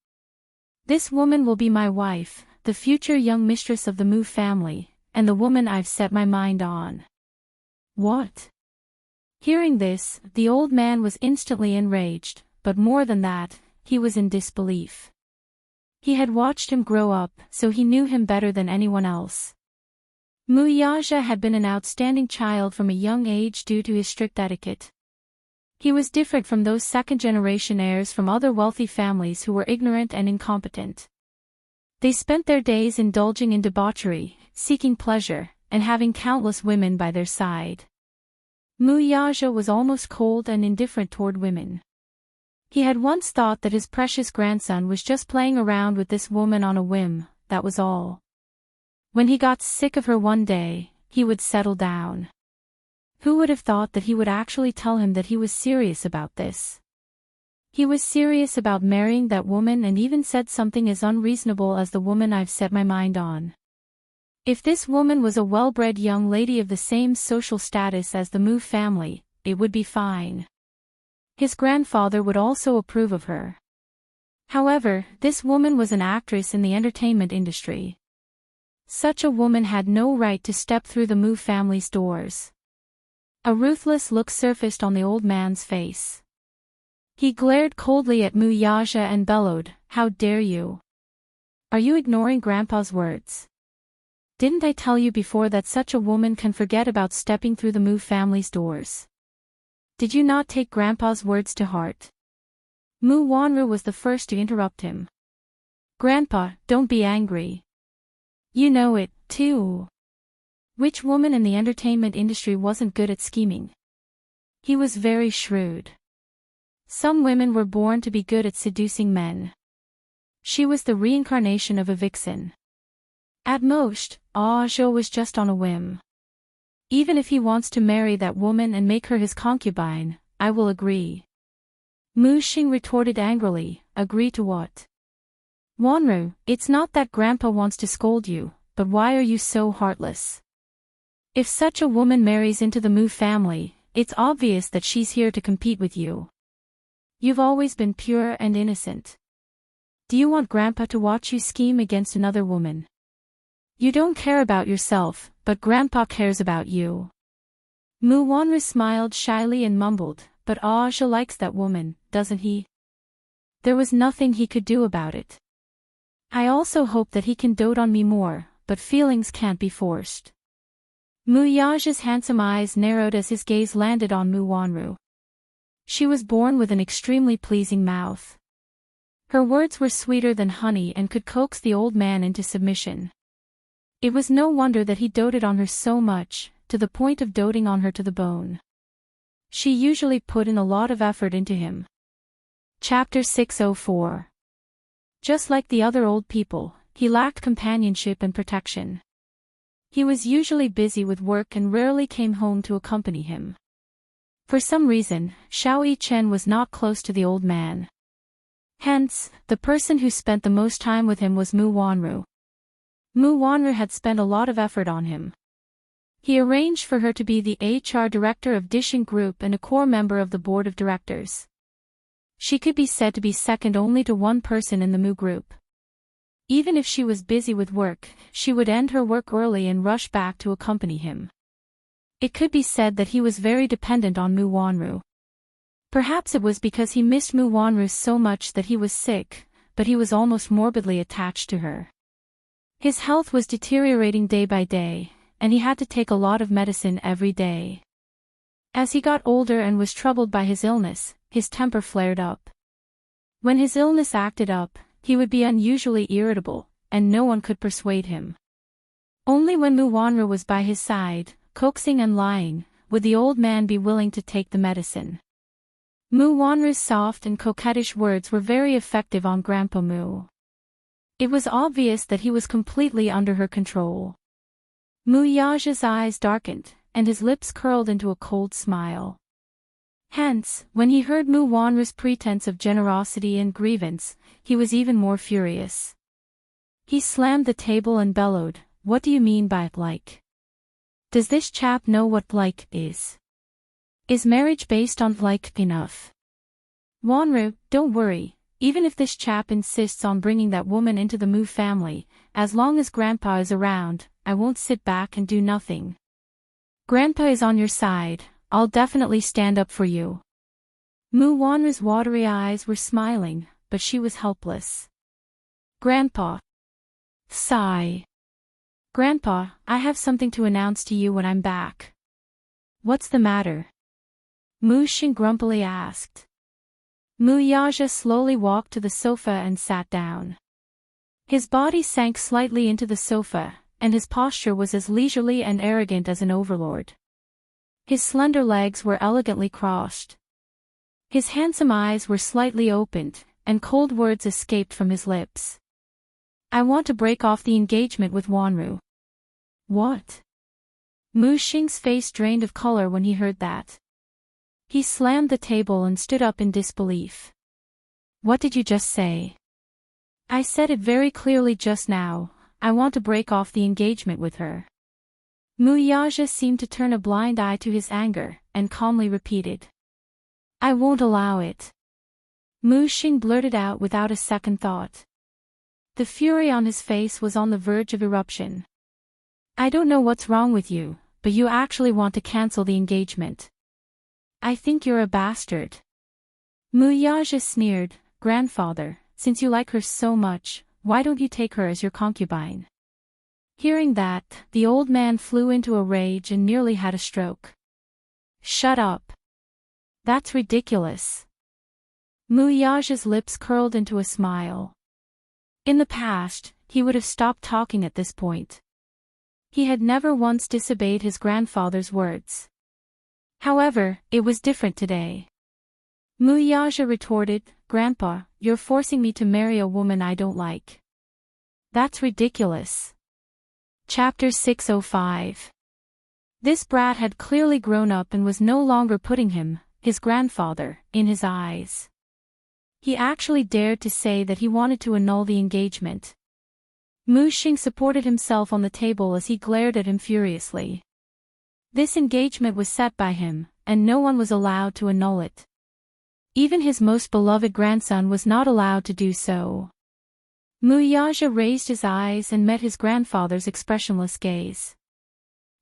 This woman will be my wife, the future young mistress of the Mu family, and the woman I've set my mind on. What? Hearing this, the old man was instantly enraged, but more than that, he was in disbelief. He had watched him grow up, so he knew him better than anyone else. Mu Yaja had been an outstanding child from a young age due to his strict etiquette. He was different from those second-generation heirs from other wealthy families who were ignorant and incompetent. They spent their days indulging in debauchery, seeking pleasure, and having countless women by their side. Mu Yaja was almost cold and indifferent toward women. He had once thought that his precious grandson was just playing around with this woman on a whim, that was all. When he got sick of her one day, he would settle down. Who would have thought that he would actually tell him that he was serious about this? He was serious about marrying that woman and even said something as unreasonable as the woman I've set my mind on. If this woman was a well-bred young lady of the same social status as the Mu family, it would be fine. His grandfather would also approve of her. However, this woman was an actress in the entertainment industry. Such a woman had no right to step through the Mu family's doors. A ruthless look surfaced on the old man's face. He glared coldly at Mu Yaja and bellowed, "How dare you? Are you ignoring Grandpa's words? Didn't I tell you before that such a woman can forget about stepping through the Mu family's doors? Did you not take Grandpa's words to heart?" Mu Wanru was the first to interrupt him. "Grandpa, don't be angry. You know it, too. Which woman in the entertainment industry wasn't good at scheming? He was very shrewd. Some women were born to be good at seducing men. She was the reincarnation of a vixen. At most, Aja was just on a whim. Even if he wants to marry that woman and make her his concubine, I will agree. Mu Xing retorted angrily, agree to what? Wanru, it's not that Grandpa wants to scold you, but why are you so heartless? If such a woman marries into the Mu family, it's obvious that she's here to compete with you. You've always been pure and innocent. Do you want Grandpa to watch you scheme against another woman? You don't care about yourself, but Grandpa cares about you. Mu Wanru smiled shyly and mumbled, but Aja likes that woman, doesn't he? There was nothing he could do about it. I also hope that he can dote on me more, but feelings can't be forced. Mu Yaja's handsome eyes narrowed as his gaze landed on Mu Wanru. She was born with an extremely pleasing mouth. Her words were sweeter than honey and could coax the old man into submission. It was no wonder that he doted on her so much, to the point of doting on her to the bone. She usually put in a lot of effort into him. Chapter 604. Just like the other old people, he lacked companionship and protection. He was usually busy with work and rarely came home to accompany him. For some reason, Xiao Yichen was not close to the old man. Hence, the person who spent the most time with him was Mu Wanru. Mu Wanru had spent a lot of effort on him. He arranged for her to be the HR director of Dishing Group and a core member of the board of directors. She could be said to be second only to one person in the Mu group. Even if she was busy with work, she would end her work early and rush back to accompany him. It could be said that he was very dependent on Mu Wanru. Perhaps it was because he missed Mu Wanru so much that he was sick, but he was almost morbidly attached to her. His health was deteriorating day by day, and he had to take a lot of medicine every day. As he got older and was troubled by his illness, his temper flared up. When his illness acted up, he would be unusually irritable, and no one could persuade him. Only when Mu Wanru was by his side, coaxing and lying, would the old man be willing to take the medicine. Mu Wanru's soft and coquettish words were very effective on Grandpa Mu. It was obvious that he was completely under her control. Mu Yaja's eyes darkened, and his lips curled into a cold smile. Hence, when he heard Mu Wanru's pretense of generosity and grievance, he was even more furious. He slammed the table and bellowed, "What do you mean by like? Does this chap know what like is? Is marriage based on like enough? Wanru, don't worry. Even if this chap insists on bringing that woman into the Mu family, as long as Grandpa is around, I won't sit back and do nothing. Grandpa is on your side, I'll definitely stand up for you." Mu Wanru's watery eyes were smiling, but she was helpless. "Grandpa." Sigh. "Grandpa, I have something to announce to you when I'm back." "What's the matter?" Mu Xing grumpily asked. Mu Yaja slowly walked to the sofa and sat down. His body sank slightly into the sofa, and his posture was as leisurely and arrogant as an overlord. His slender legs were elegantly crossed. His handsome eyes were slightly opened, and cold words escaped from his lips. "I want to break off the engagement with Wanru." "What?" Mu Xing's face drained of color when he heard that. He slammed the table and stood up in disbelief. "What did you just say?" "I said it very clearly just now, I want to break off the engagement with her." Mu Yaja seemed to turn a blind eye to his anger, and calmly repeated, "I won't allow it." Mu Xing blurted out without a second thought. The fury on his face was on the verge of eruption. "I don't know what's wrong with you, but you actually want to cancel the engagement. I think you're a bastard." Mu Yaja sneered, "Grandfather, since you like her so much, why don't you take her as your concubine?" Hearing that, the old man flew into a rage and nearly had a stroke. "Shut up. That's ridiculous." Mu Yaja's lips curled into a smile. In the past, he would have stopped talking at this point. He had never once disobeyed his grandfather's words. However, it was different today. Muyaja retorted, "Grandpa, you're forcing me to marry a woman I don't like. That's ridiculous." Chapter 605. This brat had clearly grown up and was no longer putting him, his grandfather, in his eyes. He actually dared to say that he wanted to annul the engagement. Mu Xing supported himself on the table as he glared at him furiously. This engagement was set by him, and no one was allowed to annul it. Even his most beloved grandson was not allowed to do so. Muyaja raised his eyes and met his grandfather's expressionless gaze.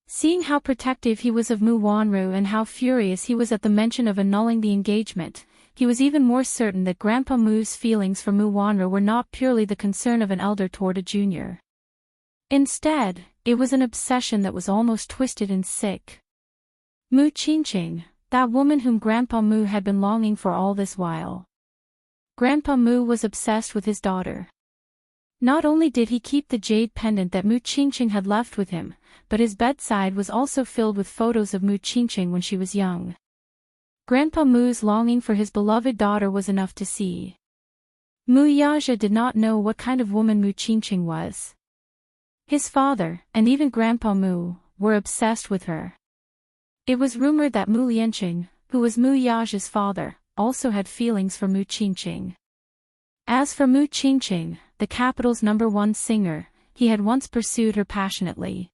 Seeing how protective he was of Mu Wanru and how furious he was at the mention of annulling the engagement, he was even more certain that Grandpa Mu's feelings for Mu Wanru were not purely the concern of an elder toward a junior. Instead, it was an obsession that was almost twisted and sick. Mu Qingqing, that woman whom Grandpa Mu had been longing for all this while. Grandpa Mu was obsessed with his daughter. Not only did he keep the jade pendant that Mu Qingqing had left with him, but his bedside was also filled with photos of Mu Qingqing when she was young. Grandpa Mu's longing for his beloved daughter was enough to see. Muyaja did not know what kind of woman Mu Qingqing was. His father, and even Grandpa Mu, were obsessed with her. It was rumored that Mu Lianqing, who was Muyaja's father, also had feelings for Mu Qingqing. As for Mu Qingqing, the capital's #1 singer, he had once pursued her passionately.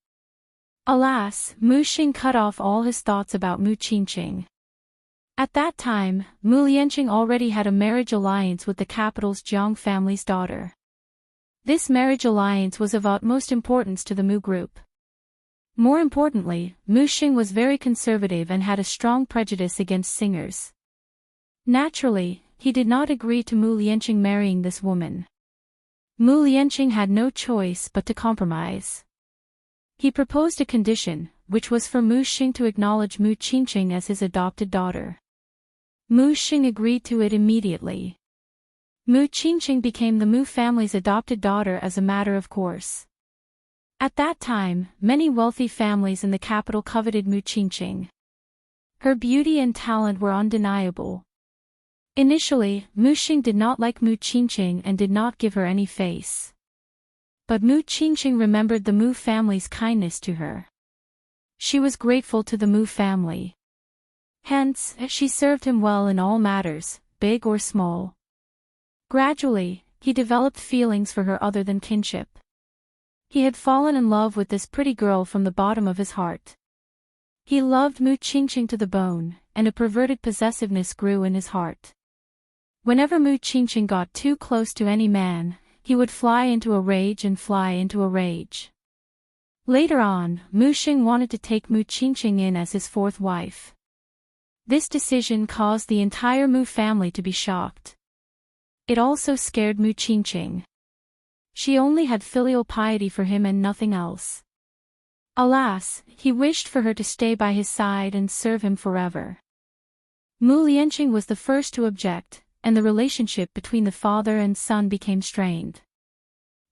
Alas, Mu Xing cut off all his thoughts about Mu Qingqing. At that time, Mu Lianqing already had a marriage alliance with the capital's Jiang family's daughter. This marriage alliance was of utmost importance to the Mu group. More importantly, Mu Xing was very conservative and had a strong prejudice against singers. Naturally, he did not agree to Mu Lianqing marrying this woman. Mu Lianqing had no choice but to compromise. He proposed a condition, which was for Mu Xing to acknowledge Mu Qingqing as his adopted daughter. Mu Xing agreed to it immediately. Mu Qingqing became the Mu family's adopted daughter as a matter of course. At that time, many wealthy families in the capital coveted Mu Qingqing. Her beauty and talent were undeniable. Initially, Mu Xing did not like Mu Qingqing and did not give her any face. But Mu Qingqing remembered the Mu family's kindness to her. She was grateful to the Mu family. Hence, she served him well in all matters, big or small. Gradually, he developed feelings for her other than kinship. He had fallen in love with this pretty girl from the bottom of his heart. He loved Mu Qingqing to the bone, and a perverted possessiveness grew in his heart. Whenever Mu Qingqing got too close to any man, he would fly into a rage and fly into a rage. Later on, Mu Xing wanted to take Mu Qingqing in as his fourth wife. This decision caused the entire Mu family to be shocked. It also scared Mu Qingqing. She only had filial piety for him and nothing else. Alas, he wished for her to stay by his side and serve him forever. Mu Lianqing was the first to object, and the relationship between the father and son became strained.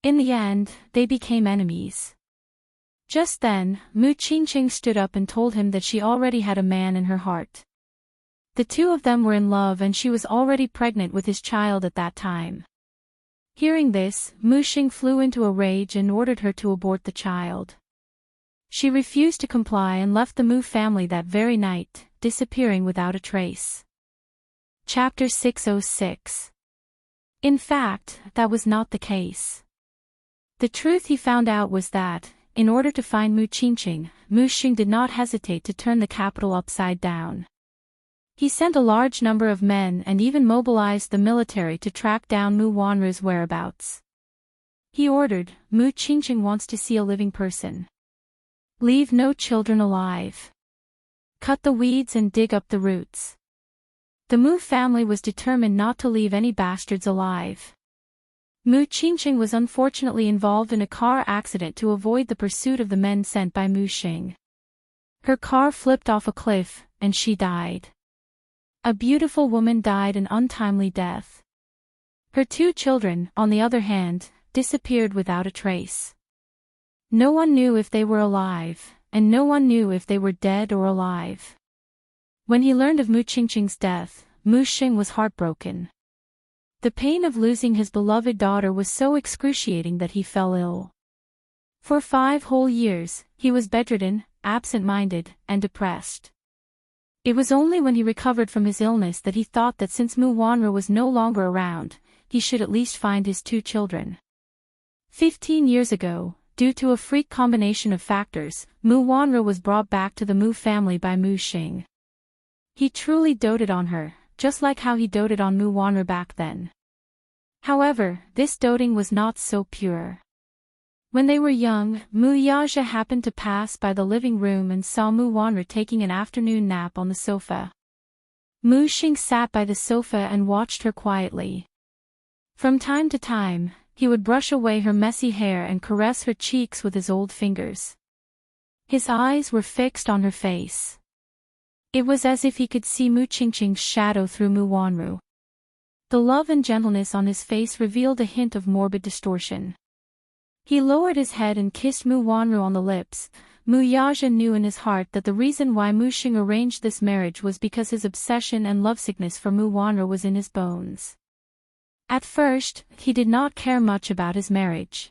In the end, they became enemies. Just then, Mu Qingqing stood up and told him that she already had a man in her heart. The two of them were in love and she was already pregnant with his child at that time. Hearing this, Mu Xing flew into a rage and ordered her to abort the child. She refused to comply and left the Mu family that very night, disappearing without a trace. Chapter 606. In fact, that was not the case. The truth he found out was that, in order to find Mu Qingqing, Mu Xing did not hesitate to turn the capital upside down. He sent a large number of men and even mobilized the military to track down Mu Wanru's whereabouts. He ordered, "Mu Qingqing wants to see a living person. Leave no children alive. Cut the weeds and dig up the roots." The Mu family was determined not to leave any bastards alive. Mu Qingqing was unfortunately involved in a car accident to avoid the pursuit of the men sent by Mu Xing. Her car flipped off a cliff, and she died. A beautiful woman died an untimely death. Her two children, on the other hand, disappeared without a trace. No one knew if they were alive, and no one knew if they were dead or alive. When he learned of Mu Qingqing's death, Mu Xing was heartbroken. The pain of losing his beloved daughter was so excruciating that he fell ill. For 5 whole years, he was bedridden, absent-minded, and depressed. It was only when he recovered from his illness that he thought that since Mu Wanru was no longer around, he should at least find his 2 children. 15 years ago, due to a freak combination of factors, Mu Wanru was brought back to the Mu family by Mu Xing. He truly doted on her, just like how he doted on Mu Wanru back then. However, this doting was not so pure. When they were young, Mu Yaja happened to pass by the living room and saw Mu Wanru taking an afternoon nap on the sofa. Mu Xing sat by the sofa and watched her quietly. From time to time, he would brush away her messy hair and caress her cheeks with his old fingers. His eyes were fixed on her face. It was as if he could see Mu Qingqing's shadow through Mu Wanru. The love and gentleness on his face revealed a hint of morbid distortion. He lowered his head and kissed Mu Wanru on the lips. Mu Yaja knew in his heart that the reason why Mu Xing arranged this marriage was because his obsession and lovesickness for Mu Wanru was in his bones. At first, he did not care much about his marriage.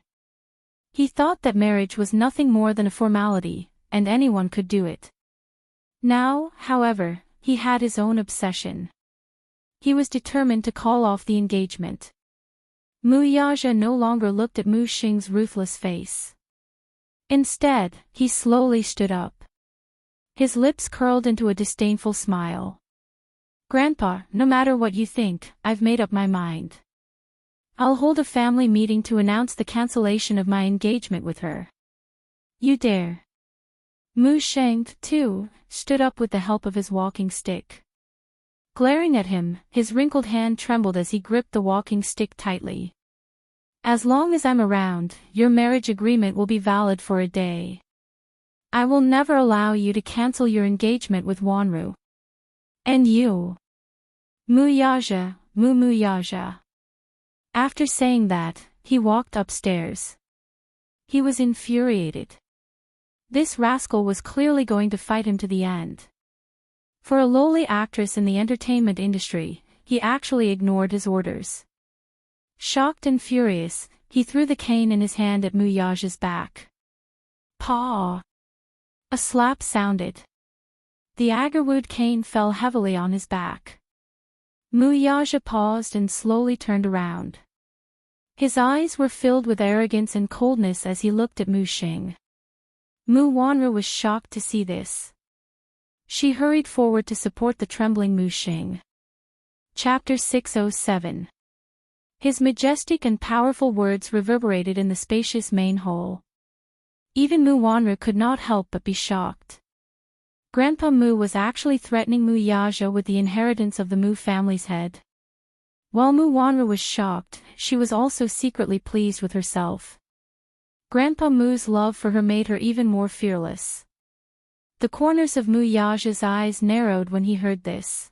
He thought that marriage was nothing more than a formality, and anyone could do it. Now, however, he had his own obsession. He was determined to call off the engagement. Mu Yaja no longer looked at Mu Xing's ruthless face. Instead, he slowly stood up. His lips curled into a disdainful smile. "Grandpa, no matter what you think, I've made up my mind. I'll hold a family meeting to announce the cancellation of my engagement with her." "You dare?" Mu Xing, too, stood up with the help of his walking stick. Glaring at him, his wrinkled hand trembled as he gripped the walking stick tightly. "As long as I'm around, your marriage agreement will be valid for a day. I will never allow you to cancel your engagement with Wanru. And you. Mu Yaja, Mu Yaja." After saying that, he walked upstairs. He was infuriated. This rascal was clearly going to fight him to the end. For a lowly actress in the entertainment industry, he actually ignored his orders. Shocked and furious, he threw the cane in his hand at Mu Yaja's back. "Paw!" A slap sounded. The agarwood cane fell heavily on his back. Mu Yaja paused and slowly turned around. His eyes were filled with arrogance and coldness as he looked at Mu Xing. Mu Wanru was shocked to see this. She hurried forward to support the trembling Mu Xing. Chapter 607. His majestic and powerful words reverberated in the spacious main hall. Even Mu Wanru could not help but be shocked. Grandpa Mu was actually threatening Mu Yaja with the inheritance of the Mu family's head. While Mu Wanru was shocked, she was also secretly pleased with herself. Grandpa Mu's love for her made her even more fearless. The corners of Mu Yaja's eyes narrowed when he heard this.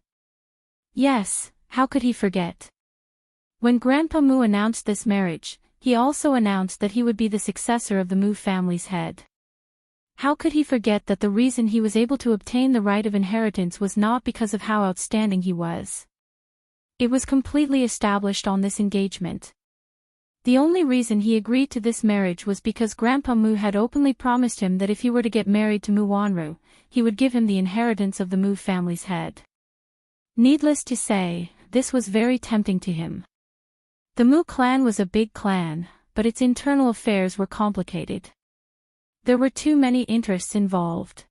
Yes, how could he forget? When Grandpa Mu announced this marriage, he also announced that he would be the successor of the Mu family's head. How could he forget that the reason he was able to obtain the right of inheritance was not because of how outstanding he was? It was completely established on this engagement. The only reason he agreed to this marriage was because Grandpa Mu had openly promised him that if he were to get married to Mu Wanru, he would give him the inheritance of the Mu family's head. Needless to say, this was very tempting to him. The Mu clan was a big clan, but its internal affairs were complicated. There were too many interests involved.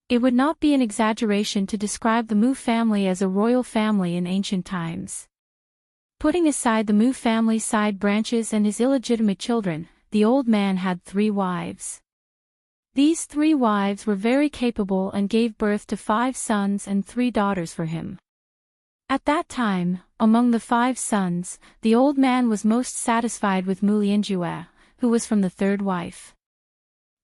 It would not be an exaggeration to describe the Mu family as a royal family in ancient times. Putting aside the Mu family's side branches and his illegitimate children, the old man had 3 wives. These 3 wives were very capable and gave birth to 5 sons and 3 daughters for him. At that time, among the 5 sons, the old man was most satisfied with Mu Lianjue, who was from the 3rd wife.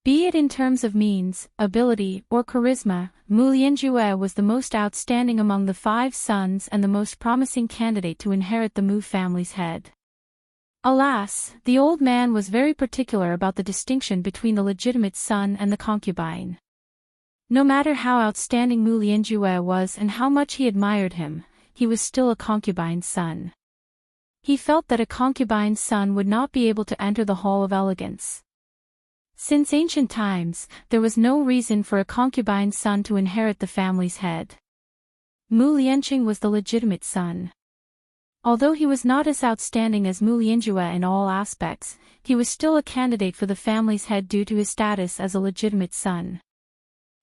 Be it in terms of means, ability, or charisma, Mu Lianjue was the most outstanding among the 5 sons and the most promising candidate to inherit the Mu family's head. Alas, the old man was very particular about the distinction between the legitimate son and the concubine. No matter how outstanding Mu Lianjue was and how much he admired him, he was still a concubine's son. He felt that a concubine's son would not be able to enter the Hall of Elegance. Since ancient times, there was no reason for a concubine's son to inherit the family's head. Mu Lianqing was the legitimate son. Although he was not as outstanding as Mu Lianjue in all aspects, he was still a candidate for the family's head due to his status as a legitimate son.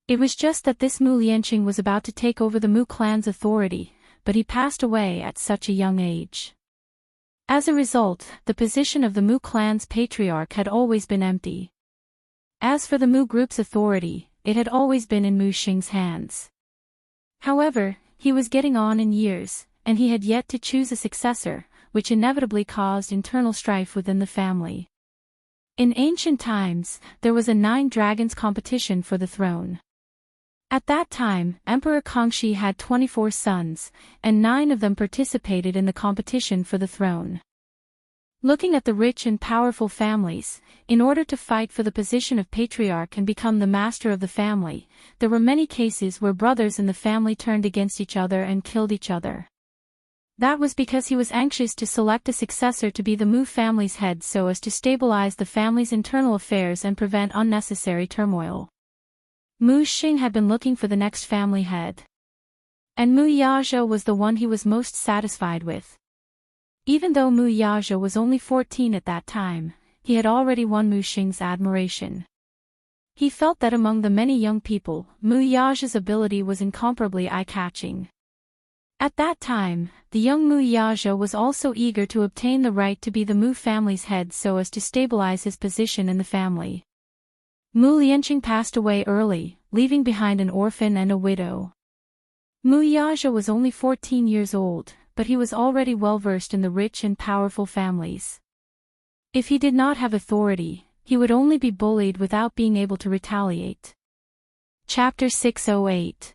It was just that this Mu Lianqing was about to take over the Mu clan's authority, but he passed away at such a young age. As a result, the position of the Mu clan's patriarch had always been empty. As for the Mu group's authority, it had always been in Mu Xing's hands. However, he was getting on in years, and he had yet to choose a successor, which inevitably caused internal strife within the family. In ancient times, there was a 9 dragons competition for the throne. At that time, Emperor Kangxi had 24 sons, and 9 of them participated in the competition for the throne. Looking at the rich and powerful families, in order to fight for the position of patriarch and become the master of the family, there were many cases where brothers in the family turned against each other and killed each other. That was because he was anxious to select a successor to be the Mu family's head so as to stabilize the family's internal affairs and prevent unnecessary turmoil. Mu Xing had been looking for the next family head. And Mu Yazhe was the one he was most satisfied with. Even though Mu Yazhe was only 14 at that time, he had already won Mu Xing's admiration. He felt that among the many young people, Mu Yazhe's ability was incomparably eye-catching. At that time, the young Mu Yazhe was also eager to obtain the right to be the Mu family's head so as to stabilize his position in the family. Mu Lianqing passed away early, leaving behind an orphan and a widow. Mu Yazhe was only 14 years old, but he was already well-versed in the rich and powerful families. If he did not have authority, he would only be bullied without being able to retaliate. Chapter 608.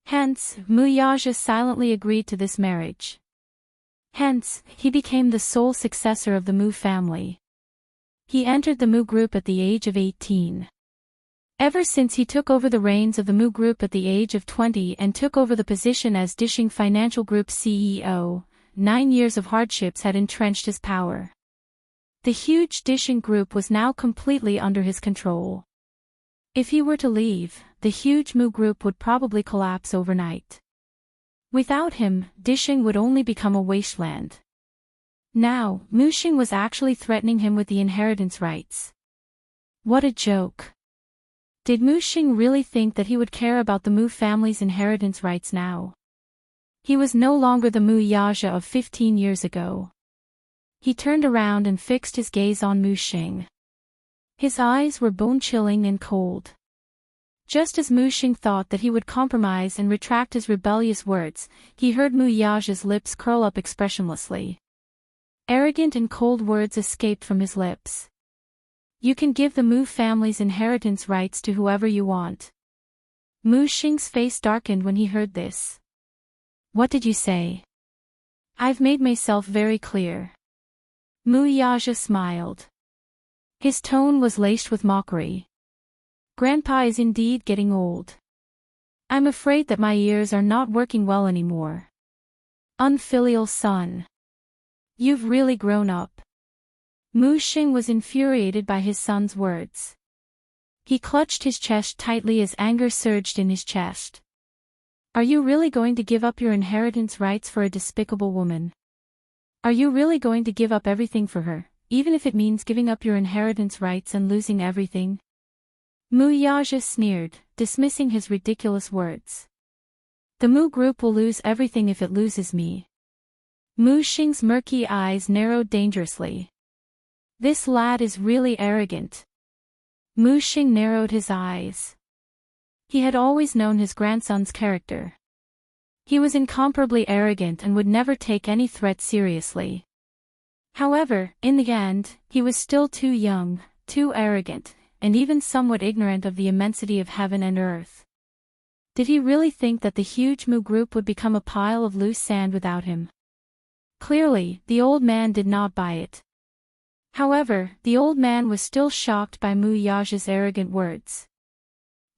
Hence, Mu Yazhe silently agreed to this marriage. Hence, he became the sole successor of the Mu family. He entered the Mu group at the age of 18. Ever since he took over the reins of the Mu group at the age of 20 and took over the position as Dishing Financial Group's CEO, 9 years of hardships had entrenched his power. The huge Dishing group was now completely under his control. If he were to leave, the huge Mu group would probably collapse overnight. Without him, Dishing would only become a wasteland. Now, Mu Xing was actually threatening him with the inheritance rights. What a joke. Did Mu Xing really think that he would care about the Mu family's inheritance rights now? He was no longer the Mu Yazhe of 15 years ago. He turned around and fixed his gaze on Mu Xing. His eyes were bone-chilling and cold. Just as Mu Xing thought that he would compromise and retract his rebellious words, he heard Mu Yazhe's lips curl up expressionlessly. Arrogant and cold words escaped from his lips. You can give the Mu family's inheritance rights to whoever you want. Mu Xing's face darkened when he heard this. What did you say? I've made myself very clear. Mu Yazhe smiled. His tone was laced with mockery. Grandpa is indeed getting old. I'm afraid that my ears are not working well anymore. Unfilial son. You've really grown up. Mu Xing was infuriated by his son's words. He clutched his chest tightly as anger surged in his chest. Are you really going to give up your inheritance rights for a despicable woman? Are you really going to give up everything for her, even if it means giving up your inheritance rights and losing everything? Mu Yazhe sneered, dismissing his ridiculous words. The Mu group will lose everything if it loses me. Mu Xing's murky eyes narrowed dangerously. This lad is really arrogant. Mu Xing narrowed his eyes. He had always known his grandson's character. He was incomparably arrogant and would never take any threat seriously. However, in the end, he was still too young, too arrogant, and even somewhat ignorant of the immensity of heaven and earth. Did he really think that the huge Mu group would become a pile of loose sand without him? Clearly, the old man did not buy it. However, the old man was still shocked by Mu Yaja's arrogant words.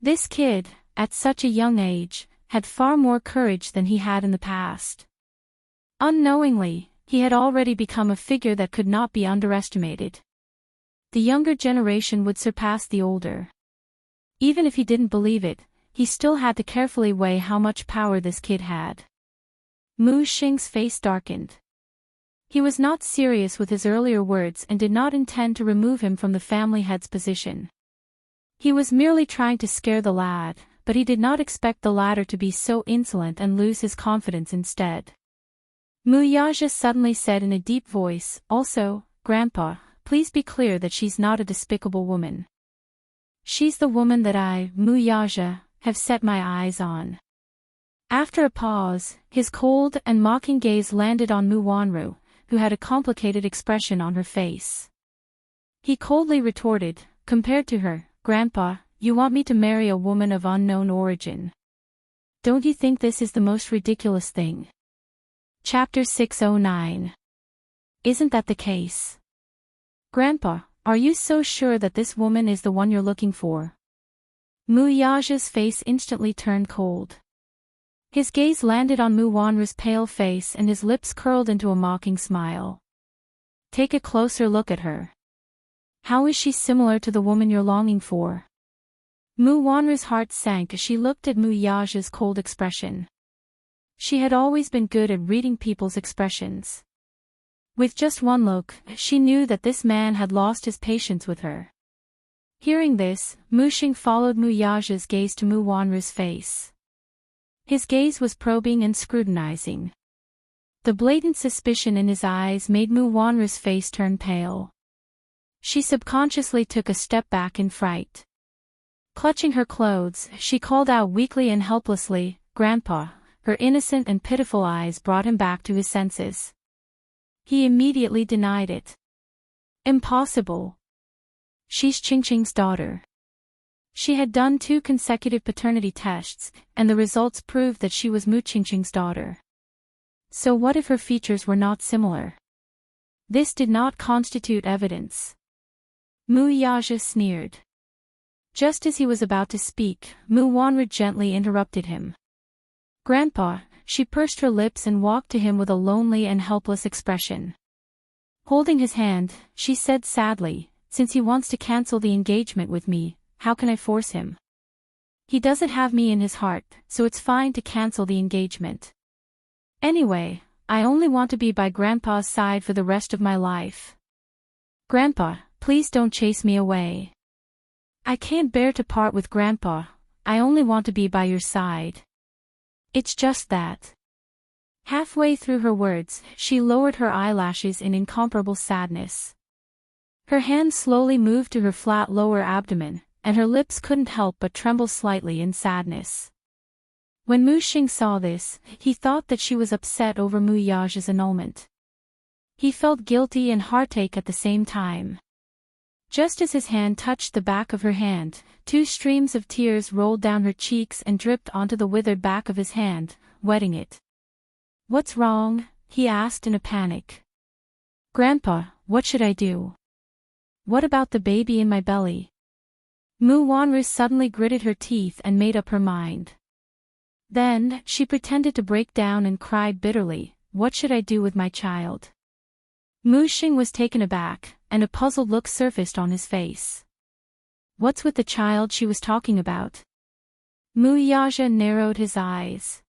This kid, at such a young age, had far more courage than he had in the past. Unknowingly, he had already become a figure that could not be underestimated. The younger generation would surpass the older. Even if he didn't believe it, he still had to carefully weigh how much power this kid had. Mu Xing's face darkened. He was not serious with his earlier words and did not intend to remove him from the family head's position. He was merely trying to scare the lad, but he did not expect the latter to be so insolent and lose his confidence instead. Mu Yaja suddenly said in a deep voice, "Also, Grandpa, please be clear that she's not a despicable woman. She's the woman that I, Mu Yaja, have set my eyes on." After a pause, his cold and mocking gaze landed on Mu Wanru, who had a complicated expression on her face. He coldly retorted, "Compared to her, Grandpa, you want me to marry a woman of unknown origin. Don't you think this is the most ridiculous thing?" Chapter 609. Isn't that the case? Grandpa, are you so sure that this woman is the one you're looking for? Mu Yaja's face instantly turned cold. His gaze landed on Mu Wanru's pale face and his lips curled into a mocking smile. Take a closer look at her. How is she similar to the woman you're longing for? Mu Wanru's heart sank as she looked at Mu Yaja's cold expression. She had always been good at reading people's expressions. With just one look, she knew that this man had lost his patience with her. Hearing this, Mu Xing followed Mu Yaja's gaze to Mu Wanru's face. His gaze was probing and scrutinizing. The blatant suspicion in his eyes made Mu Wanru's face turn pale. She subconsciously took a step back in fright. Clutching her clothes, she called out weakly and helplessly, "Grandpa." Her innocent and pitiful eyes brought him back to his senses. He immediately denied it. Impossible. She's Qingqing's daughter. She had done 2 consecutive paternity tests, and the results proved that she was Mu Qingqing's daughter. So what if her features were not similar? This did not constitute evidence. Mu Yaja sneered. Just as he was about to speak, Mu Wanru gently interrupted him. "Grandpa," she pursed her lips and walked to him with a lonely and helpless expression. Holding his hand, she said sadly, "Since he wants to cancel the engagement with me, how can I force him? He doesn't have me in his heart, so it's fine to cancel the engagement. Anyway, I only want to be by Grandpa's side for the rest of my life. Grandpa, please don't chase me away. I can't bear to part with Grandpa, I only want to be by your side. It's just that." Halfway through her words, she lowered her eyelashes in incomparable sadness. Her hand slowly moved to her flat lower abdomen, and her lips couldn't help but tremble slightly in sadness. When Mu Xing saw this, he thought that she was upset over Mu Yaja's annulment. He felt guilty and heartache at the same time. Just as his hand touched the back of her hand, 2 streams of tears rolled down her cheeks and dripped onto the withered back of his hand, wetting it. "What's wrong?" he asked in a panic. "Grandpa, what should I do? What about the baby in my belly?" Mu Wanru suddenly gritted her teeth and made up her mind. Then, she pretended to break down and cried bitterly, "What should I do with my child?" Mu Xing was taken aback, and a puzzled look surfaced on his face. What's with the child she was talking about? Mu Yaja narrowed his eyes.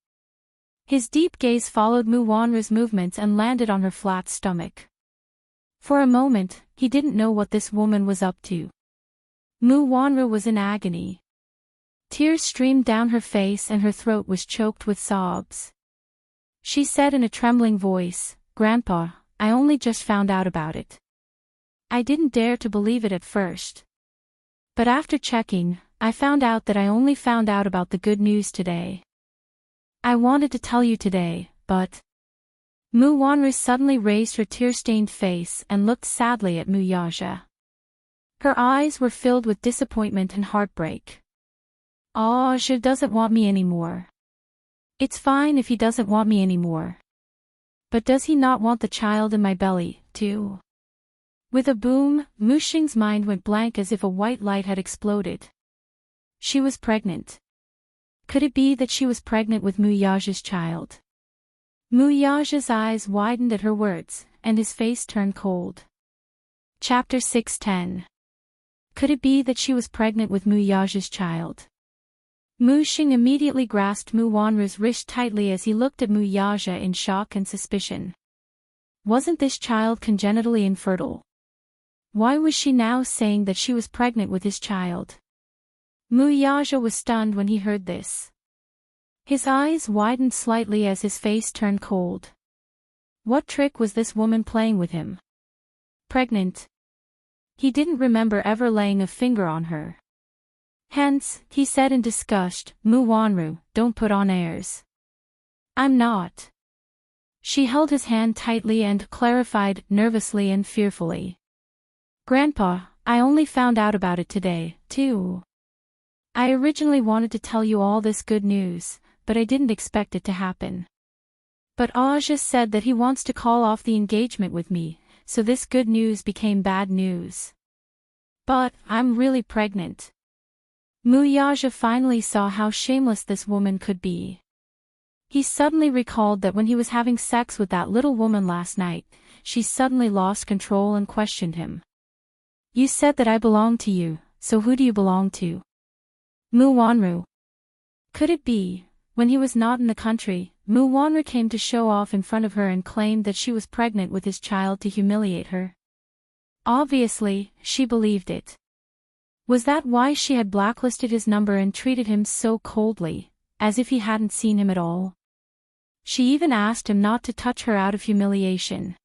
His deep gaze followed Mu Wanru's movements and landed on her flat stomach. For a moment, he didn't know what this woman was up to. Mu Wanru was in agony. Tears streamed down her face and her throat was choked with sobs. She said in a trembling voice, "Grandpa, I only just found out about it. I didn't dare to believe it at first. But after checking, I found out that I only found out about the good news today. I wanted to tell you today, but..." Mu Wanru suddenly raised her tear-stained face and looked sadly at Mu Yaja. Her eyes were filled with disappointment and heartbreak. "She doesn't want me anymore. It's fine if he doesn't want me anymore. But does he not want the child in my belly, too?" With a boom, Mu Xing's mind went blank as if a white light had exploded. She was pregnant. Could it be that she was pregnant with Mu Yaja's child? Mu Yaja's eyes widened at her words, and his face turned cold. Chapter 6:10. Could it be that she was pregnant with Mu Yaja's child? Mu Xing immediately grasped Mu Wanru's wrist tightly as he looked at Mu Yaja in shock and suspicion. Wasn't this child congenitally infertile? Why was she now saying that she was pregnant with his child? Mu Yaja was stunned when he heard this. His eyes widened slightly as his face turned cold. What trick was this woman playing with him? Pregnant? He didn't remember ever laying a finger on her. Hence, he said in disgust, Mu Wanru, don't put on airs. I'm not. She held his hand tightly and clarified, nervously and fearfully. Grandpa, I only found out about it today, too. I originally wanted to tell you all this good news, but I didn't expect it to happen. But Aja said that he wants to call off the engagement with me, so this good news became bad news. But, I'm really pregnant. Mu Yaja finally saw how shameless this woman could be. He suddenly recalled that when he was having sex with that little woman last night, she suddenly lost control and questioned him. You said that I belong to you, so who do you belong to? Mu Wanru. Could it be, when he was not in the country, Mu Wanru came to show off in front of her and claimed that she was pregnant with his child to humiliate her? Obviously, she believed it. Was that why she had blacklisted his number and treated him so coldly, as if he hadn't seen him at all? She even asked him not to touch her out of humiliation.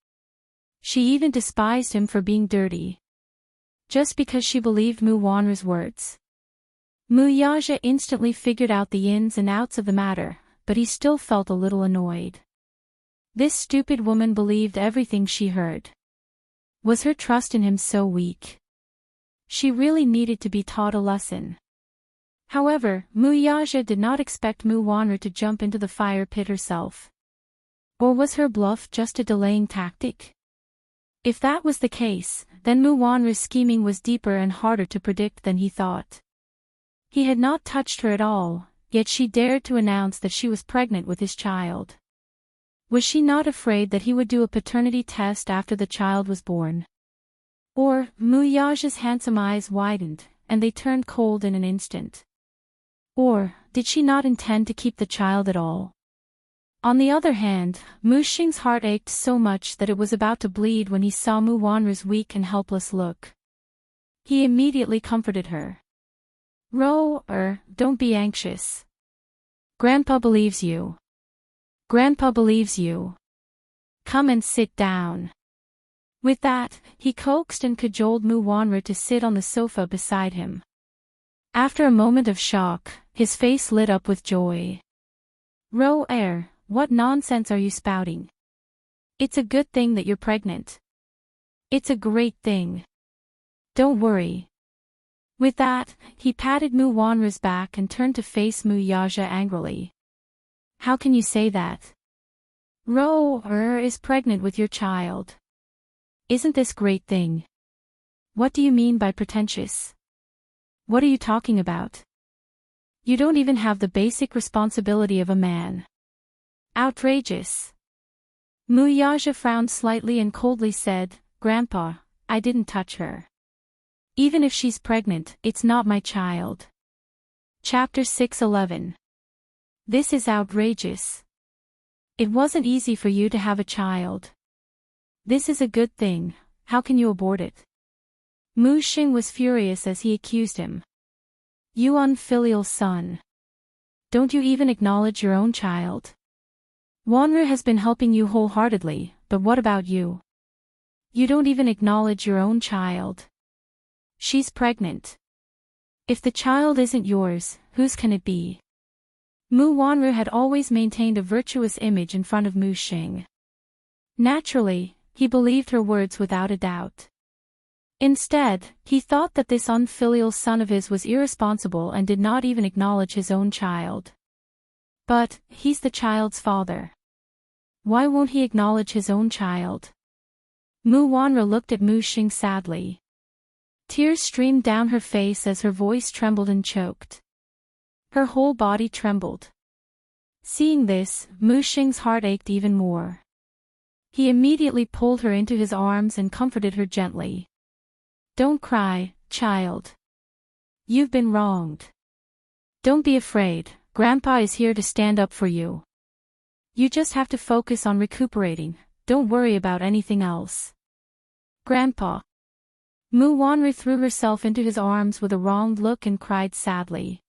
She even despised him for being dirty. Just because she believed Mu Wanru's words. Mu Yaja instantly figured out the ins and outs of the matter, but he still felt a little annoyed. This stupid woman believed everything she heard. Was her trust in him so weak? She really needed to be taught a lesson. However, Mu Yaja did not expect Mu Wanru to jump into the fire pit herself. Or was her bluff just a delaying tactic? If that was the case, then Mu Wanru's scheming was deeper and harder to predict than he thought. He had not touched her at all, yet she dared to announce that she was pregnant with his child. Was she not afraid that he would do a paternity test after the child was born? Or, Mu Yaja's handsome eyes widened, and they turned cold in an instant. Or, did she not intend to keep the child at all? On the other hand, Mu Xing's heart ached so much that it was about to bleed when he saw Mu Wanru's weak and helpless look. He immediately comforted her. Don't be anxious. Grandpa believes you. Grandpa believes you. Come and sit down. With that, he coaxed and cajoled Mu Wanru to sit on the sofa beside him. After a moment of shock, his face lit up with joy. What nonsense are you spouting? It's a good thing that you're pregnant. It's a great thing. Don't worry. With that, he patted Mu Wanru's back and turned to face Mu Yaja angrily. How can you say that? Is pregnant with your child. Isn't this great thing? What do you mean by pretentious? What are you talking about? You don't even have the basic responsibility of a man. Outrageous. Mu Yaja frowned slightly and coldly said, Grandpa, I didn't touch her. Even if she's pregnant, it's not my child. Chapter 6:11. This is outrageous. It wasn't easy for you to have a child. This is a good thing, how can you abort it? Mu Xing was furious as he accused him. You unfilial son. Don't you even acknowledge your own child? Wanru has been helping you wholeheartedly, but what about you? You don't even acknowledge your own child. She's pregnant. If the child isn't yours, whose can it be? Mu Wanru had always maintained a virtuous image in front of Mu Xing. Naturally, he believed her words without a doubt. Instead, he thought that this unfilial son of his was irresponsible and did not even acknowledge his own child. But, he's the child's father. Why won't he acknowledge his own child? Mu Wanra looked at Mu Xing sadly. Tears streamed down her face as her voice trembled and choked. Her whole body trembled. Seeing this, Mu Xing's heart ached even more. He immediately pulled her into his arms and comforted her gently. Don't cry, child. You've been wronged. Don't be afraid, Grandpa is here to stand up for you. You just have to focus on recuperating, don't worry about anything else. Grandpa. Mu Wanru threw herself into his arms with a wronged look and cried sadly.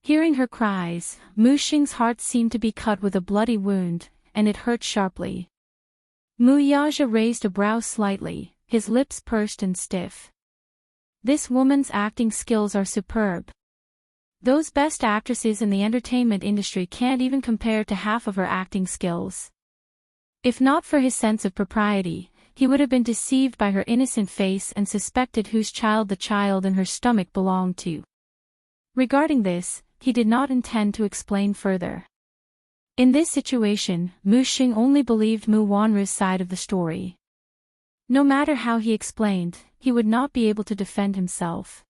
Hearing her cries, Mu Xing's heart seemed to be cut with a bloody wound, and it hurt sharply. Mu Yaja raised a brow slightly, his lips pursed and stiff. This woman's acting skills are superb. Those best actresses in the entertainment industry can't even compare to half of her acting skills. If not for his sense of propriety, he would have been deceived by her innocent face and suspected whose child the child in her stomach belonged to. Regarding this, he did not intend to explain further. In this situation, Mu Xing only believed Mu Wanru's side of the story. No matter how he explained, he would not be able to defend himself.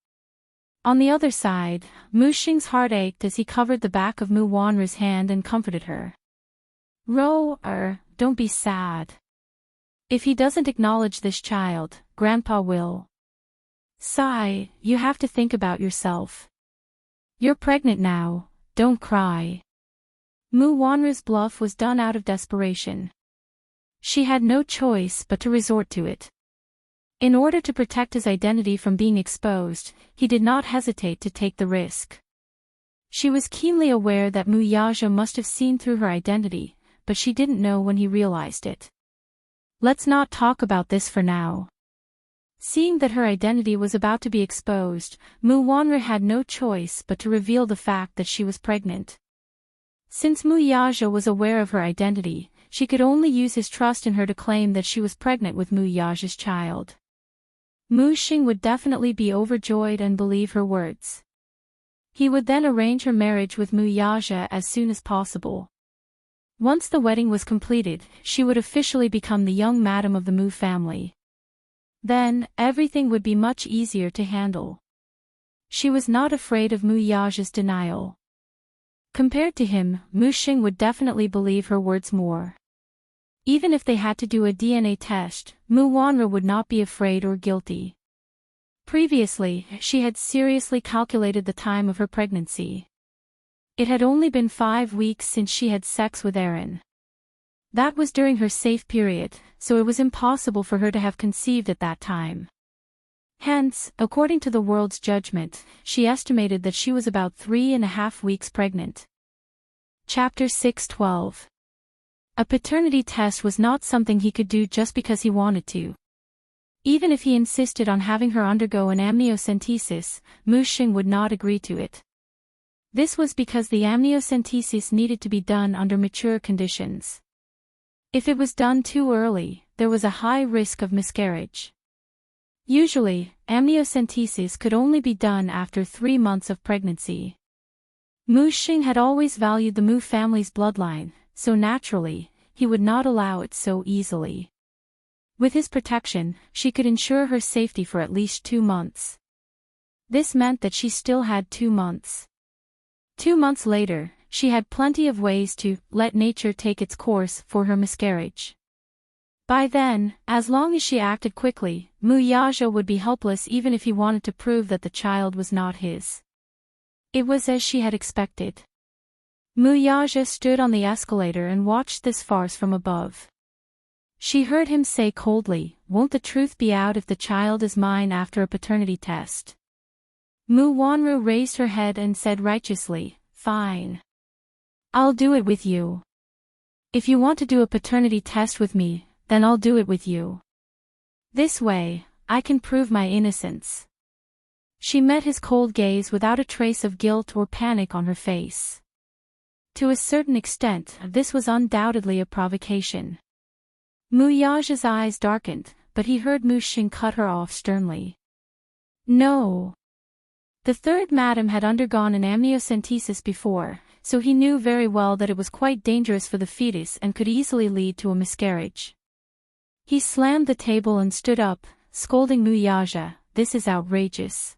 On the other side, Mu Xing's heart ached as he covered the back of Mu Wanru's hand and comforted her. Don't be sad. If he doesn't acknowledge this child, Grandpa will. Sigh, you have to think about yourself. You're pregnant now, don't cry. Mu Wanru's bluff was done out of desperation. She had no choice but to resort to it. In order to protect his identity from being exposed, he did not hesitate to take the risk. She was keenly aware that Mu Yaja must have seen through her identity, but she didn't know when he realized it. Let's not talk about this for now. Seeing that her identity was about to be exposed, Mu Wanru had no choice but to reveal the fact that she was pregnant. Since Mu Yaja was aware of her identity, she could only use his trust in her to claim that she was pregnant with Mu Yaja's child. Mu Xing would definitely be overjoyed and believe her words. He would then arrange her marriage with Mu Yaja as soon as possible. Once the wedding was completed, she would officially become the young madam of the Mu family. Then, everything would be much easier to handle. She was not afraid of Mu Yaja's denial. Compared to him, Mu Xing would definitely believe her words more. Even if they had to do a DNA test, Mu Wanru would not be afraid or guilty. Previously, she had seriously calculated the time of her pregnancy. It had only been 5 weeks since she had sex with Aaron. That was during her safe period, so it was impossible for her to have conceived at that time. Hence, according to the world's judgment, she estimated that she was about 3.5 weeks pregnant. Chapter 6:12. A paternity test was not something he could do just because he wanted to. Even if he insisted on having her undergo an amniocentesis, Mu Xing would not agree to it. This was because the amniocentesis needed to be done under mature conditions. If it was done too early, there was a high risk of miscarriage. Usually, amniocentesis could only be done after 3 months of pregnancy. Mu Xing had always valued the Mu family's bloodline, so naturally, he would not allow it so easily. With his protection, she could ensure her safety for at least 2 months. This meant that she still had 2 months. 2 months later, she had plenty of ways to let nature take its course for her miscarriage. By then, as long as she acted quickly, Mu Yaja would be helpless even if he wanted to prove that the child was not his. It was as she had expected. Mu Yaja stood on the escalator and watched this farce from above. She heard him say coldly, "Won't the truth be out if the child is mine after a paternity test?" Mu Wanru raised her head and said righteously, "Fine. I'll do it with you. If you want to do a paternity test with me, then I'll do it with you. This way, I can prove my innocence." She met his cold gaze without a trace of guilt or panic on her face. To a certain extent, this was undoubtedly a provocation. Mu Yaja's eyes darkened, but he heard Mu Xing cut her off sternly. No. The third madam had undergone an amniocentesis before, so he knew very well that it was quite dangerous for the fetus and could easily lead to a miscarriage. He slammed the table and stood up, scolding Muyaja, "This is outrageous.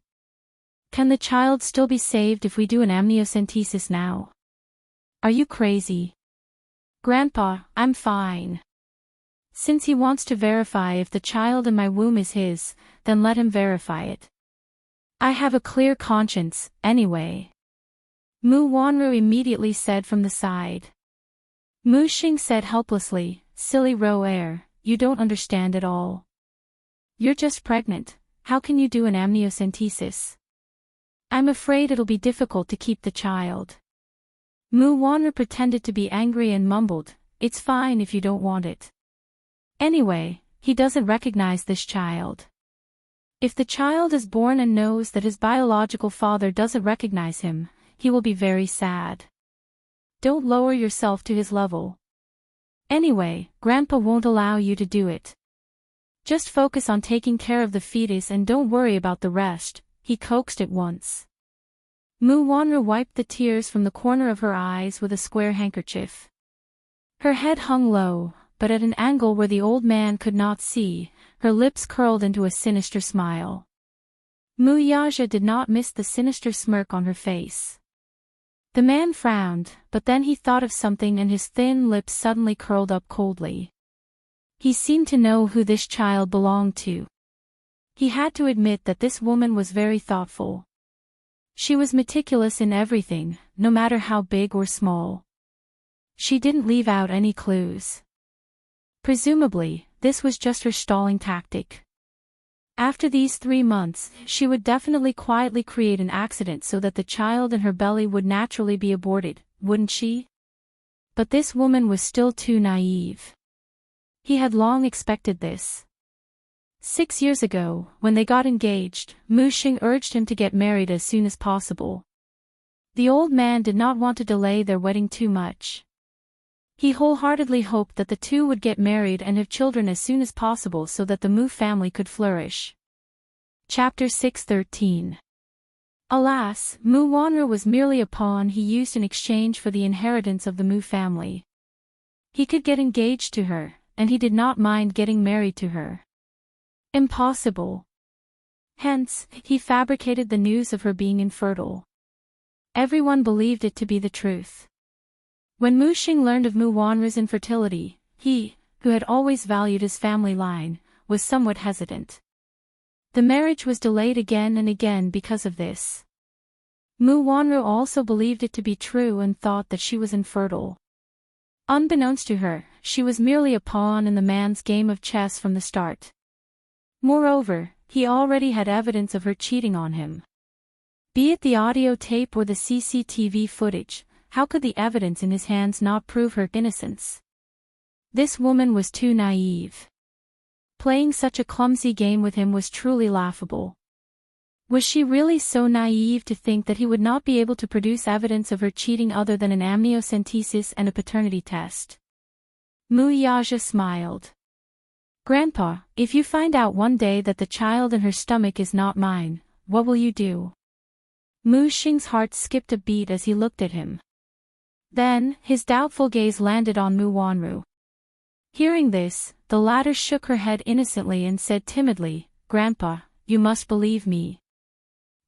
Can the child still be saved if we do an amniocentesis now? Are you crazy?" "Grandpa, I'm fine. Since he wants to verify if the child in my womb is his, then let him verify it. I have a clear conscience, anyway," Mu Wanru immediately said from the side. Mu Xing said helplessly, "Silly Ro-air, you don't understand at all. You're just pregnant, how can you do an amniocentesis? I'm afraid it'll be difficult to keep the child." Mu Wanru pretended to be angry and mumbled, "It's fine if you don't want it. Anyway, he doesn't recognize this child. If the child is born and knows that his biological father doesn't recognize him, he will be very sad. Don't lower yourself to his level. Anyway, Grandpa won't allow you to do it. Just focus on taking care of the fetus and don't worry about the rest," he coaxed at once. Mu Wanru wiped the tears from the corner of her eyes with a square handkerchief. Her head hung low, but at an angle where the old man could not see, her lips curled into a sinister smile. Muyaja did not miss the sinister smirk on her face. The man frowned, but then he thought of something and his thin lips suddenly curled up coldly. He seemed to know who this child belonged to. He had to admit that this woman was very thoughtful. She was meticulous in everything, no matter how big or small. She didn't leave out any clues. Presumably, this was just her stalling tactic. After these 3 months, she would definitely quietly create an accident so that the child in her belly would naturally be aborted, wouldn't she? But this woman was still too naive. He had long expected this. 6 years ago, when they got engaged, Mu Xing urged him to get married as soon as possible. The old man did not want to delay their wedding too much. He wholeheartedly hoped that the two would get married and have children as soon as possible so that the Mu family could flourish. Chapter 613. Alas, Mu Wanru was merely a pawn he used in exchange for the inheritance of the Mu family. He could get engaged to her, and he did not mind getting married to her. Impossible. Hence, he fabricated the news of her being infertile. Everyone believed it to be the truth. When Mu Xing learned of Mu Wanru's infertility, he, who had always valued his family line, was somewhat hesitant. The marriage was delayed again and again because of this. Mu Wanru also believed it to be true and thought that she was infertile. Unbeknownst to her, she was merely a pawn in the man's game of chess from the start. Moreover, he already had evidence of her cheating on him. Be it the audio tape or the CCTV footage, how could the evidence in his hands not prove her innocence? This woman was too naive. Playing such a clumsy game with him was truly laughable. Was she really so naive to think that he would not be able to produce evidence of her cheating other than an amniocentesis and a paternity test? Muyaja smiled. "Grandpa, if you find out one day that the child in her stomach is not mine, what will you do?" Mu Xing's heart skipped a beat as he looked at him. Then, his doubtful gaze landed on Mu Wanru. Hearing this, the latter shook her head innocently and said timidly, "Grandpa, you must believe me.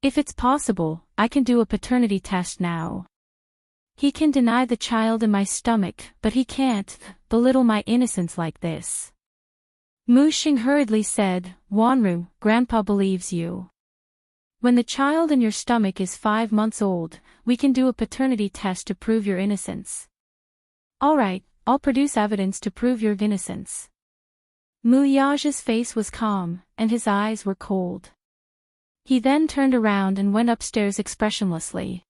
If it's possible, I can do a paternity test now. He can deny the child in my stomach, but he can't belittle my innocence like this." Mu Xing hurriedly said, "Wanru, Grandpa believes you. When the child in your stomach is 5 months old, we can do a paternity test to prove your innocence." "All right, I'll produce evidence to prove your innocence." Muyaja's face was calm, and his eyes were cold. He then turned around and went upstairs expressionlessly.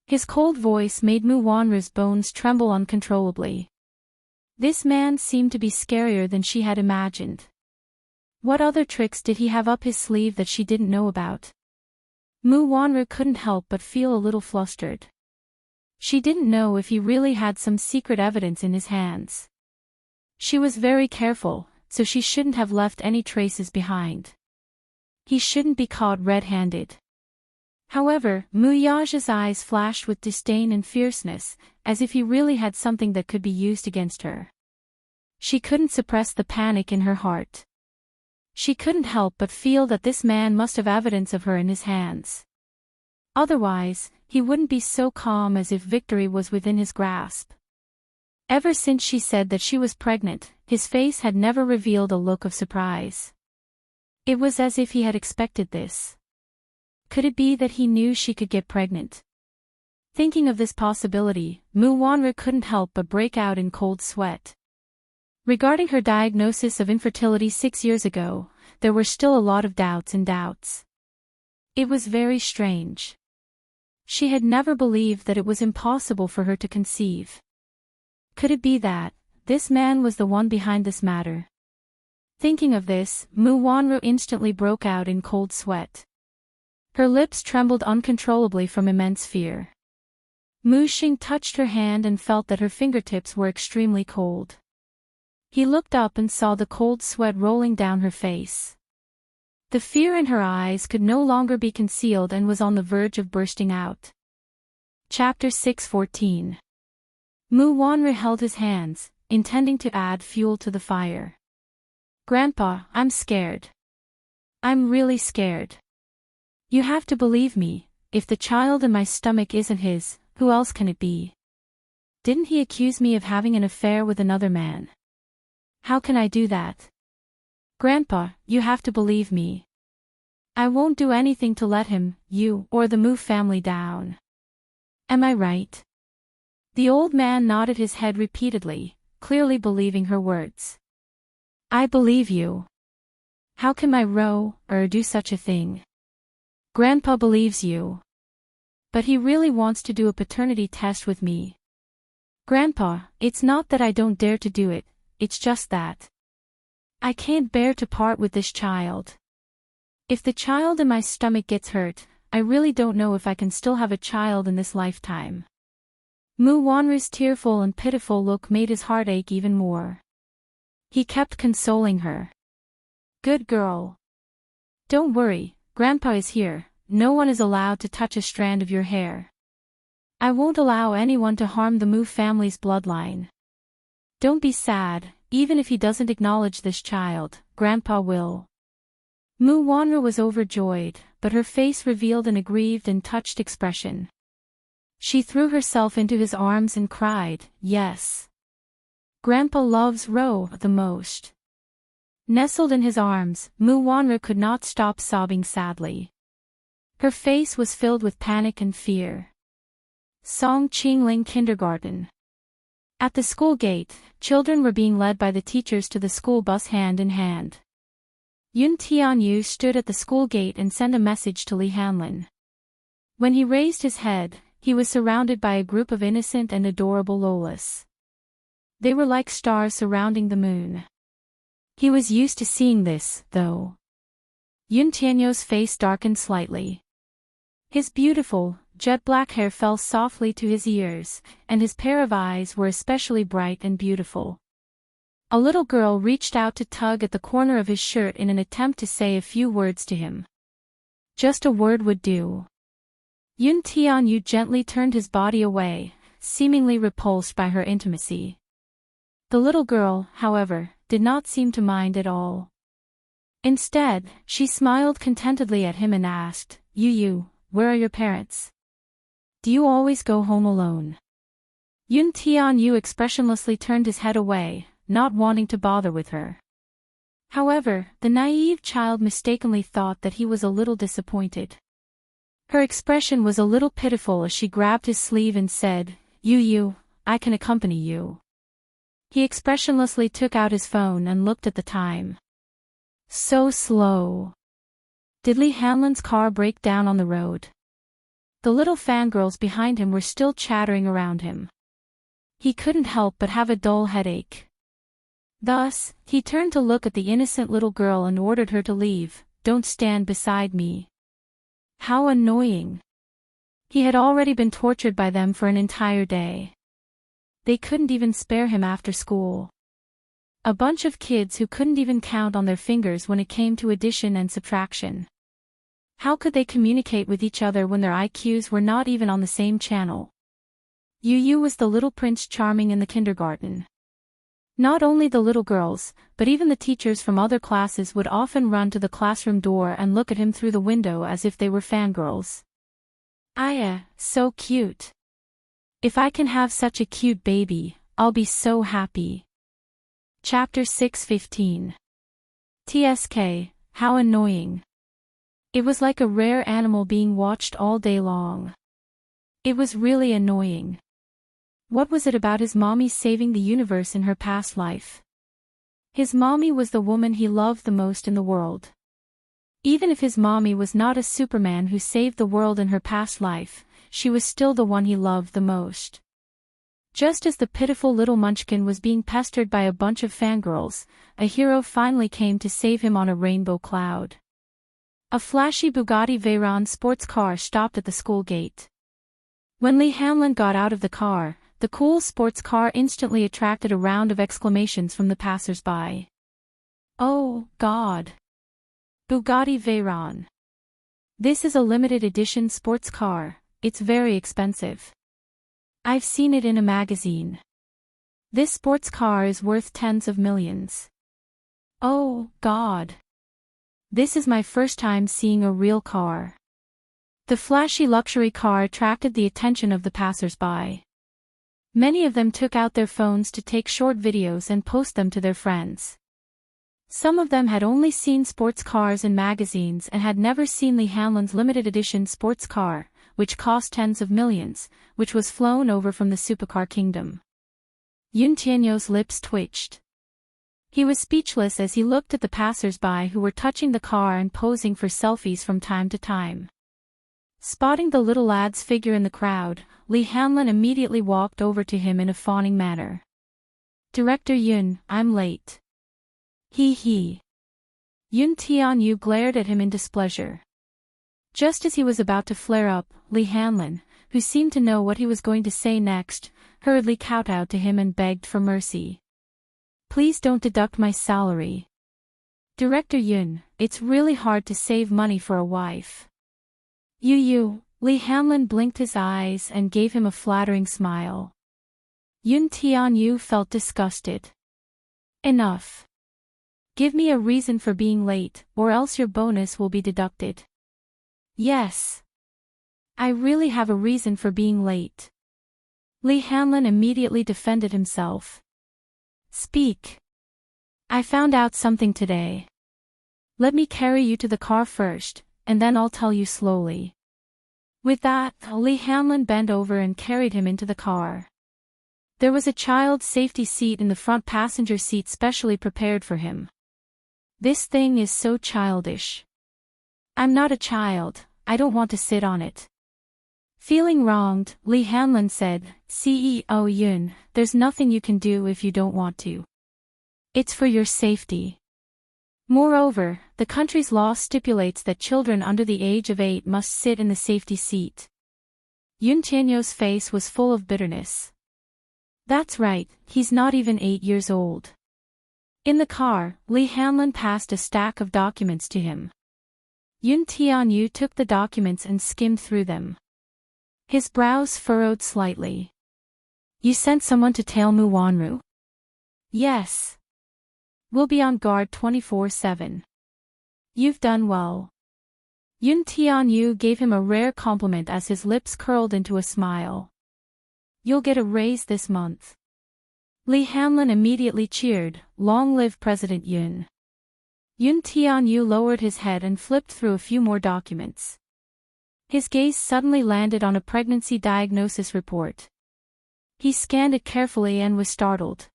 His cold voice made Mu Wanru's bones tremble uncontrollably. This man seemed to be scarier than she had imagined. What other tricks did he have up his sleeve that she didn't know about? Mu Wanru couldn't help but feel a little flustered. She didn't know if he really had some secret evidence in his hands. She was very careful, so she shouldn't have left any traces behind. He shouldn't be caught red-handed. However, Muyaja's eyes flashed with disdain and fierceness, as if he really had something that could be used against her. She couldn't suppress the panic in her heart. She couldn't help but feel that this man must have evidence of her in his hands. Otherwise, he wouldn't be so calm as if victory was within his grasp. Ever since she said that she was pregnant, his face had never revealed a look of surprise. It was as if he had expected this. Could it be that he knew she could get pregnant? Thinking of this possibility, Mu Wanru couldn't help but break out in cold sweat. Regarding her diagnosis of infertility 6 years ago, there were still a lot of doubts. It was very strange. She had never believed that it was impossible for her to conceive. Could it be that this man was the one behind this matter? Thinking of this, Mu Wanru instantly broke out in cold sweat. Her lips trembled uncontrollably from immense fear. Mu Xing touched her hand and felt that her fingertips were extremely cold. He looked up and saw the cold sweat rolling down her face. The fear in her eyes could no longer be concealed and was on the verge of bursting out. Chapter 6:14. Mu Wanru held his hands, intending to add fuel to the fire. Grandpa, I'm scared. I'm really scared. You have to believe me, if the child in my stomach isn't his, who else can it be? Didn't he accuse me of having an affair with another man? How can I do that? Grandpa, you have to believe me. I won't do anything to let him, you, or the Mu family down. Am I right? The old man nodded his head repeatedly, clearly believing her words. I believe you. How can my do such a thing? Grandpa believes you. But he really wants to do a paternity test with me. Grandpa, it's not that I don't dare to do it, it's just that I can't bear to part with this child. If the child in my stomach gets hurt, I really don't know if I can still have a child in this lifetime. Mu Wanru's tearful and pitiful look made his heart ache even more. He kept consoling her. Good girl. Don't worry, Grandpa is here, no one is allowed to touch a strand of your hair. I won't allow anyone to harm the Mu family's bloodline. Don't be sad, even if he doesn't acknowledge this child, Grandpa will. Mu Wanru was overjoyed, but her face revealed an aggrieved and touched expression. She threw herself into his arms and cried, yes. Grandpa loves Ro the most. Nestled in his arms, Mu Wanru could not stop sobbing sadly. Her face was filled with panic and fear. Song Qingling Kindergarten. At the school gate, children were being led by the teachers to the school bus hand in hand. Yun Tianyu stood at the school gate and sent a message to Li Hanlin. When he raised his head, he was surrounded by a group of innocent and adorable Lolas. They were like stars surrounding the moon. He was used to seeing this, though. Yun Tianyu's face darkened slightly. His beautiful, jet-black hair fell softly to his ears, and his pair of eyes were especially bright and beautiful. A little girl reached out to tug at the corner of his shirt in an attempt to say a few words to him. Just a word would do. Yun Tianyu gently turned his body away, seemingly repulsed by her intimacy. The little girl, however, did not seem to mind at all. Instead, she smiled contentedly at him and asked, Yu, where are your parents? Do you always go home alone? Yun Tianyu expressionlessly turned his head away, not wanting to bother with her. However, the naive child mistakenly thought that he was a little disappointed. Her expression was a little pitiful as she grabbed his sleeve and said, Yu, I can accompany you. He expressionlessly took out his phone and looked at the time. So slow. Did Li Hanlin's car break down on the road? The little fangirls behind him were still chattering around him. He couldn't help but have a dull headache. Thus, he turned to look at the innocent little girl and ordered her to leave. Don't stand beside me. How annoying. He had already been tortured by them for an entire day. They couldn't even spare him after school. A bunch of kids who couldn't even count on their fingers when it came to addition and subtraction. How could they communicate with each other when their IQs were not even on the same channel? Yu was the little Prince Charming in the kindergarten. Not only the little girls, but even the teachers from other classes would often run to the classroom door and look at him through the window as if they were fangirls. Aya, so cute. If I can have such a cute baby, I'll be so happy. Chapter 6:15. TSK, how annoying. It was like a rare animal being watched all day long. It was really annoying. What was it about his mommy saving the universe in her past life? His mommy was the woman he loved the most in the world. Even if his mommy was not a Superman who saved the world in her past life, she was still the one he loved the most. Just as the pitiful little munchkin was being pestered by a bunch of fangirls, a hero finally came to save him on a rainbow cloud. A flashy Bugatti Veyron sports car stopped at the school gate. When Lee Hanlon got out of the car, the cool sports car instantly attracted a round of exclamations from the passers-by. Oh, God! Bugatti Veyron. This is a limited edition sports car, it's very expensive. I've seen it in a magazine. This sports car is worth tens of millions. Oh, God! This is my first time seeing a real car. The flashy luxury car attracted the attention of the passers-by. Many of them took out their phones to take short videos and post them to their friends. Some of them had only seen sports cars in magazines and had never seen Lee Hanlon's limited edition sports car, which cost tens of millions, which was flown over from the supercar kingdom. Yun Tianyo's lips twitched. He was speechless as he looked at the passers-by who were touching the car and posing for selfies from time to time. Spotting the little lad's figure in the crowd, Lee Hanlon immediately walked over to him in a fawning manner. Director Yun, I'm late. He. Yun Tianyu glared at him in displeasure. Just as he was about to flare up, Lee Hanlon, who seemed to know what he was going to say next, hurriedly kowtowed to him and begged for mercy. Please don't deduct my salary. Director Yun, it's really hard to save money for a wife. You, Lee Hanlon blinked his eyes and gave him a flattering smile. Yun Tianyu felt disgusted. Enough. Give me a reason for being late, or else your bonus will be deducted. Yes. I really have a reason for being late. Lee Hanlon immediately defended himself. Speak. I found out something today. Let me carry you to the car first, and then I'll tell you slowly. With that, Lee Hanlon bent over and carried him into the car. There was a child safety seat in the front passenger seat specially prepared for him. This thing is so childish. I'm not a child, I don't want to sit on it. Feeling wronged, Lee Hanlon said, CEO Yun, there's nothing you can do if you don't want to. It's for your safety. Moreover, the country's law stipulates that children under the age of 8 must sit in the safety seat. Yun Tianyo's face was full of bitterness. That's right, he's not even 8 years old. In the car, Lee Hanlon passed a stack of documents to him. Yun Tianyu took the documents and skimmed through them. His brows furrowed slightly. You sent someone to tail Mu Wanru? Yes. We'll be on guard 24/7. You've done well. Yun Tianyu gave him a rare compliment as his lips curled into a smile. You'll get a raise this month. Lee Hanlon immediately cheered, long live President Yun. Yun Tianyu lowered his head and flipped through a few more documents. His gaze suddenly landed on a pregnancy diagnosis report. He scanned it carefully and was startled.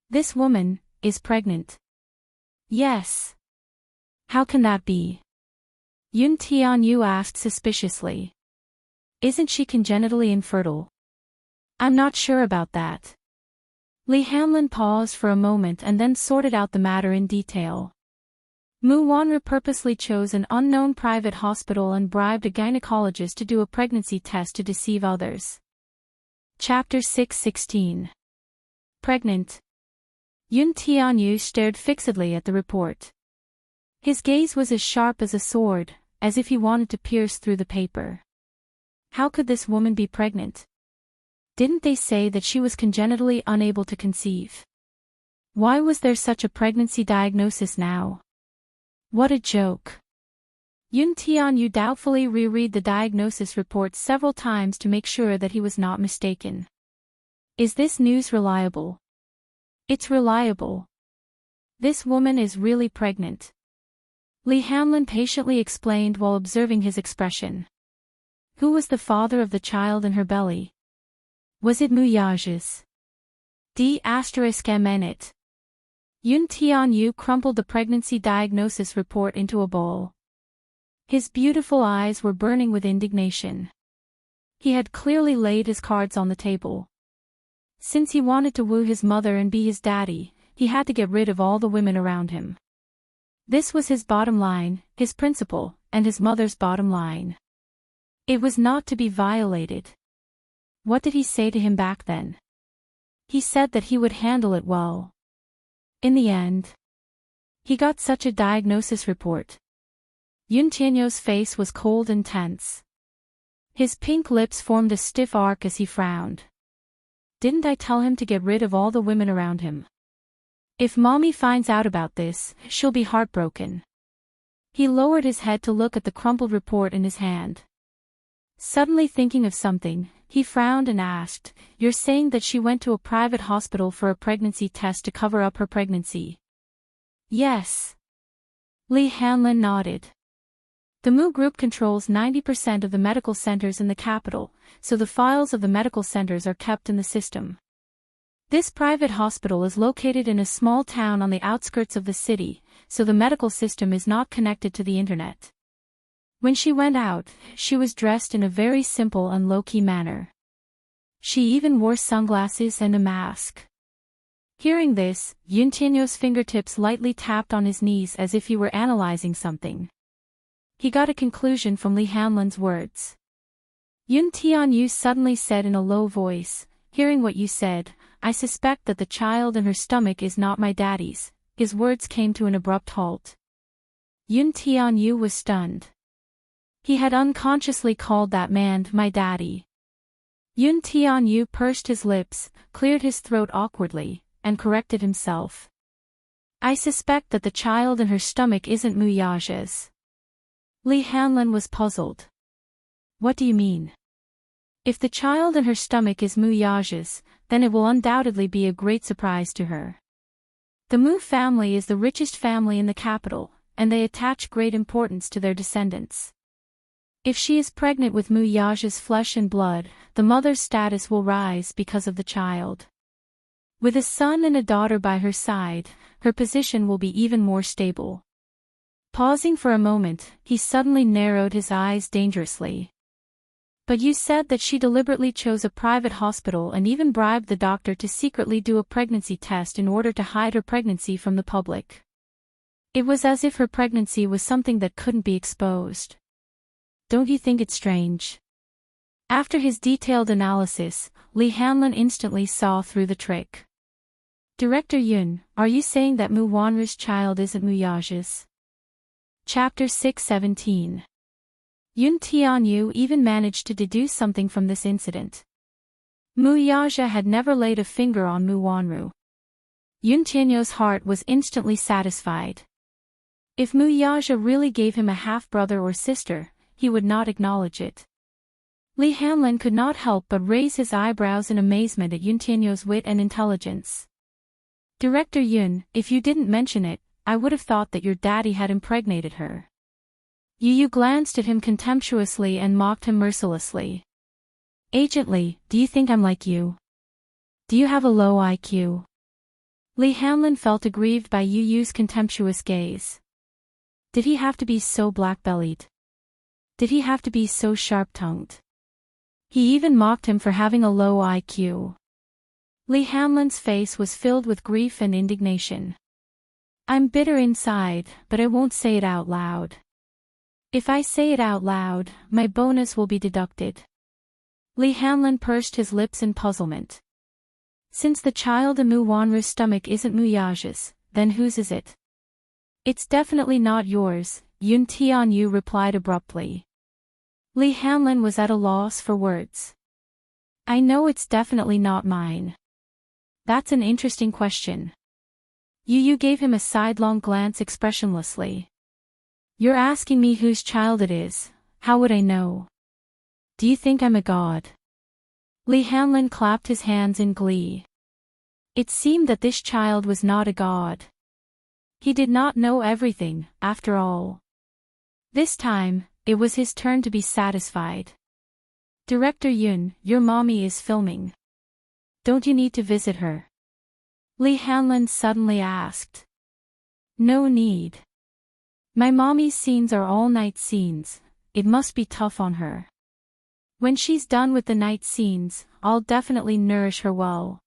This woman is pregnant. Yes. How can that be? Yun Tianyu asked suspiciously. Isn't she congenitally infertile? I'm not sure about that. Lee Hanlon paused for a moment and then sorted out the matter in detail. Mu Wanru purposely chose an unknown private hospital and bribed a gynecologist to do a pregnancy test to deceive others. Chapter 6:16. Pregnant. Yun Tianyu stared fixedly at the report. His gaze was as sharp as a sword, as if he wanted to pierce through the paper. How could this woman be pregnant? Didn't they say that she was congenitally unable to conceive? Why was there such a pregnancy diagnosis now? What a joke. Yoon Tae-yu doubtfully reread the diagnosis report several times to make sure that he was not mistaken. Is this news reliable? It's reliable. This woman is really pregnant. Lee Hamlin patiently explained while observing his expression. Who was the father of the child in her belly? Was it Muyage's? D***it. Yoon Tae-yu crumpled the pregnancy diagnosis report into a bowl. His beautiful eyes were burning with indignation. He had clearly laid his cards on the table. Since he wanted to woo his mother and be his daddy, he had to get rid of all the women around him. This was his bottom line, his principle, and his mother's bottom line. It was not to be violated. What did he say to him back then? He said that he would handle it well. In the end, he got such a diagnosis report. Yoon Tae-yu's face was cold and tense. His pink lips formed a stiff arc as he frowned. Didn't I tell him to get rid of all the women around him? If mommy finds out about this, she'll be heartbroken. He lowered his head to look at the crumpled report in his hand. Suddenly thinking of something, he frowned and asked, "You're saying that she went to a private hospital for a pregnancy test to cover up her pregnancy?" Yes. Lee Hanlon nodded. The MU Group controls 90% of the medical centers in the capital, so the files of the medical centers are kept in the system. This private hospital is located in a small town on the outskirts of the city, so the medical system is not connected to the internet. When she went out, she was dressed in a very simple and low-key manner. She even wore sunglasses and a mask. Hearing this, Yoon Tae-yu's fingertips lightly tapped on his knees as if he were analyzing something. He got a conclusion from Lee Hanlon's words. Yoon Tae-yu suddenly said in a low voice, "Hearing what you said, I suspect that the child in her stomach is not my daddy's." His words came to an abrupt halt. Yoon Tae-yu was stunned. He had unconsciously called that man my daddy. Yoon Tae-yu pursed his lips, cleared his throat awkwardly, and corrected himself. "I suspect that the child in her stomach isn't Muyage's." Lee Hanlon was puzzled. "What do you mean?" "If the child in her stomach is Muyage's, then it will undoubtedly be a great surprise to her. The Mu family is the richest family in the capital, and they attach great importance to their descendants. If she is pregnant with Muyage's flesh and blood, the mother's status will rise because of the child. With a son and a daughter by her side, her position will be even more stable." Pausing for a moment, he suddenly narrowed his eyes dangerously. "But you said that she deliberately chose a private hospital and even bribed the doctor to secretly do a pregnancy test in order to hide her pregnancy from the public. It was as if her pregnancy was something that couldn't be exposed. Don't you think it's strange?" After his detailed analysis, Lee Hanlon instantly saw through the trick. "Director Yoon, are you saying that Mu Wanru's child isn't Muyage's?" Chapter 617. Yoon Tae-yu even managed to deduce something from this incident. Muyage had never laid a finger on Mu Wanru. Yoon Tae-yu's heart was instantly satisfied. If Muyage really gave him a half-brother or sister, he would not acknowledge it. Lee Hanlon could not help but raise his eyebrows in amazement at Yoon Tae-yu's wit and intelligence. "Director Yoon, if you didn't mention it, I would have thought that your daddy had impregnated her." Yu glanced at him contemptuously and mocked him mercilessly. "Agent Lee, do you think I'm like you? Do you have a low IQ?" Lee Hanlon felt aggrieved by Yu's contemptuous gaze. Did he have to be so black-bellied? Did he have to be so sharp-tongued? He even mocked him for having a low IQ. Lee Hanlon's face was filled with grief and indignation. "I'm bitter inside, but I won't say it out loud. If I say it out loud, my bonus will be deducted." Lee Hanlon pursed his lips in puzzlement. "Since the child in Mu Wanru's stomach isn't Muyage's, then whose is it?" "It's definitely not yours," Yoon Tae-yu replied abruptly. Lee Hanlon was at a loss for words. "I know it's definitely not mine." "That's an interesting question. Yu gave him a sidelong glance expressionlessly. You're asking me whose child it is, how would I know? Do you think I'm a god? Li Hanlin clapped his hands in glee. It seemed that this child was not a god. He did not know everything, after all. This time, it was his turn to be satisfied. Director Yun, your mommy is filming. Don't you need to visit her? Li Hanlin suddenly asked. No need. My mommy's scenes are all-night scenes, it must be tough on her. When she's done with the night scenes, I'll definitely nourish her well.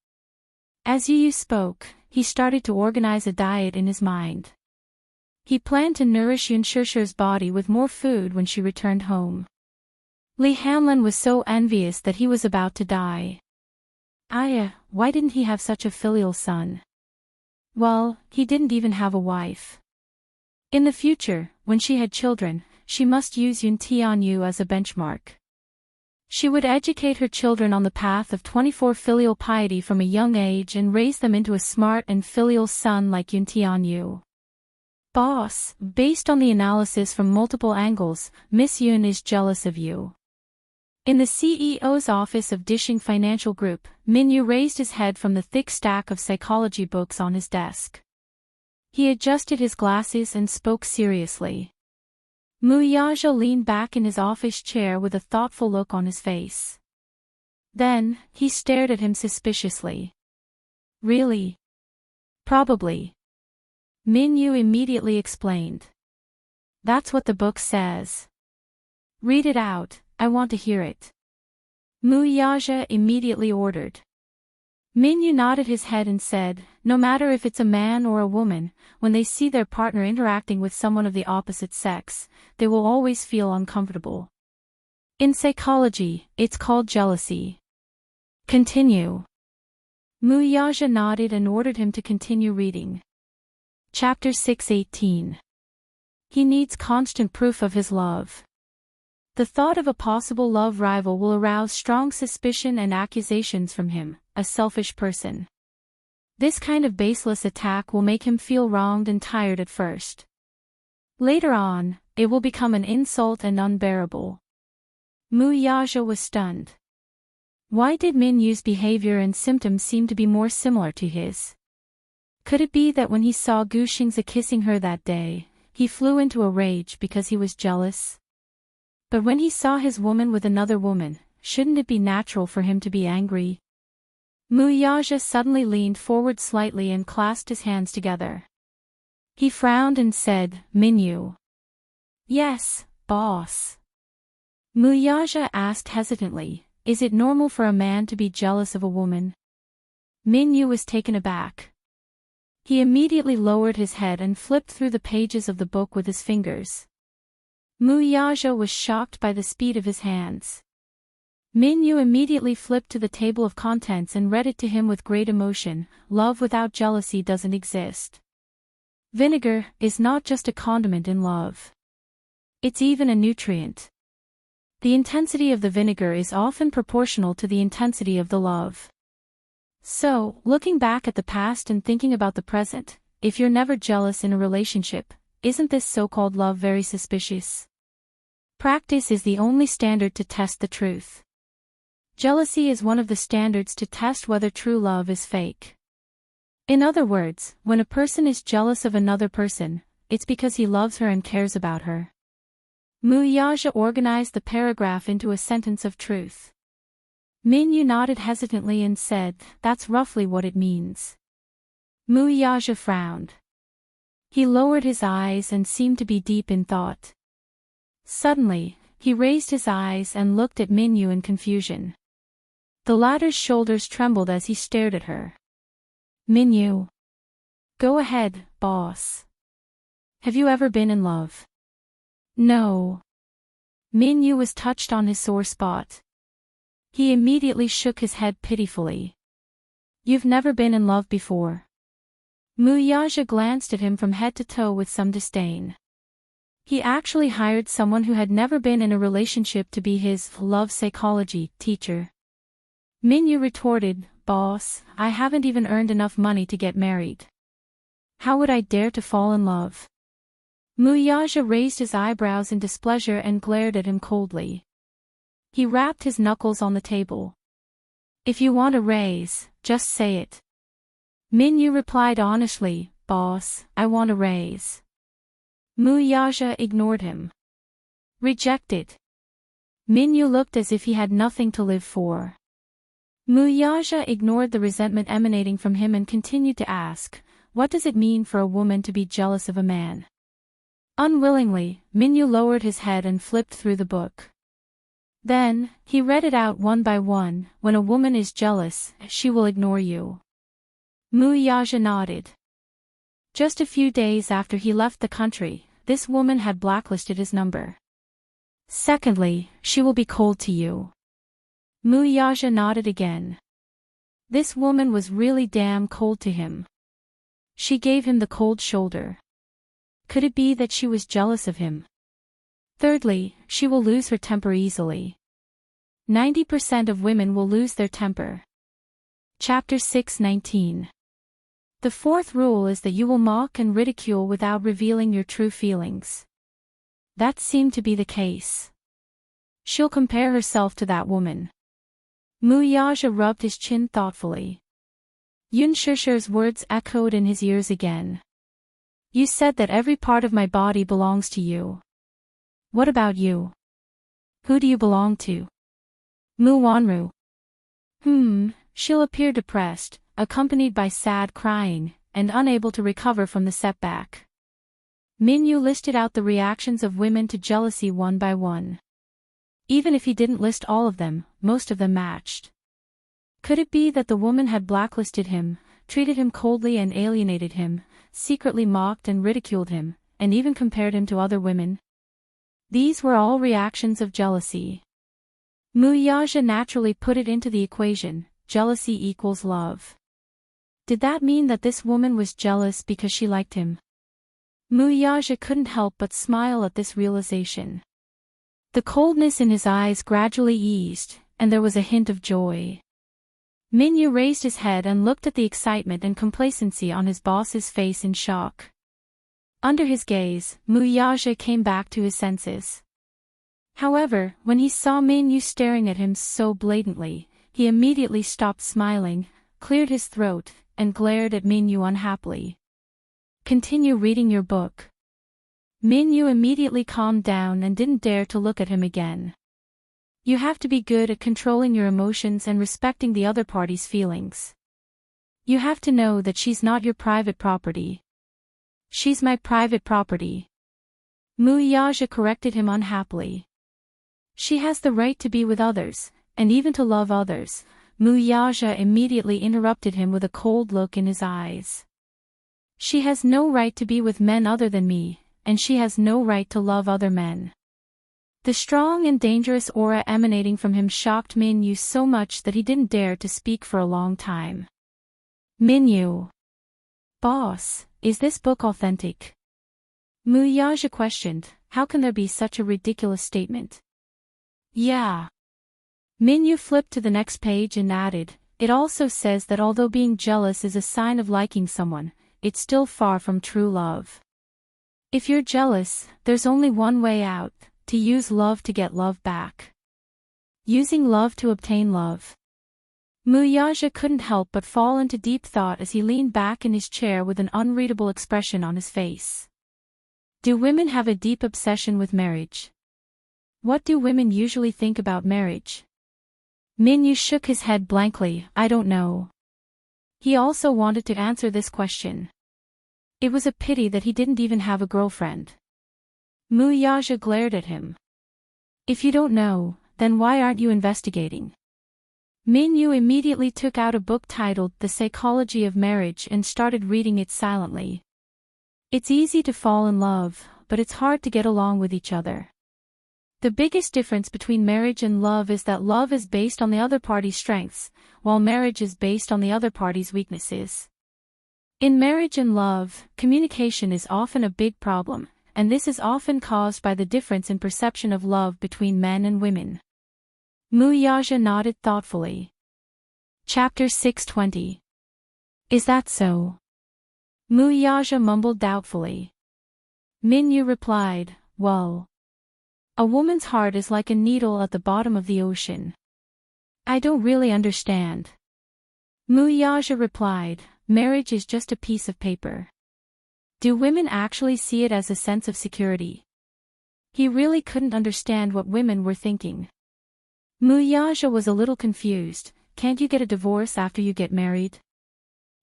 As Yu spoke, he started to organize a diet in his mind. He planned to nourish Yun Shishir's body with more food when she returned home. Li Hanlin was so envious that he was about to die. Why didn't he have such a filial son? Well, he didn't even have a wife. In the future, when she had children, she must use Yun Tianyu as a benchmark. She would educate her children on the path of 24 filial piety from a young age and raise them into a smart and filial son like Yun Tianyu. Boss, based on the analysis from multiple angles, Miss Yun is jealous of you. In the CEO's office of Dishing Financial Group, Minyu raised his head from the thick stack of psychology books on his desk. He adjusted his glasses and spoke seriously. Mu Yaja leaned back in his office chair with a thoughtful look on his face. Then, he stared at him suspiciously. Really? Probably. Minyu immediately explained. That's what the book says. Read it out, I want to hear it. Mu Yaja immediately ordered. Minyu nodded his head and said, no matter if it's a man or a woman, when they see their partner interacting with someone of the opposite sex, they will always feel uncomfortable. In psychology, it's called jealousy. Continue. Mu Yaja nodded and ordered him to continue reading. Chapter 6:18. He needs constant proof of his love. The thought of a possible love rival will arouse strong suspicion and accusations from him, a selfish person. This kind of baseless attack will make him feel wronged and tired at first. Later on, it will become an insult and unbearable. Mu Yaja was stunned. Why did Minyu's behavior and symptoms seem to be more similar to his? Could it be that when he saw Gu Xingzi kissing her that day, he flew into a rage because he was jealous? But when he saw his woman with another woman, shouldn't it be natural for him to be angry? Mu Yaja suddenly leaned forward slightly and clasped his hands together. He frowned and said, Minyu. Yes, boss. Mu Yaja asked hesitantly, is it normal for a man to be jealous of a woman? Minyu was taken aback. He immediately lowered his head and flipped through the pages of the book with his fingers. Mu Yaja was shocked by the speed of his hands. Minyu immediately flipped to the table of contents and read it to him with great emotion. Love without jealousy doesn't exist. Vinegar is not just a condiment in love. It's even a nutrient. The intensity of the vinegar is often proportional to the intensity of the love. So, looking back at the past and thinking about the present, if you're never jealous in a relationship, isn't this so-called love very suspicious? Practice is the only standard to test the truth. Jealousy is one of the standards to test whether true love is fake. In other words, when a person is jealous of another person, it's because he loves her and cares about her. Mu Yaja organized the paragraph into a sentence of truth. Minyu nodded hesitantly and said, that's roughly what it means. Mu Yaja frowned. He lowered his eyes and seemed to be deep in thought. Suddenly, he raised his eyes and looked at Minyu in confusion. The latter's shoulders trembled as he stared at her. Minyu. Go ahead, boss. Have you ever been in love? No. Minyu was touched on his sore spot. He immediately shook his head pitifully. You've never been in love before. Mu Yaja glanced at him from head to toe with some disdain. He actually hired someone who had never been in a relationship to be his love psychology teacher. Minyu retorted, boss, I haven't even earned enough money to get married. How would I dare to fall in love? Muyaja raised his eyebrows in displeasure and glared at him coldly. He rapped his knuckles on the table. If you want a raise, just say it. Minyu replied honestly, boss, I want a raise. Muyaja ignored him. Rejected. Minyu looked as if he had nothing to live for. Muyaja ignored the resentment emanating from him and continued to ask, what does it mean for a woman to be jealous of a man? Unwillingly, Minyu lowered his head and flipped through the book. Then, he read it out one by one. When a woman is jealous, she will ignore you. Muyaja nodded. Just a few days after he left the country, this woman had blacklisted his number. Secondly, she will be cold to you. Muyaja nodded again. This woman was really damn cold to him. She gave him the cold shoulder. Could it be that she was jealous of him? Thirdly, she will lose her temper easily. 90% of women will lose their temper. Chapter 6:19. The fourth rule is that you will mock and ridicule without revealing your true feelings. That seemed to be the case. She'll compare herself to that woman. Muyaja rubbed his chin thoughtfully. Yun Shishir's words echoed in his ears again. You said that every part of my body belongs to you. What about you? Who do you belong to? Mu Wanru. She'll appear depressed, accompanied by sad crying, and unable to recover from the setback. Minyu listed out the reactions of women to jealousy one by one. Even if he didn't list all of them, most of them matched. Could it be that the woman had blacklisted him, treated him coldly and alienated him, secretly mocked and ridiculed him, and even compared him to other women? These were all reactions of jealousy. Muyaja naturally put it into the equation, jealousy equals love. Did that mean that this woman was jealous because she liked him? Muyaja couldn't help but smile at this realization. The coldness in his eyes gradually eased, and there was a hint of joy. Minyu raised his head and looked at the excitement and complacency on his boss's face in shock. Under his gaze, Muyaja came back to his senses. However, when he saw Minyu staring at him so blatantly, he immediately stopped smiling, cleared his throat, and glared at Minyu unhappily. Continue reading your book. Minyu immediately calmed down and didn't dare to look at him again. You have to be good at controlling your emotions and respecting the other party's feelings. You have to know that she's not your private property. She's my private property. Muyaja corrected him unhappily. She has the right to be with others, and even to love others. Muyaja immediately interrupted him with a cold look in his eyes. She has no right to be with men other than me, and she has no right to love other men. The strong and dangerous aura emanating from him shocked Minyu so much that he didn't dare to speak for a long time. Minyu. Boss, is this book authentic? Muyaja questioned, how can there be such a ridiculous statement? Yeah. Minyu flipped to the next page and added, it also says that although being jealous is a sign of liking someone, it's still far from true love. If you're jealous, there's only one way out, to use love to get love back. Using love to obtain love. Muyaja couldn't help but fall into deep thought as he leaned back in his chair with an unreadable expression on his face. Do women have a deep obsession with marriage? What do women usually think about marriage? Minyu shook his head blankly, I don't know. He also wanted to answer this question. It was a pity that he didn't even have a girlfriend. Muyaja glared at him. If you don't know, then why aren't you investigating? Minyu immediately took out a book titled The Psychology of Marriage and started reading it silently. It's easy to fall in love, but it's hard to get along with each other. The biggest difference between marriage and love is that love is based on the other party's strengths, while marriage is based on the other party's weaknesses. In marriage and love, communication is often a big problem, and this is often caused by the difference in perception of love between men and women. Muyaja nodded thoughtfully. Chapter 6:20. Is that so? Mu Yaja mumbled doubtfully. Min Yu replied, well. A woman's heart is like a needle at the bottom of the ocean. I don't really understand. Mu Yaja replied, marriage is just a piece of paper. Do women actually see it as a sense of security? He really couldn't understand what women were thinking. Mu Yaja was a little confused. Can't you get a divorce after you get married?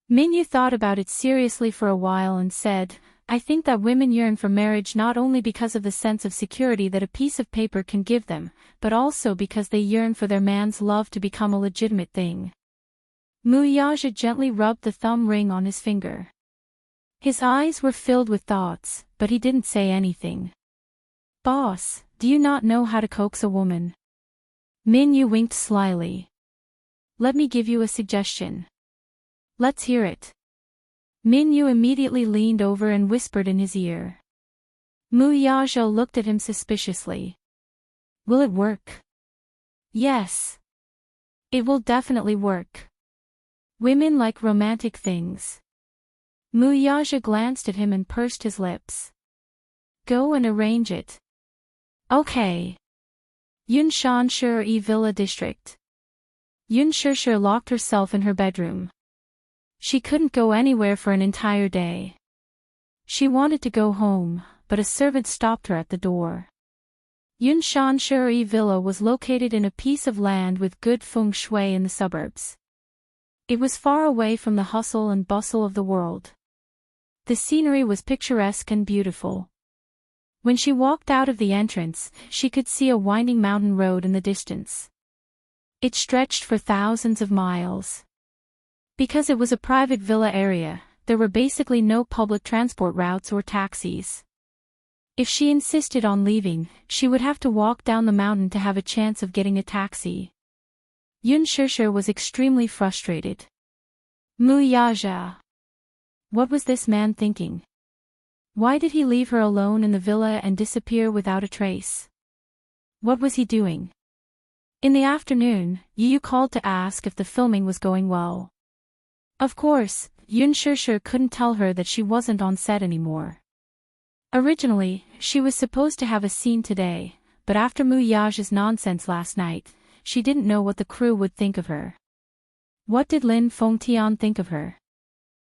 Min Yu thought about it seriously for a while and said, I think that women yearn for marriage not only because of the sense of security that a piece of paper can give them, but also because they yearn for their man's love to become a legitimate thing. Mu Yaja gently rubbed the thumb ring on his finger. His eyes were filled with thoughts, but he didn't say anything. Boss, do you not know how to coax a woman? Min Yu winked slyly. Let me give you a suggestion. Let's hear it. Min Yu immediately leaned over and whispered in his ear. Mu Yaja looked at him suspiciously. Will it work? Yes. It will definitely work. Women like romantic things. Mu Yaja glanced at him and pursed his lips. Go and arrange it. Okay. Yunshan Villa District. Yun Shir locked herself in her bedroom. She couldn't go anywhere for an entire day. She wanted to go home, but a servant stopped her at the door. Yunshan Villa was located in a piece of land with good feng shui in the suburbs. It was far away from the hustle and bustle of the world. The scenery was picturesque and beautiful. When she walked out of the entrance, she could see a winding mountain road in the distance. It stretched for thousands of miles. Because it was a private villa area, there were basically no public transport routes or taxis. If she insisted on leaving, she would have to walk down the mountain to have a chance of getting a taxi. Yun Shir was extremely frustrated. Mu Yaja. What was this man thinking? Why did he leave her alone in the villa and disappear without a trace? What was he doing? In the afternoon, Yu called to ask if the filming was going well. Of course, Yun Shir couldn't tell her that she wasn't on set anymore. Originally, she was supposed to have a scene today, but after Mu Yaja's nonsense last night, she didn't know what the crew would think of her. What did Lin Fengtian think of her?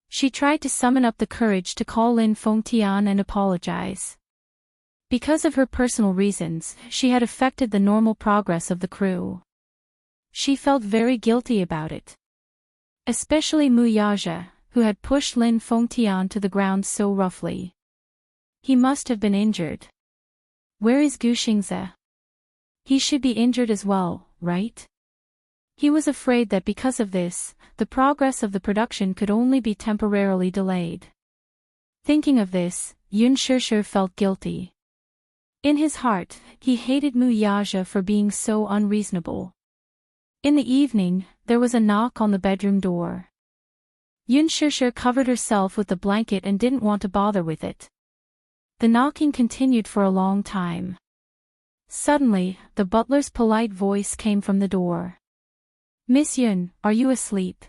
She tried to summon up the courage to call Lin Fengtian and apologize. Because of her personal reasons, she had affected the normal progress of the crew. She felt very guilty about it. Especially Mu Yaja, who had pushed Lin Fengtian to the ground so roughly. He must have been injured. Where is Gu Xingze? He should be injured as well, right? He was afraid that because of this, the progress of the production could only be temporarily delayed. Thinking of this, Yun Shir felt guilty. In his heart, he hated Mu Yaja for being so unreasonable. In the evening, there was a knock on the bedroom door. Yun Shir covered herself with the blanket and didn't want to bother with it. The knocking continued for a long time. Suddenly, the butler's polite voice came from the door. Miss Yun, are you asleep?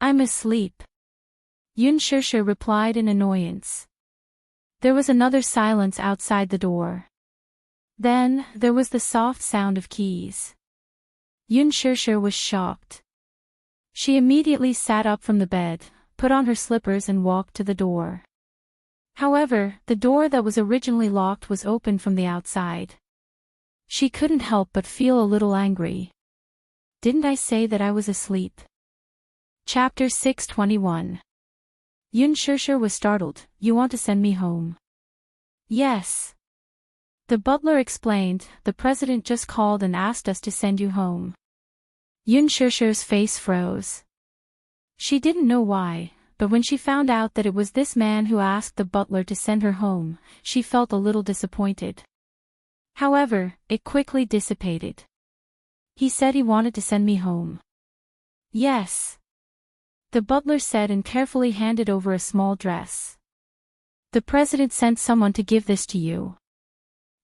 I'm asleep. Yun Shir replied in annoyance. There was another silence outside the door. Then, there was the soft sound of keys. Yun Shir was shocked. She immediately sat up from the bed, put on her slippers and walked to the door. However, the door that was originally locked was open from the outside. She couldn't help but feel a little angry. Didn't I say that I was asleep? Chapter 621. Yun Shir was startled. You want to send me home? Yes. The butler explained, the president just called and asked us to send you home. Yun Shir's face froze. She didn't know why, but when she found out that it was this man who asked the butler to send her home, she felt a little disappointed. However, it quickly dissipated. He said he wanted to send me home. Yes. The butler said and carefully handed over a small dress. The president sent someone to give this to you.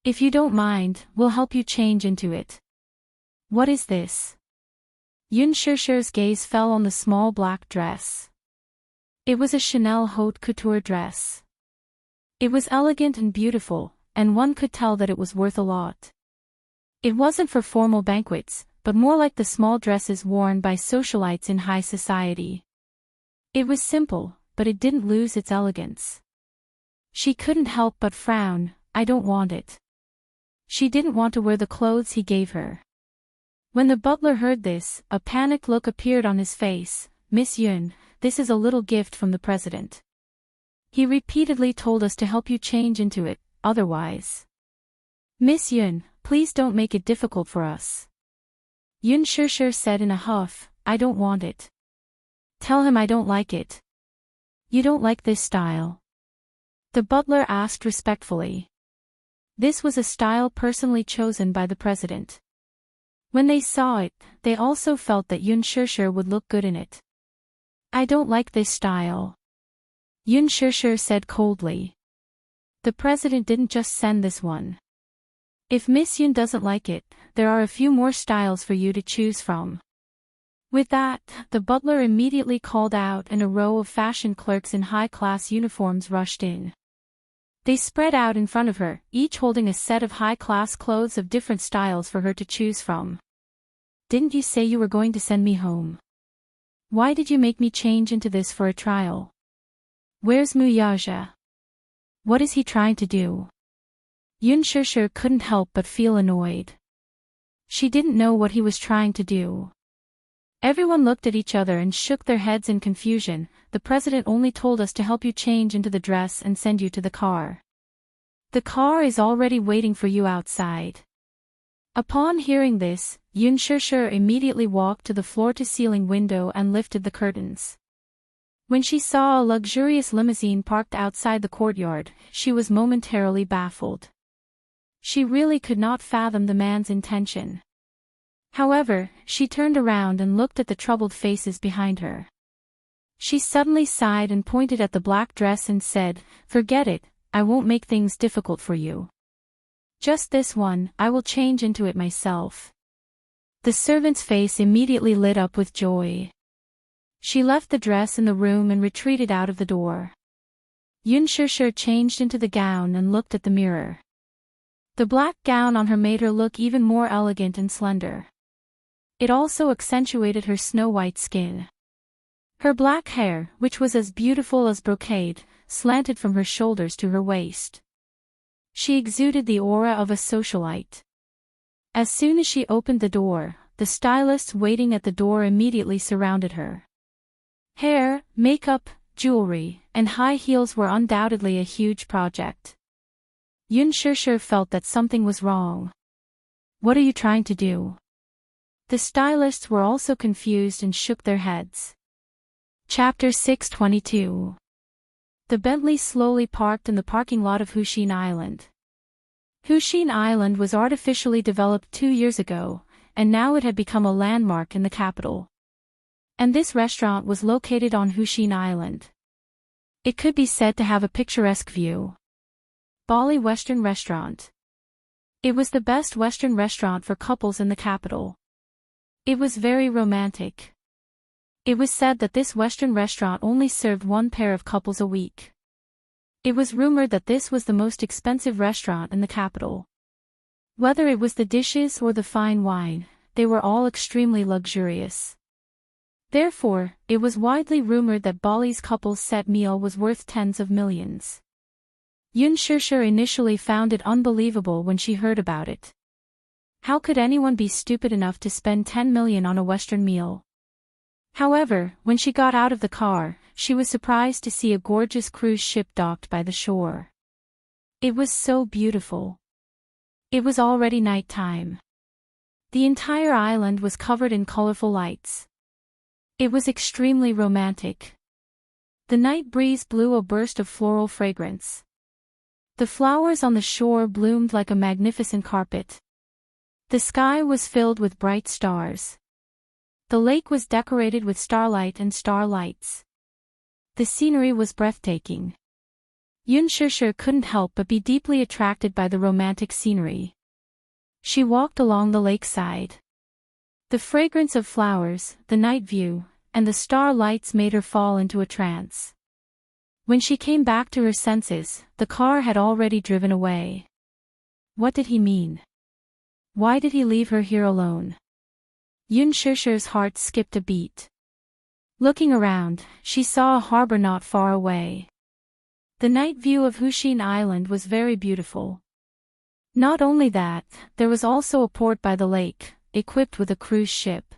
If you don't mind, we'll help you change into it. What is this? Yun Shir's gaze fell on the small black dress. It was a Chanel haute couture dress. It was elegant and beautiful, and one could tell that it was worth a lot. It wasn't for formal banquets, but more like the small dresses worn by socialites in high society. It was simple, but it didn't lose its elegance. She couldn't help but frown. I don't want it. She didn't want to wear the clothes he gave her. When the butler heard this, a panicked look appeared on his face. Miss Yun, this is a little gift from the president. He repeatedly told us to help you change into it, otherwise. Miss Yun, please don't make it difficult for us. Yun Shishir said in a huff, I don't want it. Tell him I don't like it. You don't like this style? The butler asked respectfully. This was a style personally chosen by the president. When they saw it, they also felt that Yun Shishir would look good in it. I don't like this style. Yun Shishir said coldly. The president didn't just send this one. If Miss Yun doesn't like it, there are a few more styles for you to choose from. With that, the butler immediately called out and a row of fashion clerks in high-class uniforms rushed in. They spread out in front of her, each holding a set of high-class clothes of different styles for her to choose from. Didn't you say you were going to send me home? Why did you make me change into this for a trial? Where's Muyaja? What is he trying to do? Yun Shishir couldn't help but feel annoyed. She didn't know what he was trying to do. Everyone looked at each other and shook their heads in confusion. The president only told us to help you change into the dress and send you to the car. The car is already waiting for you outside. Upon hearing this, Yun Shishir immediately walked to the floor-to-ceiling window and lifted the curtains. When she saw a luxurious limousine parked outside the courtyard, she was momentarily baffled. She really could not fathom the man's intention. However, she turned around and looked at the troubled faces behind her. She suddenly sighed and pointed at the black dress and said, Forget it, I won't make things difficult for you. Just this one, I will change into it myself. The servant's face immediately lit up with joy. She left the dress in the room and retreated out of the door. Yun Shishir changed into the gown and looked at the mirror. The black gown on her made her look even more elegant and slender. It also accentuated her snow-white skin. Her black hair, which was as beautiful as brocade, slanted from her shoulders to her waist. She exuded the aura of a socialite. As soon as she opened the door, the stylists waiting at the door immediately surrounded her. Hair, makeup, jewelry, and high heels were undoubtedly a huge project. Yun Shishir felt that something was wrong. What are you trying to do? The stylists were also confused and shook their heads. Chapter 622. The Bentley slowly parked in the parking lot of Hushin Island. Hushin Island was artificially developed 2 years ago, and now it had become a landmark in the capital. And this restaurant was located on Hushin Island. It could be said to have a picturesque view. Bali Western Restaurant. It was the best Western restaurant for couples in the capital. It was very romantic. It was said that this Western restaurant only served one pair of couples a week. It was rumored that this was the most expensive restaurant in the capital. Whether it was the dishes or the fine wine, they were all extremely luxurious. Therefore, it was widely rumored that Bali's couple's set meal was worth tens of millions. Yun Shishir initially found it unbelievable when she heard about it. How could anyone be stupid enough to spend 10 million on a Western meal? However, when she got out of the car, she was surprised to see a gorgeous cruise ship docked by the shore. It was so beautiful. It was already night time. The entire island was covered in colorful lights. It was extremely romantic. The night breeze blew a burst of floral fragrance. The flowers on the shore bloomed like a magnificent carpet. The sky was filled with bright stars. The lake was decorated with starlight and starlights. The scenery was breathtaking. Yun Shishir couldn't help but be deeply attracted by the romantic scenery. She walked along the lakeside. The fragrance of flowers, the night view, and the starlights made her fall into a trance. When she came back to her senses, the car had already driven away. What did he mean? Why did he leave her here alone? Yun Shusher's heart skipped a beat. Looking around, she saw a harbor not far away. The night view of Hushin Island was very beautiful. Not only that, there was also a port by the lake, equipped with a cruise ship.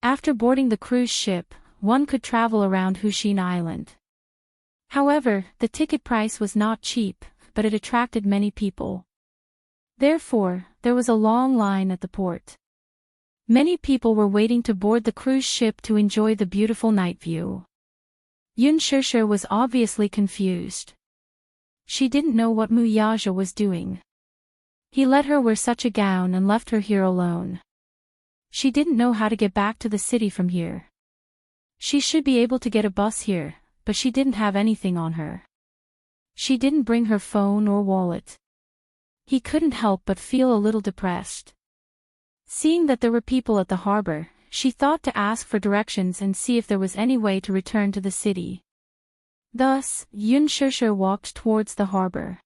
After boarding the cruise ship, one could travel around Hushin Island. However, the ticket price was not cheap, but it attracted many people. Therefore, there was a long line at the port. Many people were waiting to board the cruise ship to enjoy the beautiful night view. Yun Shusher was obviously confused. She didn't know what Mu Yaja was doing. He let her wear such a gown and left her here alone. She didn't know how to get back to the city from here. She should be able to get a bus here, but she didn't have anything on her. She didn't bring her phone or wallet. He couldn't help but feel a little depressed. Seeing that there were people at the harbor, she thought to ask for directions and see if there was any way to return to the city. Thus, Yun Shusher walked towards the harbor.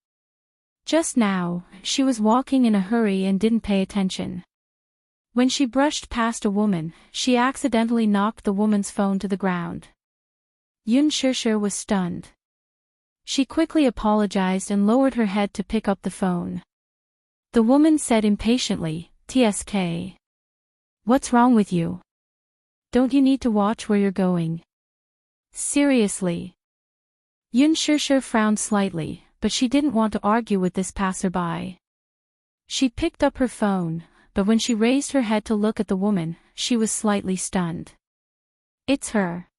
Just now, she was walking in a hurry and didn't pay attention. When she brushed past a woman, she accidentally knocked the woman's phone to the ground. Yun Shusher was stunned. She quickly apologized and lowered her head to pick up the phone. The woman said impatiently, "TSK. What's wrong with you? Don't you need to watch where you're going? Seriously?" Yun Shusher frowned slightly, but she didn't want to argue with this passerby. She picked up her phone, but when she raised her head to look at the woman, she was slightly stunned. It's her.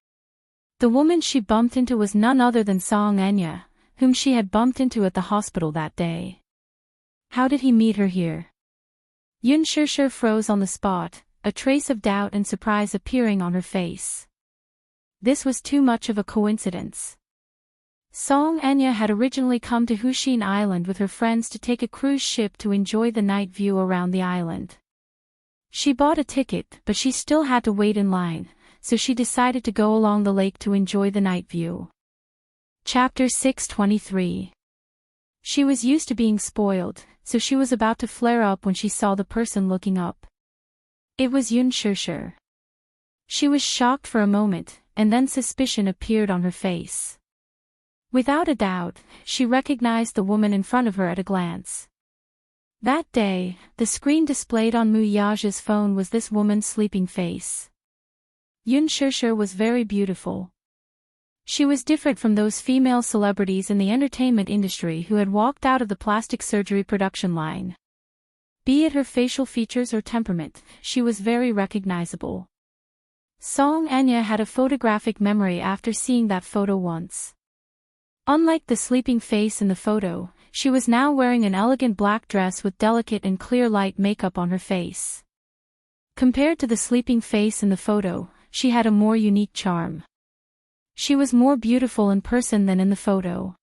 The woman she bumped into was none other than Song Enya, whom she had bumped into at the hospital that day. How did he meet her here? Yun Shusher froze on the spot, a trace of doubt and surprise appearing on her face. This was too much of a coincidence. Song Enya had originally come to Hushin Island with her friends to take a cruise ship to enjoy the night view around the island. She bought a ticket, but she still had to wait in line, so she decided to go along the lake to enjoy the night view. Chapter 623. She was used to being spoiled, so she was about to flare up when she saw the person looking up. It was Yun Shusher. She was shocked for a moment, and then suspicion appeared on her face. Without a doubt, she recognized the woman in front of her at a glance. That day, the screen displayed on Mu Yaja's phone was this woman's sleeping face. Yun Shusher was very beautiful. She was different from those female celebrities in the entertainment industry who had walked out of the plastic surgery production line. Be it her facial features or temperament, she was very recognizable. Song Enya had a photographic memory after seeing that photo once. Unlike the sleeping face in the photo, she was now wearing an elegant black dress with delicate and clear light makeup on her face. Compared to the sleeping face in the photo, she had a more unique charm. She was more beautiful in person than in the photo.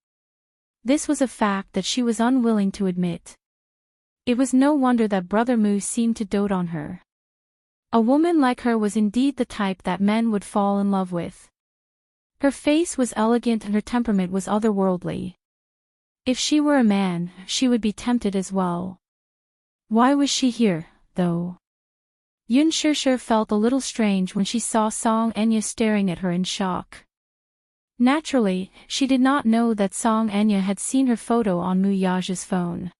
This was a fact that she was unwilling to admit. It was no wonder that Brother Mu seemed to dote on her. A woman like her was indeed the type that men would fall in love with. Her face was elegant and her temperament was otherworldly. If she were a man, she would be tempted as well. Why was she here, though? Yun Shusher felt a little strange when she saw Song Enya staring at her in shock. Naturally, she did not know that Song Enya had seen her photo on Mu Yaja's phone.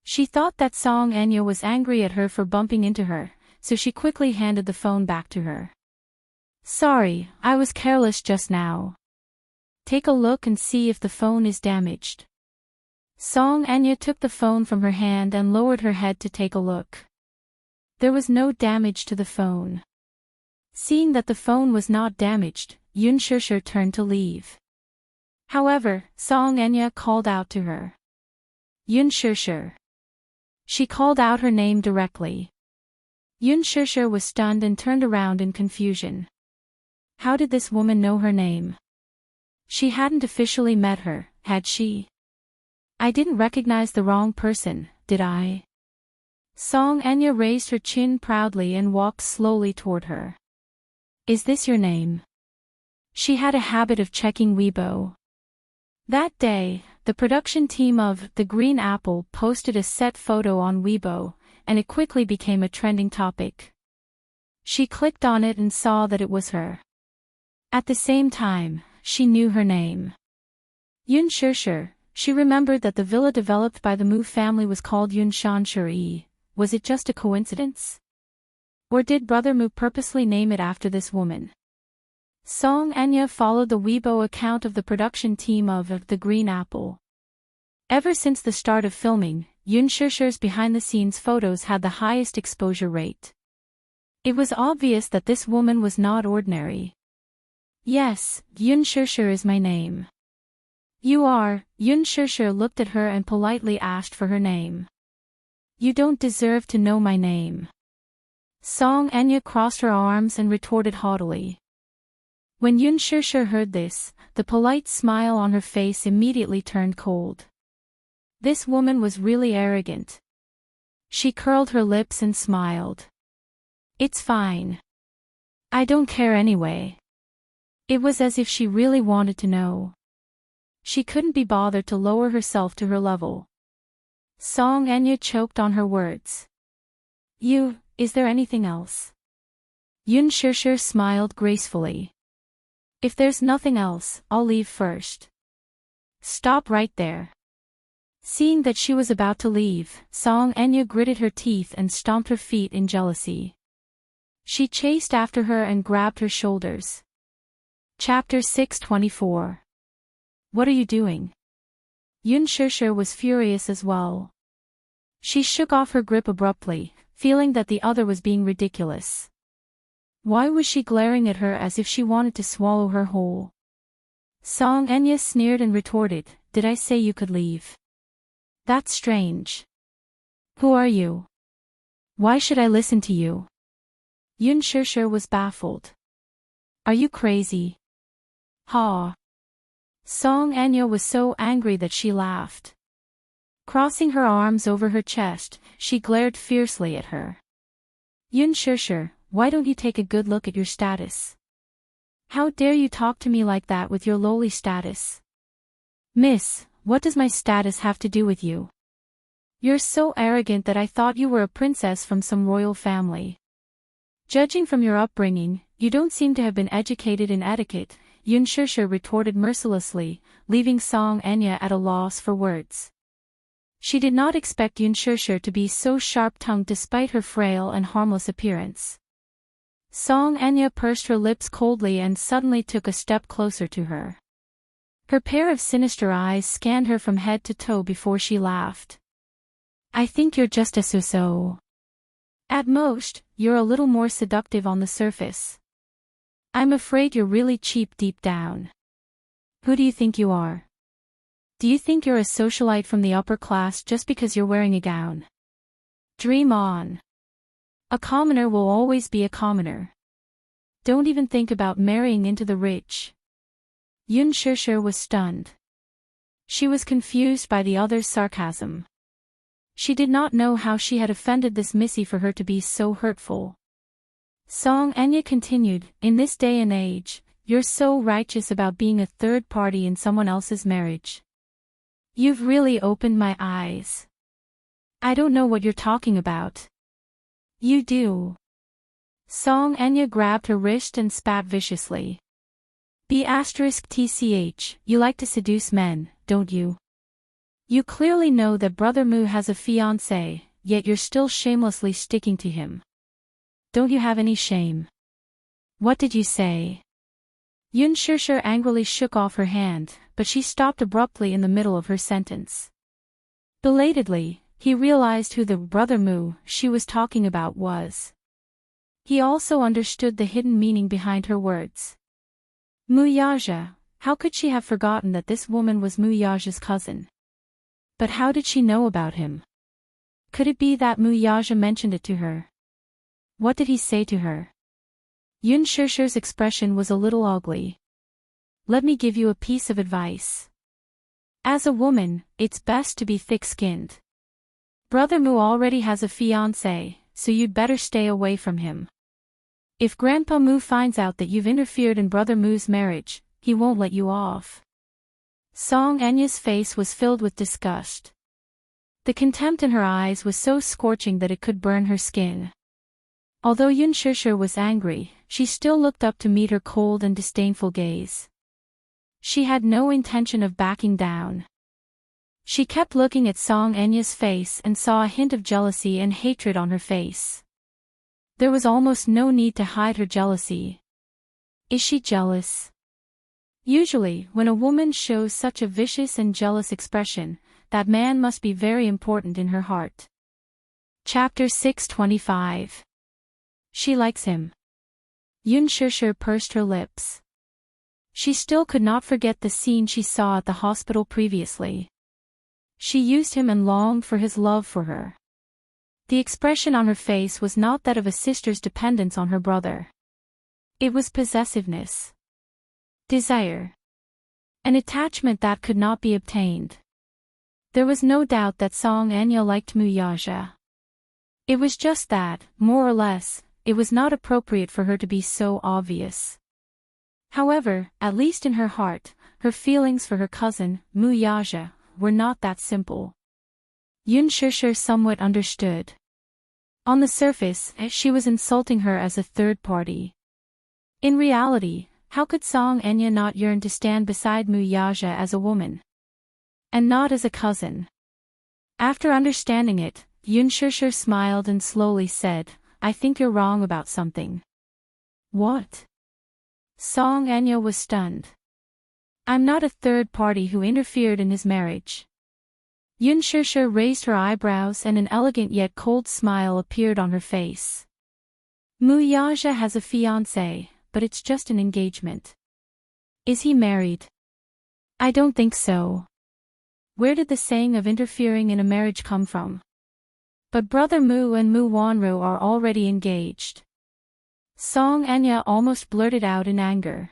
She thought that Song Enya was angry at her for bumping into her, so she quickly handed the phone back to her. Sorry, I was careless just now. Take a look and see if the phone is damaged. Song Enya took the phone from her hand and lowered her head to take a look. There was no damage to the phone. Seeing that the phone was not damaged, Yun Shusher turned to leave. However, Song Enya called out to her. Yun Shusher. She called out her name directly. Yun Shusher was stunned and turned around in confusion. How did this woman know her name? She hadn't officially met her, had she? I didn't recognize the wrong person, did I? Song Enya raised her chin proudly and walked slowly toward her. Is this your name? She had a habit of checking Weibo. That day, the production team of The Green Apple posted a set photo on Weibo, and it quickly became a trending topic. She clicked on it and saw that it was her. At the same time, she knew her name. Yun Shishir. She remembered that the villa developed by the Mu family was called Yunshan. Was it just a coincidence? Or did Brother Mu purposely name it after this woman? Song Enya followed the Weibo account of the production team of The Green Apple. Ever since the start of filming, Yun Shishir's behind-the-scenes photos had the highest exposure rate. It was obvious that this woman was not ordinary. Yes, Yun Shishir is my name. You are. Yun Shishir looked at her and politely asked for her name. You don't deserve to know my name. Song Enya crossed her arms and retorted haughtily. When Yun Shishir heard this, the polite smile on her face immediately turned cold. This woman was really arrogant. She curled her lips and smiled. It's fine. I don't care anyway. It was as if she really wanted to know. She couldn't be bothered to lower herself to her level. Song Enya choked on her words. Is there anything else? Yun Shishir smiled gracefully. If there's nothing else, I'll leave first. Stop right there. Seeing that she was about to leave, Song Enya gritted her teeth and stomped her feet in jealousy. She chased after her and grabbed her shoulders. Chapter 624. What are you doing? Yun Shishir was furious as well. She shook off her grip abruptly, feeling that the other was being ridiculous. Why was she glaring at her as if she wanted to swallow her whole? Song Enya sneered and retorted, Did I say you could leave? That's strange. Who are you? Why should I listen to you? Yun Shishir was baffled. Are you crazy? Ha! Song Enya was so angry that she laughed. Crossing her arms over her chest, she glared fiercely at her. Yun Shishir, why don't you take a good look at your status? How dare you talk to me like that with your lowly status? Miss, what does my status have to do with you? You're so arrogant that I thought you were a princess from some royal family. Judging from your upbringing, you don't seem to have been educated in etiquette, Yun Shishir retorted mercilessly, leaving Song Enya at a loss for words. She did not expect Yun Shishir to be so sharp-tongued despite her frail and harmless appearance. Song Enya pursed her lips coldly and suddenly took a step closer to her. Her pair of sinister eyes scanned her from head to toe before she laughed. I think you're just a so-so. At most, you're a little more seductive on the surface. I'm afraid you're really cheap deep down. Who do you think you are? Do you think you're a socialite from the upper class just because you're wearing a gown? Dream on. A commoner will always be a commoner. Don't even think about marrying into the rich. Yun Shishir was stunned. She was confused by the other's sarcasm. She did not know how she had offended this missy for her to be so hurtful. Song Enya continued, In this day and age, you're so righteous about being a third party in someone else's marriage. You've really opened my eyes. I don't know what you're talking about. You do. Song Enya grabbed her wrist and spat viciously. *tch, you like to seduce men, don't you? You clearly know that Brother Mu has a fiancé, yet you're still shamelessly sticking to him. Don't you have any shame? What did you say? Yun Shishir angrily shook off her hand, but she stopped abruptly in the middle of her sentence. Belatedly, he realized who the Brother Mu she was talking about was. He also understood the hidden meaning behind her words. Mu Yaja, how could she have forgotten that this woman was Mu Yaja's cousin? But how did she know about him? Could it be that Mu Yaja mentioned it to her? What did he say to her? Yun Shishir's expression was a little ugly. Let me give you a piece of advice. As a woman, it's best to be thick-skinned. Brother Mu already has a fiancé, so you'd better stay away from him. If Grandpa Mu finds out that you've interfered in Brother Mu's marriage, he won't let you off. Song Enya's face was filled with disgust. The contempt in her eyes was so scorching that it could burn her skin. Although Yun Shishir was angry, she still looked up to meet her cold and disdainful gaze. She had no intention of backing down. She kept looking at Song Enya's face and saw a hint of jealousy and hatred on her face. There was almost no need to hide her jealousy. Is she jealous? Usually, when a woman shows such a vicious and jealous expression, that man must be very important in her heart. Chapter 625. She likes him. Yun Shishir pursed her lips. She still could not forget the scene she saw at the hospital previously. She used him and longed for his love for her. The expression on her face was not that of a sister's dependence on her brother. It was possessiveness. Desire. An attachment that could not be obtained. There was no doubt that Song Enya liked Muyaja. It was just that, more or less, it was not appropriate for her to be so obvious. However, at least in her heart, her feelings for her cousin, Muyaja, were not that simple. Yun Shishir somewhat understood. On the surface, she was insulting her as a third party. In reality, how could Song Enya not yearn to stand beside Muyaja as a woman? And not as a cousin? After understanding it, Yun Shishir smiled and slowly said, I think you're wrong about something. What? Song Enya was stunned. I'm not a third party who interfered in his marriage. Yun Shishir raised her eyebrows and an elegant yet cold smile appeared on her face. Muyaja has a fiancé, but it's just an engagement. Is he married? I don't think so. Where did the saying of interfering in a marriage come from? But Brother Mu and Mu Wanro are already engaged. Song Enya almost blurted out in anger.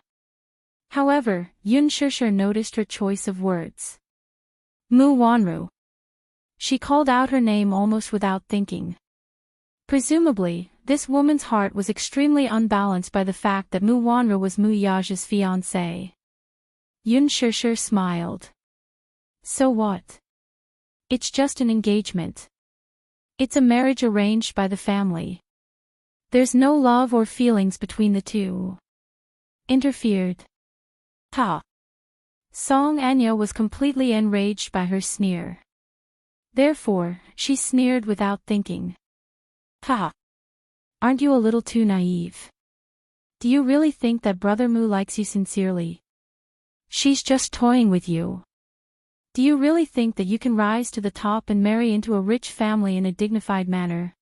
However, Yun Shishir noticed her choice of words. Mu Wanro. She called out her name almost without thinking. Presumably, this woman's heart was extremely unbalanced by the fact that Mu Wanro was Muyaja's fiancé. Yun Shishir smiled. So what? It's just an engagement. It's a marriage arranged by the family. There's no love or feelings between the two. Interfered. Ha! Song Enya was completely enraged by her sneer. Therefore, she sneered without thinking. Ha! Aren't you a little too naive? Do you really think that Brother Mu likes you sincerely? She's just toying with you. Do you really think that you can rise to the top and marry into a rich family in a dignified manner?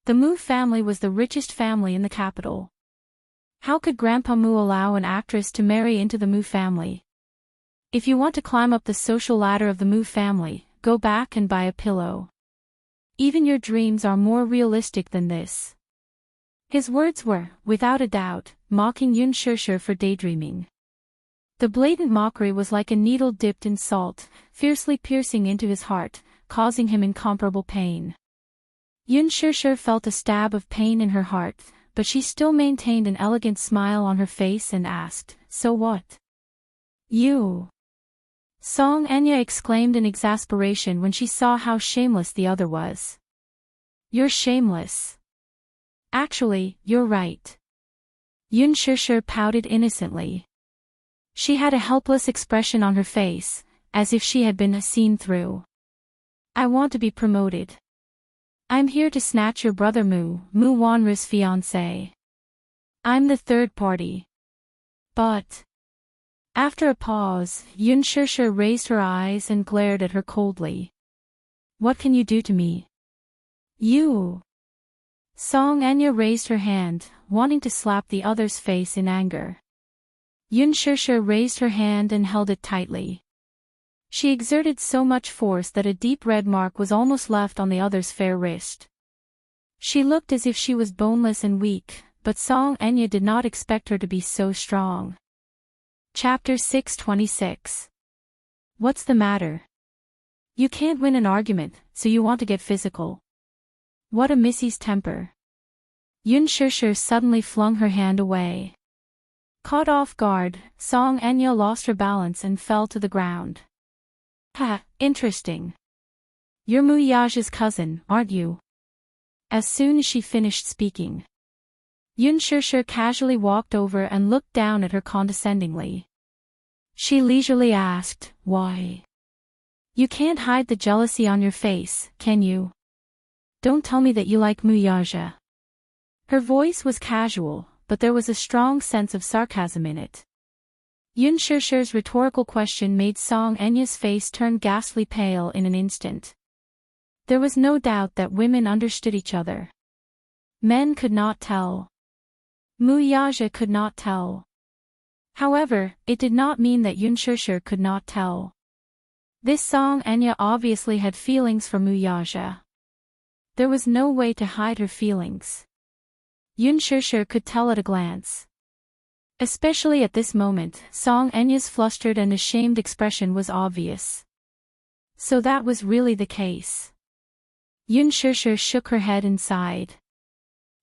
The Mu family was the richest family in the capital. How could Grandpa Mu allow an actress to marry into the Mu family? If you want to climb up the social ladder of the Mu family, go back and buy a pillow. Even your dreams are more realistic than this. His words were, without a doubt, mocking Yun Shishir for daydreaming. The blatant mockery was like a needle dipped in salt, fiercely piercing into his heart, causing him incomparable pain. Yun Shishir felt a stab of pain in her heart, but she still maintained an elegant smile on her face and asked, So what? You? Song Enya exclaimed in exasperation when she saw how shameless the other was. You're shameless. Actually, you're right. Yun Shishir pouted innocently. She had a helpless expression on her face, as if she had been seen through. I want to be promoted. I'm here to snatch your brother Mu Wanru's fiancé. I'm the third party. But... After a pause, Yun Shishir raised her eyes and glared at her coldly. What can you do to me? You! Song Enya raised her hand, wanting to slap the other's face in anger. Yun Shishir raised her hand and held it tightly. She exerted so much force that a deep red mark was almost left on the other's fair wrist. She looked as if she was boneless and weak, but Song Enya did not expect her to be so strong. Chapter 626. What's the matter? You can't win an argument, so you want to get physical. What a missy's temper. Yun Shishir suddenly flung her hand away. Caught off guard, Song Enya lost her balance and fell to the ground. Ha, interesting. You're Muyaja's cousin, aren't you? As soon as she finished speaking, Yun Shishir casually walked over and looked down at her condescendingly. She leisurely asked, why? You can't hide the jealousy on your face, can you? Don't tell me that you like Muyaja. Her voice was casual, but there was a strong sense of sarcasm in it. Yun Shishir's rhetorical question made Song Enya's face turn ghastly pale in an instant. There was no doubt that women understood each other. Men could not tell. Muyaja could not tell. However, it did not mean that Yun Shishir could not tell. This Song Enya obviously had feelings for Muyaja. There was no way to hide her feelings. Yun Shishir could tell at a glance. Especially at this moment, Song Enya's flustered and ashamed expression was obvious. So that was really the case. Yun Shishir shook her head and sighed.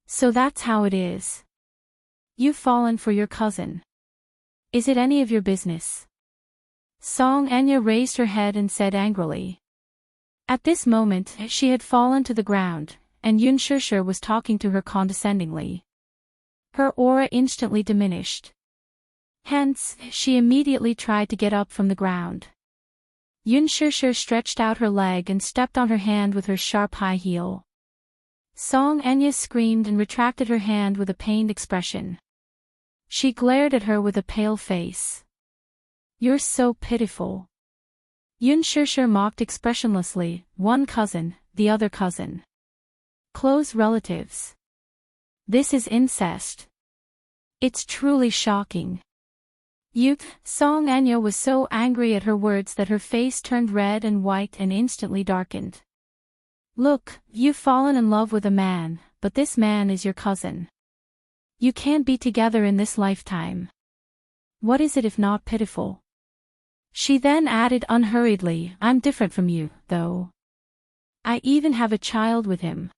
So that's how it is. You've fallen for your cousin. Is it any of your business? Song Enya raised her head and said angrily. At this moment, she had fallen to the ground, and Yun Shishir was talking to her condescendingly. Her aura instantly diminished. Hence, she immediately tried to get up from the ground. Yun Shishir stretched out her leg and stepped on her hand with her sharp high heel. Song Enya screamed and retracted her hand with a pained expression. She glared at her with a pale face. You're so pitiful. Yun Shishir mocked expressionlessly, one cousin, the other cousin. Close relatives. This is incest. It's truly shocking. Song Enya was so angry at her words that her face turned red and white and instantly darkened. Look, you've fallen in love with a man, but this man is your cousin. You can't be together in this lifetime. What is it if not pitiful? She then added unhurriedly, I'm different from you, though. I even have a child with him.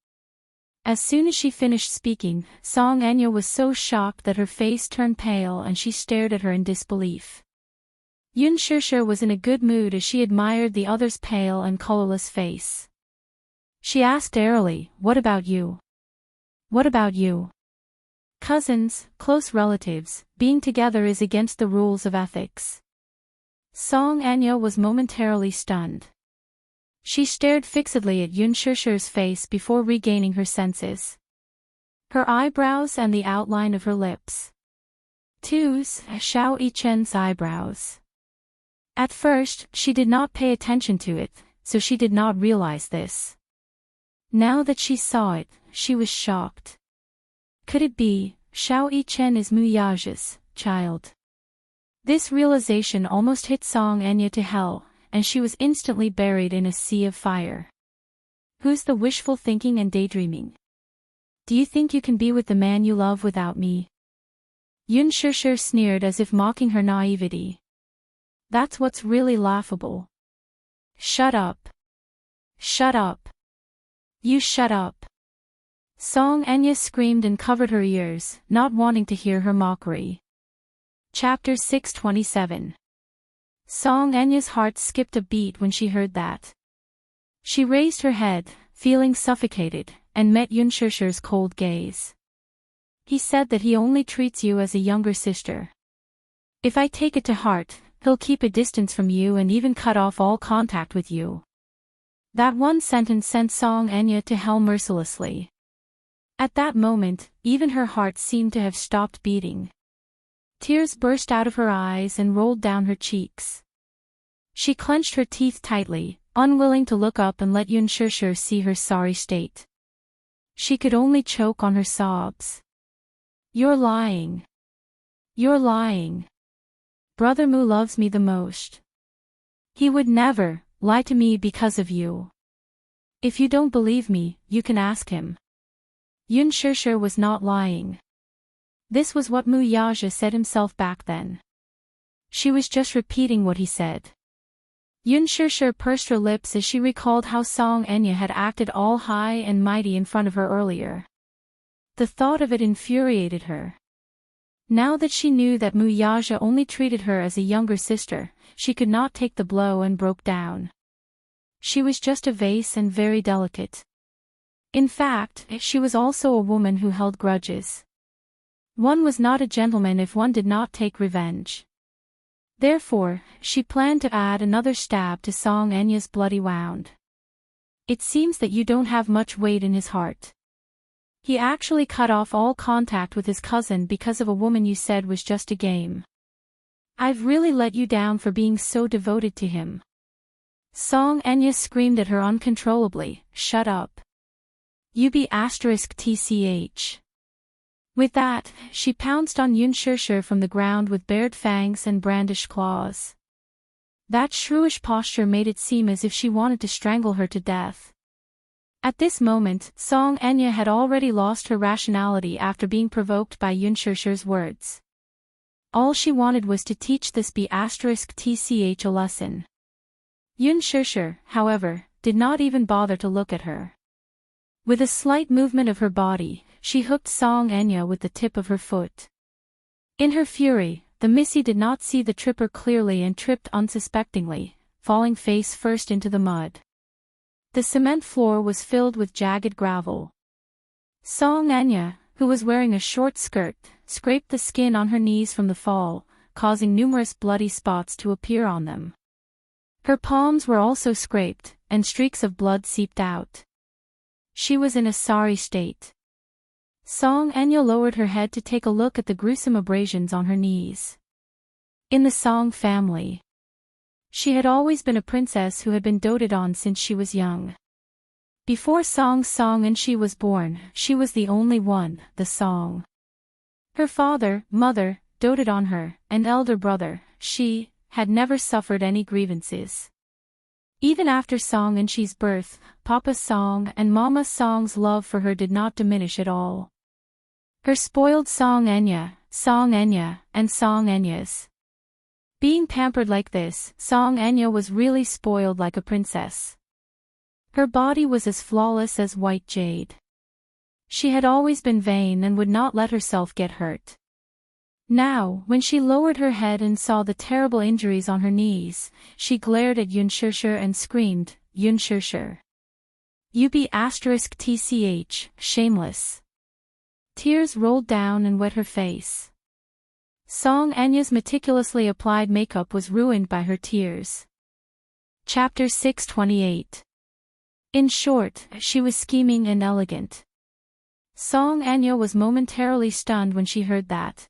As soon as she finished speaking, Song Enya was so shocked that her face turned pale and she stared at her in disbelief. Yun Shishir was in a good mood as she admired the other's pale and colorless face. She asked airily, what about you? What about you? Cousins, close relatives, being together is against the rules of ethics. Song Enya was momentarily stunned. She stared fixedly at Yun Shishir's face before regaining her senses. Her eyebrows and the outline of her lips. Twos, Xiao Yichen's eyebrows. At first, she did not pay attention to it, so she did not realize this. Now that she saw it, she was shocked. Could it be, Xiao Yichen is Muyaja's child? This realization almost hit Song Enya to hell, and she was instantly buried in a sea of fire. Who's the wishful thinking and daydreaming? Do you think you can be with the man you love without me? Yun Shishir sneered as if mocking her naivety. That's what's really laughable. Shut up. Shut up. You shut up. Song Enya screamed and covered her ears, not wanting to hear her mockery. Chapter 627. Song Enya's heart skipped a beat when she heard that. She raised her head, feeling suffocated, and met Yun Shishir's cold gaze. He said that he only treats you as a younger sister. If I take it to heart, he'll keep a distance from you and even cut off all contact with you. That one sentence sent Song Enya to hell mercilessly. At that moment, even her heart seemed to have stopped beating. Tears burst out of her eyes and rolled down her cheeks. She clenched her teeth tightly, unwilling to look up and let Yun Shishir see her sorry state. She could only choke on her sobs. You're lying. You're lying. Brother Mu loves me the most. He would never lie to me because of you. If you don't believe me, you can ask him. Yun Shishir was not lying. This was what Muyaja said himself back then. She was just repeating what he said. Yun Shishir pursed her lips as she recalled how Song Enya had acted all high and mighty in front of her earlier. The thought of it infuriated her. Now that she knew that Mu Yaja only treated her as a younger sister, she could not take the blow and broke down. She was just a vase and very delicate. In fact, she was also a woman who held grudges. One was not a gentleman if one did not take revenge. Therefore, she planned to add another stab to Song Enya's bloody wound. It seems that you don't have much weight in his heart. He actually cut off all contact with his cousin because of a woman you said was just a game. I've really let you down for being so devoted to him. Song Enya screamed at her uncontrollably, shut up. You be *tch. With that, she pounced on Yun Shirshir from the ground with bared fangs and brandished claws. That shrewish posture made it seem as if she wanted to strangle her to death. At this moment, Song Enya had already lost her rationality after being provoked by Yun Shirshir's words. All she wanted was to teach this be *tch a lesson. Yun Shirshir, however, did not even bother to look at her. With a slight movement of her body, she hooked Song Enya with the tip of her foot. In her fury, the Missy did not see the tripper clearly and tripped unsuspectingly, falling face first into the mud. The cement floor was filled with jagged gravel. Song Enya, who was wearing a short skirt, scraped the skin on her knees from the fall, causing numerous bloody spots to appear on them. Her palms were also scraped, and streaks of blood seeped out. She was in a sorry state. Song Enya lowered her head to take a look at the gruesome abrasions on her knees. In the Song family, she had always been a princess who had been doted on since she was young. Before Song and she was born, she was the only one, the Song. Her father, mother, doted on her, and elder brother, she, had never suffered any grievances. Even after Song and she's birth, Papa Song and Mama Song's love for her did not diminish at all. Her spoiled Song Enya, and Song Enya's. Being pampered like this, Song Enya was really spoiled like a princess. Her body was as flawless as white jade. She had always been vain and would not let herself get hurt. Now, when she lowered her head and saw the terrible injuries on her knees, she glared at Yun Shirshir and screamed, Yun Shirshir. You be *tch, shameless. Tears rolled down and wet her face. Song Enya's meticulously applied makeup was ruined by her tears. Chapter 628. In short, she was scheming and elegant. Song Enya was momentarily stunned when she heard that.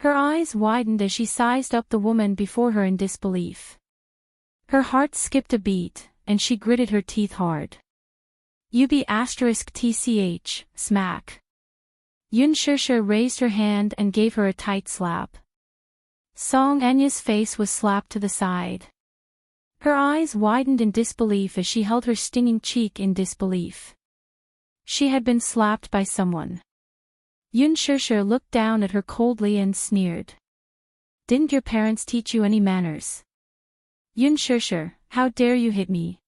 Her eyes widened as she sized up the woman before her in disbelief. Her heart skipped a beat, and she gritted her teeth hard. You be *tch, smack. Yun Shirshir raised her hand and gave her a tight slap. Song Enya's face was slapped to the side. Her eyes widened in disbelief as she held her stinging cheek in disbelief. She had been slapped by someone. Yun Shirshir looked down at her coldly and sneered. Didn't your parents teach you any manners? Yun Shirshir, how dare you hit me?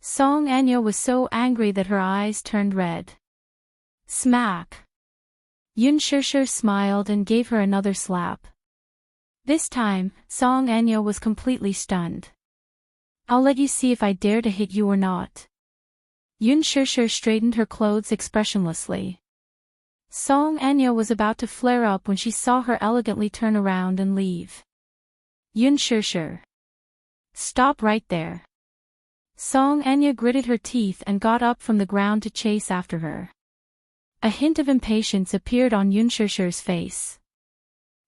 Song Enya was so angry that her eyes turned red. Smack! Yun Shirshir smiled and gave her another slap. This time, Song Enya was completely stunned. I'll let you see if I dare to hit you or not. Yun Shirshir straightened her clothes expressionlessly. Song Enya was about to flare up when she saw her elegantly turn around and leave. Yun Shirshir. Stop right there. Song Enya gritted her teeth and got up from the ground to chase after her. A hint of impatience appeared on Yun Shirshir's face.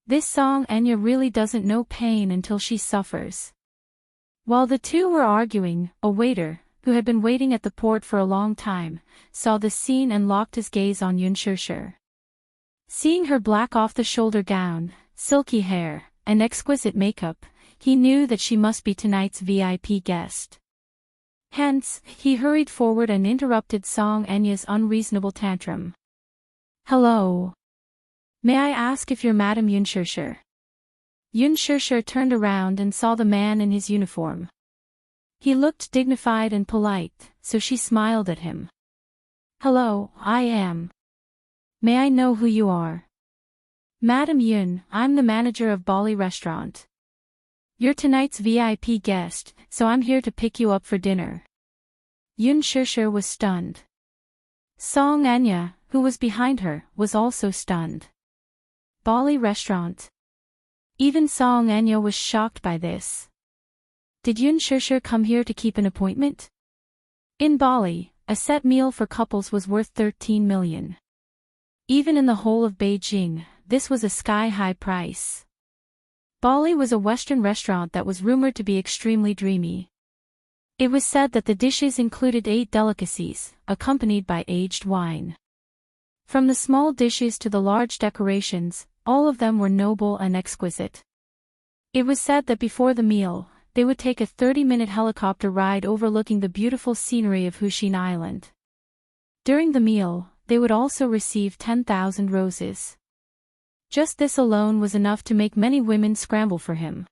This Song Enya really doesn't know pain until she suffers. While the two were arguing, a waiter, who had been waiting at the port for a long time, saw the scene and locked his gaze on Yun Shirshir. Seeing her black off-the-shoulder gown, silky hair, and exquisite makeup, he knew that she must be tonight's VIP guest. Hence, he hurried forward and interrupted Song Enya's unreasonable tantrum. Hello. May I ask if you're Madam Yun Shirshir? Yun Shirshir turned around and saw the man in his uniform. He looked dignified and polite, so she smiled at him. Hello, I am. May I know who you are? Madam Yun, I'm the manager of Bali Restaurant. You're tonight's VIP guest, so I'm here to pick you up for dinner. Yun Shishir was stunned. Song Anya, who was behind her, was also stunned. Bali Restaurant. Even Song Anya was shocked by this. Did Yun Shishir come here to keep an appointment? In Bali, a set meal for couples was worth 13 million. Even in the whole of Beijing, this was a sky-high price. Bali was a Western restaurant that was rumored to be extremely dreamy. It was said that the dishes included 8 delicacies, accompanied by aged wine. From the small dishes to the large decorations, all of them were noble and exquisite. It was said that before the meal, they would take a 30-minute helicopter ride overlooking the beautiful scenery of Hushin Island. During the meal, they would also receive 10,000 roses. Just this alone was enough to make many women scramble for him.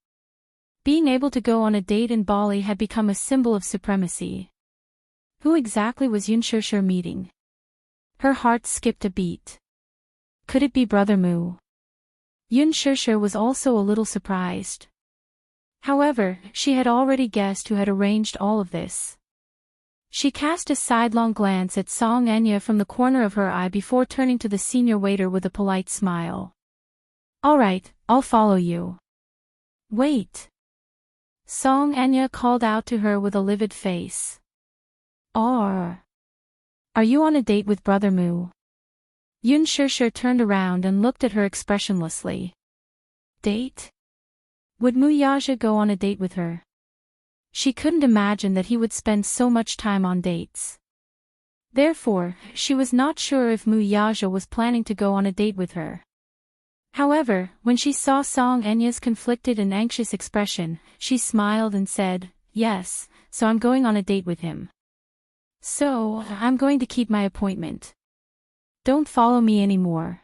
Being able to go on a date in Bali had become a symbol of supremacy. Who exactly was Yun Shishir meeting? Her heart skipped a beat. Could it be Brother Mu? Yun Shishir was also a little surprised. However, she had already guessed who had arranged all of this. She cast a sidelong glance at Song Anya from the corner of her eye before turning to the senior waiter with a polite smile. All right, I'll follow you. Wait. Song Anya called out to her with a livid face. Are you on a date with Brother Mu? Yun Shishir turned around and looked at her expressionlessly. Date? Would Mu Yaja go on a date with her? She couldn't imagine that he would spend so much time on dates. Therefore, she was not sure if Mu Yaja was planning to go on a date with her. However, when she saw Song Anya's conflicted and anxious expression, she smiled and said, yes, so I'm going on a date with him. So, I'm going to keep my appointment. Don't follow me anymore.